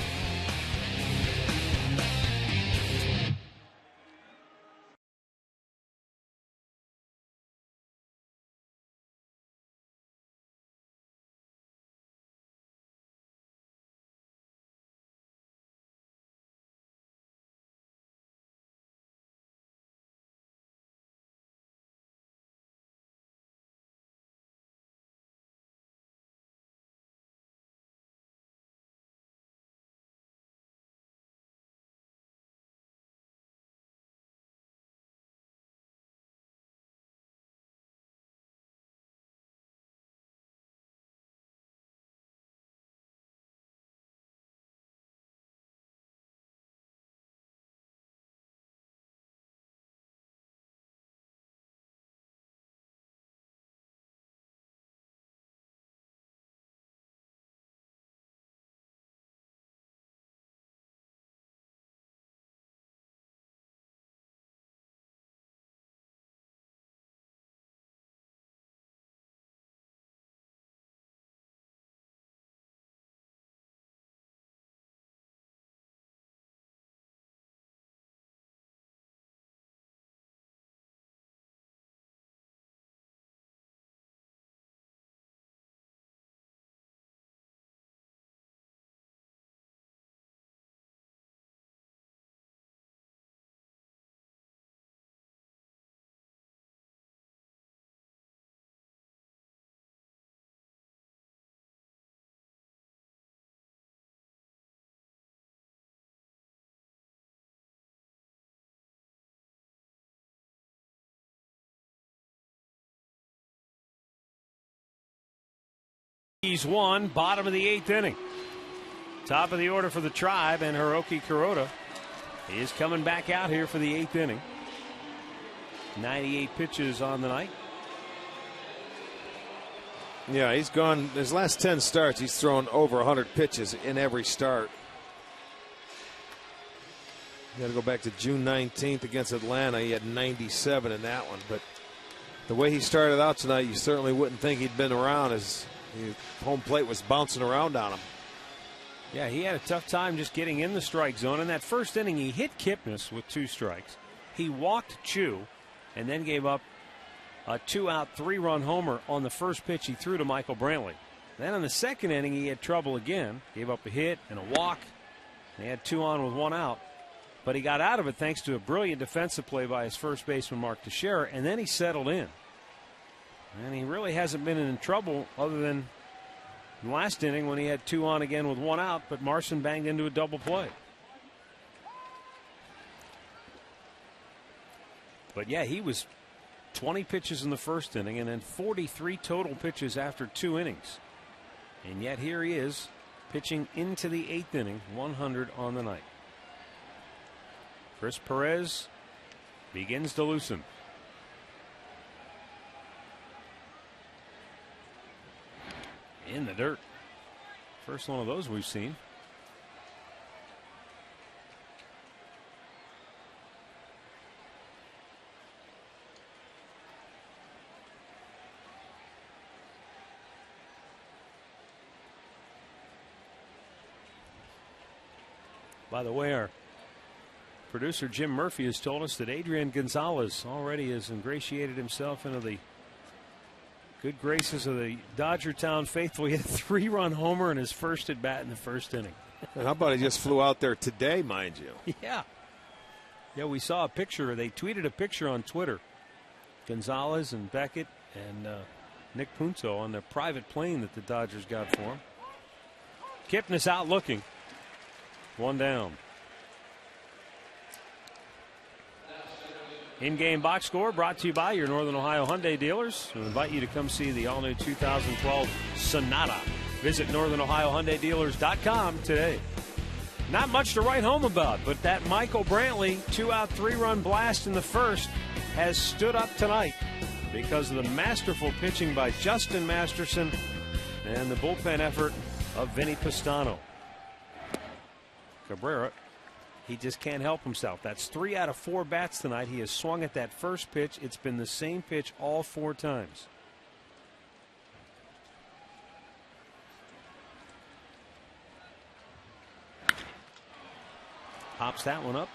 He's won, bottom of the 8th inning. Top of the order for the Tribe, and Hiroki Kuroda is coming back out here for the 8th inning. 98 pitches on the night. Yeah, he's gone his last 10 starts. He's thrown over 100 pitches in every start. You got to go back to June 19th against Atlanta. He had 97 in that one. But the way he started out tonight, you certainly wouldn't think he'd been around, as home plate was bouncing around on him. Yeah, he had a tough time just getting in the strike zone. In that first inning, he hit Kipnis with 2 strikes. He walked Chu and then gave up a 2-out, 3-run homer on the first pitch he threw to Michael Brantley. Then in the second inning, he had trouble again. Gave up a hit and a walk. And he had 2 on with 1 out. But he got out of it thanks to a brilliant defensive play by his first baseman, Mark Teixeira, and then he settled in. And he really hasn't been in trouble other than last inning when he had 2 on again with 1 out, but Marson banged into a double play. But yeah, he was 20 pitches in the first inning and then 43 total pitches after 2 innings. And yet here he is pitching into the 8th inning, 100 on the night. Chris Perez begins to loosen. In the dirt. First one of those we've seen. By the way, our producer Jim Murphy has told us that Adrian Gonzalez already has ingratiated himself into the good graces of the Dodgertown faithful. He had a 3-run homer in his first at bat in the first inning. And how about he just flew out there today, mind you? Yeah. Yeah, we saw a picture. They tweeted a picture on Twitter. Gonzalez and Beckett and Nick Punto on their private plane that the Dodgers got for him. Kipnis out looking. 1 down. In-game box score brought to you by your Northern Ohio Hyundai dealers. We invite you to come see the all-new 2012 Sonata. Visit NorthernOhioHyundaiDealers.com today. Not much to write home about, but that Michael Brantley 2-out, 3-run blast in the first has stood up tonight because of the masterful pitching by Justin Masterson and the bullpen effort of Vinny Pastano. Cabrera, he just can't help himself. That's 3 out of 4 bats tonight. He has swung at that first pitch. It's been the same pitch all 4 times. Pops that one up.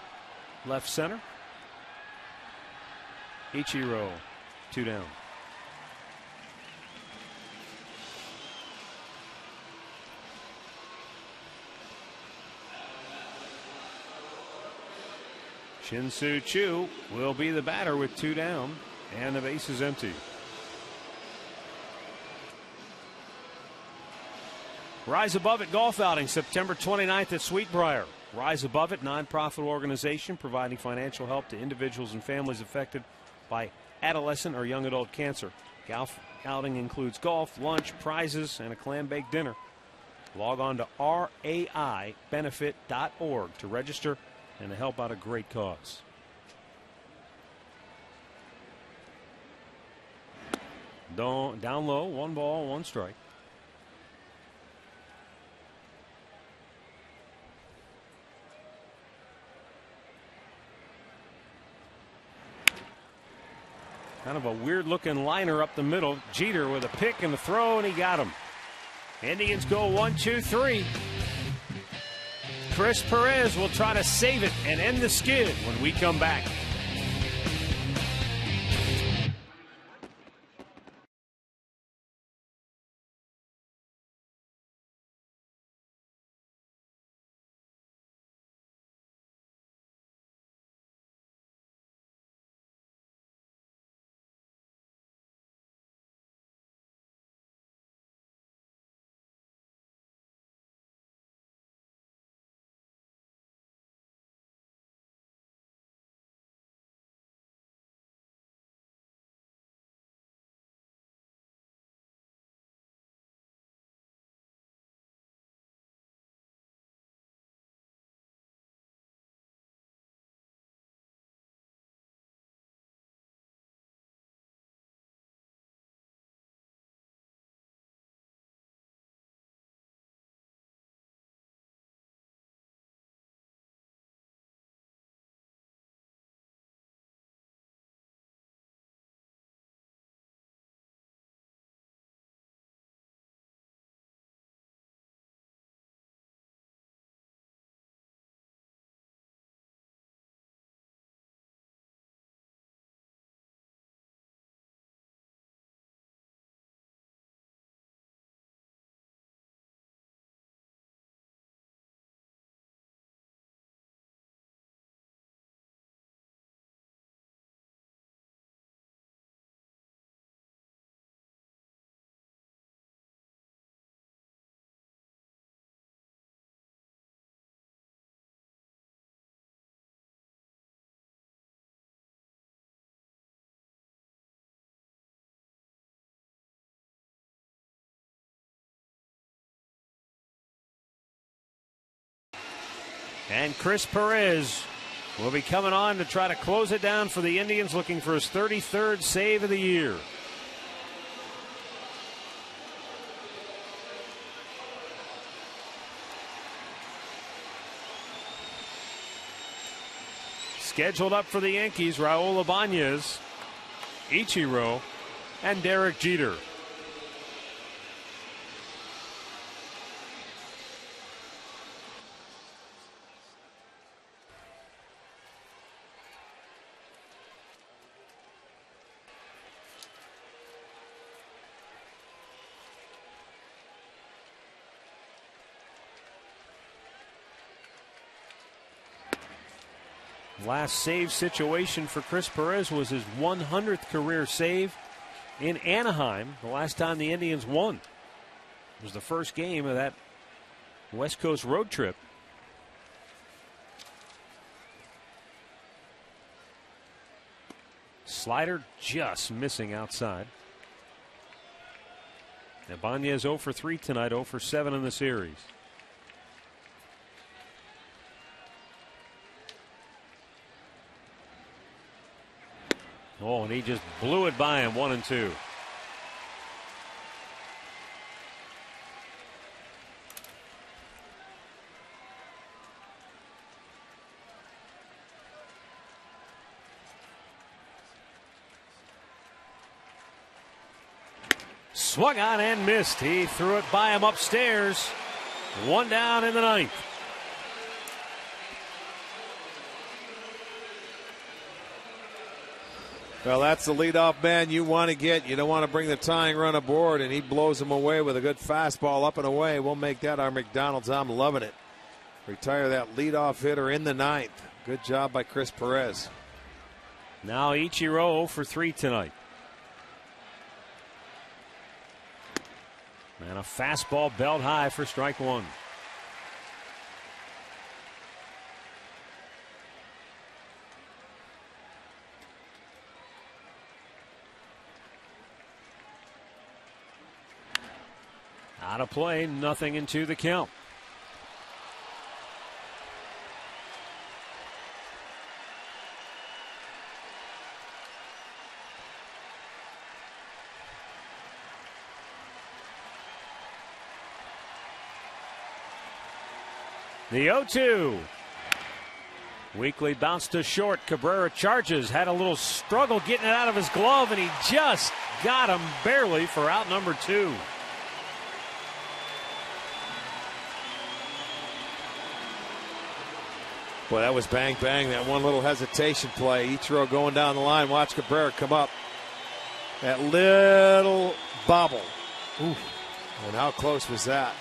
Left center. Ichiro, 2 down. Shin-Soo Choo will be the batter with 2 down, and the base is empty. Rise Above It golf outing September 29th at Sweetbriar. Rise Above It, nonprofit organization providing financial help to individuals and families affected by adolescent or young adult cancer. Golf outing includes golf, lunch, prizes, and a clam-baked dinner. Log on to raibenefit.org to register and to help out a great cause. Down low, 1 ball, 1 strike. Kind of a weird looking liner up the middle. Jeter with a pick and a throw, and he got him. Indians go 1-2-3. Chris Perez will try to save it and end the skid when we come back. And Chris Perez will be coming on to try to close it down for the Indians, looking for his 33rd save of the year. Scheduled up for the Yankees, Raul Ibanez, Ichiro, and Derek Jeter. Last save situation for Chris Perez was his 100th career save in Anaheim, the last time the Indians won. It was the first game of that West Coast road trip. Slider just missing outside. Ibanez 0 for 3 tonight, 0 for 7 in the series. Oh, and he just blew it by him, 1-2. Swung on and missed. He threw it by him upstairs. 1 down in the 9th. Well, that's the leadoff man you want to get. You don't want to bring the tying run aboard, and he blows him away with a good fastball up and away. We'll make that our McDonald's. I'm loving it. Retire that leadoff hitter in the ninth. Good job by Chris Perez. Now Ichiro 0 for 3 tonight. And a fastball belt high for strike one. Out of play, nothing into the count. The 0-2. Weekly bounce to short. Cabrera charges. Had a little struggle getting it out of his glove, and he just got him barely for out number 2. Boy, that was bang, bang. That one little hesitation play. Ichiro going down the line. Watch Cabrera come up. That little bobble. Ooh. And how close was that?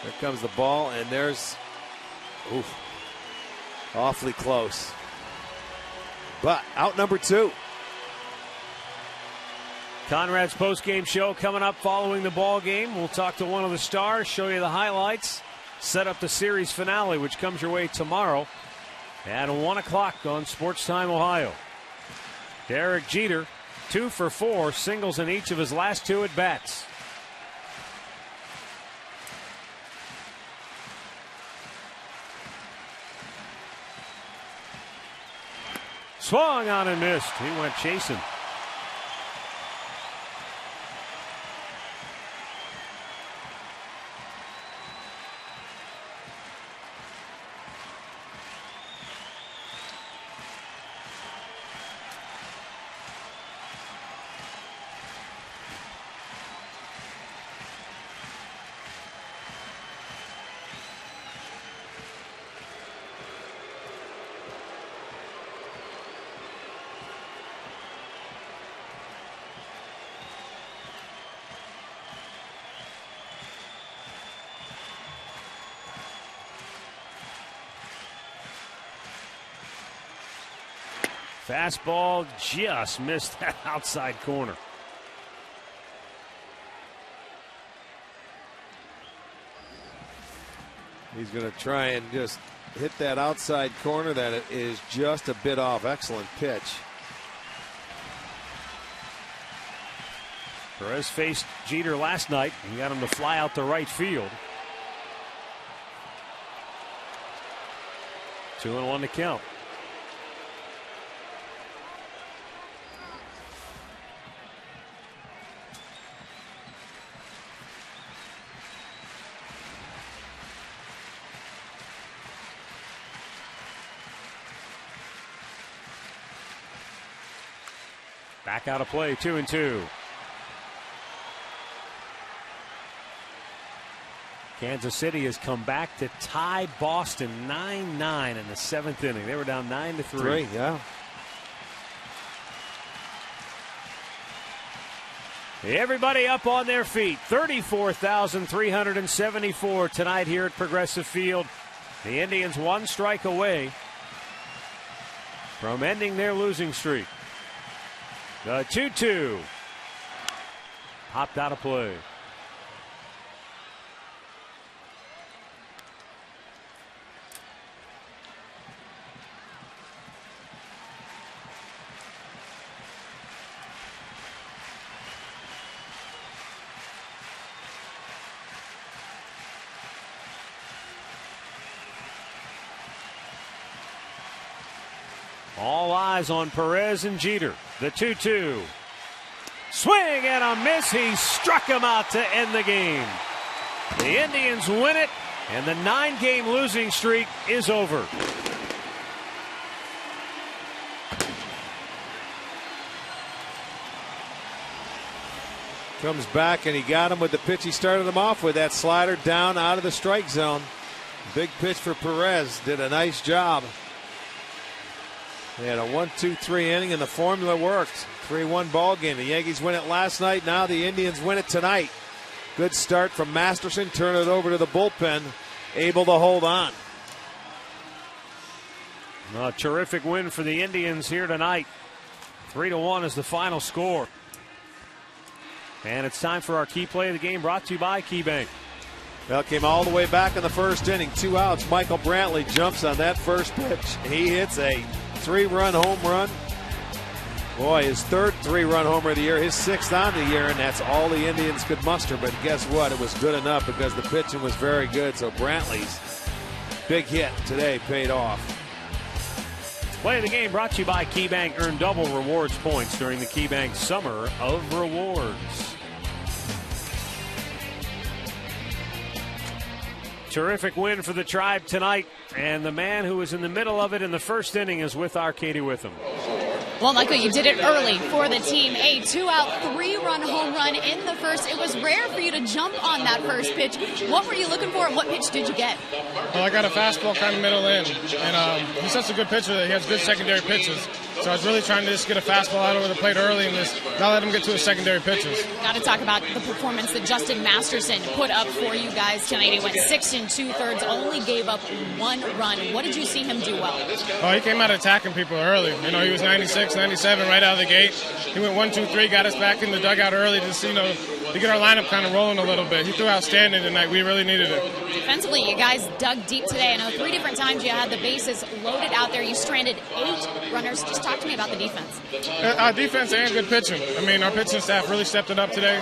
There comes the ball, and there's awfully close. But out number 2. Conrad's postgame show coming up following the ball game. We'll talk to one of the stars, show you the highlights, set up the series finale, which comes your way tomorrow at 1 o'clock on Sports Time Ohio. Derek Jeter, 2 for 4, singles in each of his last 2 at bats. Swung on and missed. He went chasing. Fastball just missed that outside corner. He's going to try and just hit that outside corner that is just a bit off. Excellent pitch. Perez faced Jeter last night. He got him to fly out to right field. 2-1 to count. Back out of play, 2-2. Kansas City has come back to tie Boston 9-9 in the 7th inning. They were down 9-3. Yeah. Everybody up on their feet. 34,374 tonight here at Progressive Field. The Indians 1 strike away from ending their losing streak. The 2-2. Popped out of play. All eyes on Perez and Jeter. The 2-2. Swing and a miss. He struck him out to end the game. The Indians win it, and the 9-game losing streak is over. Comes back, and he got him with the pitch he started him off with. That slider down out of the strike zone. Big pitch for Perez. Did a nice job. They had a 1-2-3 inning, and the formula worked. 3-1 ball game. The Yankees win it last night. Now the Indians win it tonight. Good start from Masterson. Turn it over to the bullpen. Able to hold on. A terrific win for the Indians here tonight. 3-1 is the final score. And it's time for our key play of the game, brought to you by KeyBank. Well, came all the way back in the first inning. 2 outs. Michael Brantley jumps on that first pitch. He hits a 3-run home run. Boy, his third 3-run homer of the year, his 6th on the year, and that's all the Indians could muster. But guess what? It was good enough because the pitching was very good. So Brantley's big hit today paid off. Play of the game brought to you by KeyBank. Earn double rewards points during the KeyBank Summer of Rewards. Terrific win for the Tribe tonight. And the man who was in the middle of it in the first inning is with our Katie Witham. Well, Michael, you did it early for the team. A 2-out, 3-run home run in the first. It was rare for you to jump on that first pitch. What were you looking for, and what pitch did you get? Well, I got a fastball kind of middle in, and he's such a good pitcher that he has good secondary pitches. So I was really trying to just get a fastball out over the plate early and just not let him get to his secondary pitches. Got to talk about the performance that Justin Masterson put up for you guys tonight. He went 6 2/3, only gave up 1 run. What did you see him do well? Oh, he came out attacking people early. You know, he was 96, 97 right out of the gate. He went 1, 2, 3, got us back in the dugout early to get our lineup kind of rolling a little bit. He threw outstanding tonight. We really needed it. Defensively, you guys dug deep today. I know 3 different times you had the bases loaded out there. You stranded 8 runners. Just talk to me about the defense. Our defense and good pitching. I mean, our pitching staff really stepped it up today.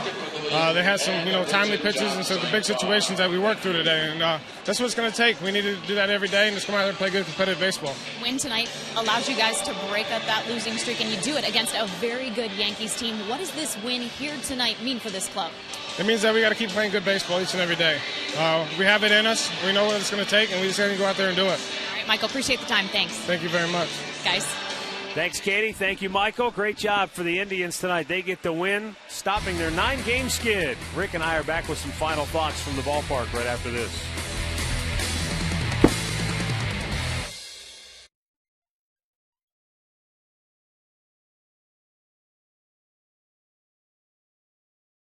They had some, timely pitches, and so the big situations that we worked through today. And that's what it's going to take. We need to do that every day and just come out there and play good competitive baseball. Win tonight allows you guys to break up that losing streak, and you do it against a very good Yankees team. What does this win here tonight mean for this club? It means that we got to keep playing good baseball each and every day. We have it in us. We know what it's going to take, and we just got to go out there and do it. All right, Michael, appreciate the time. Thanks. Thank you very much. Guys. Thanks, Katie. Thank you, Michael. Great job for the Indians tonight. They get the win, stopping their 9-game skid. Rick and I are back with some final thoughts from the ballpark right after this.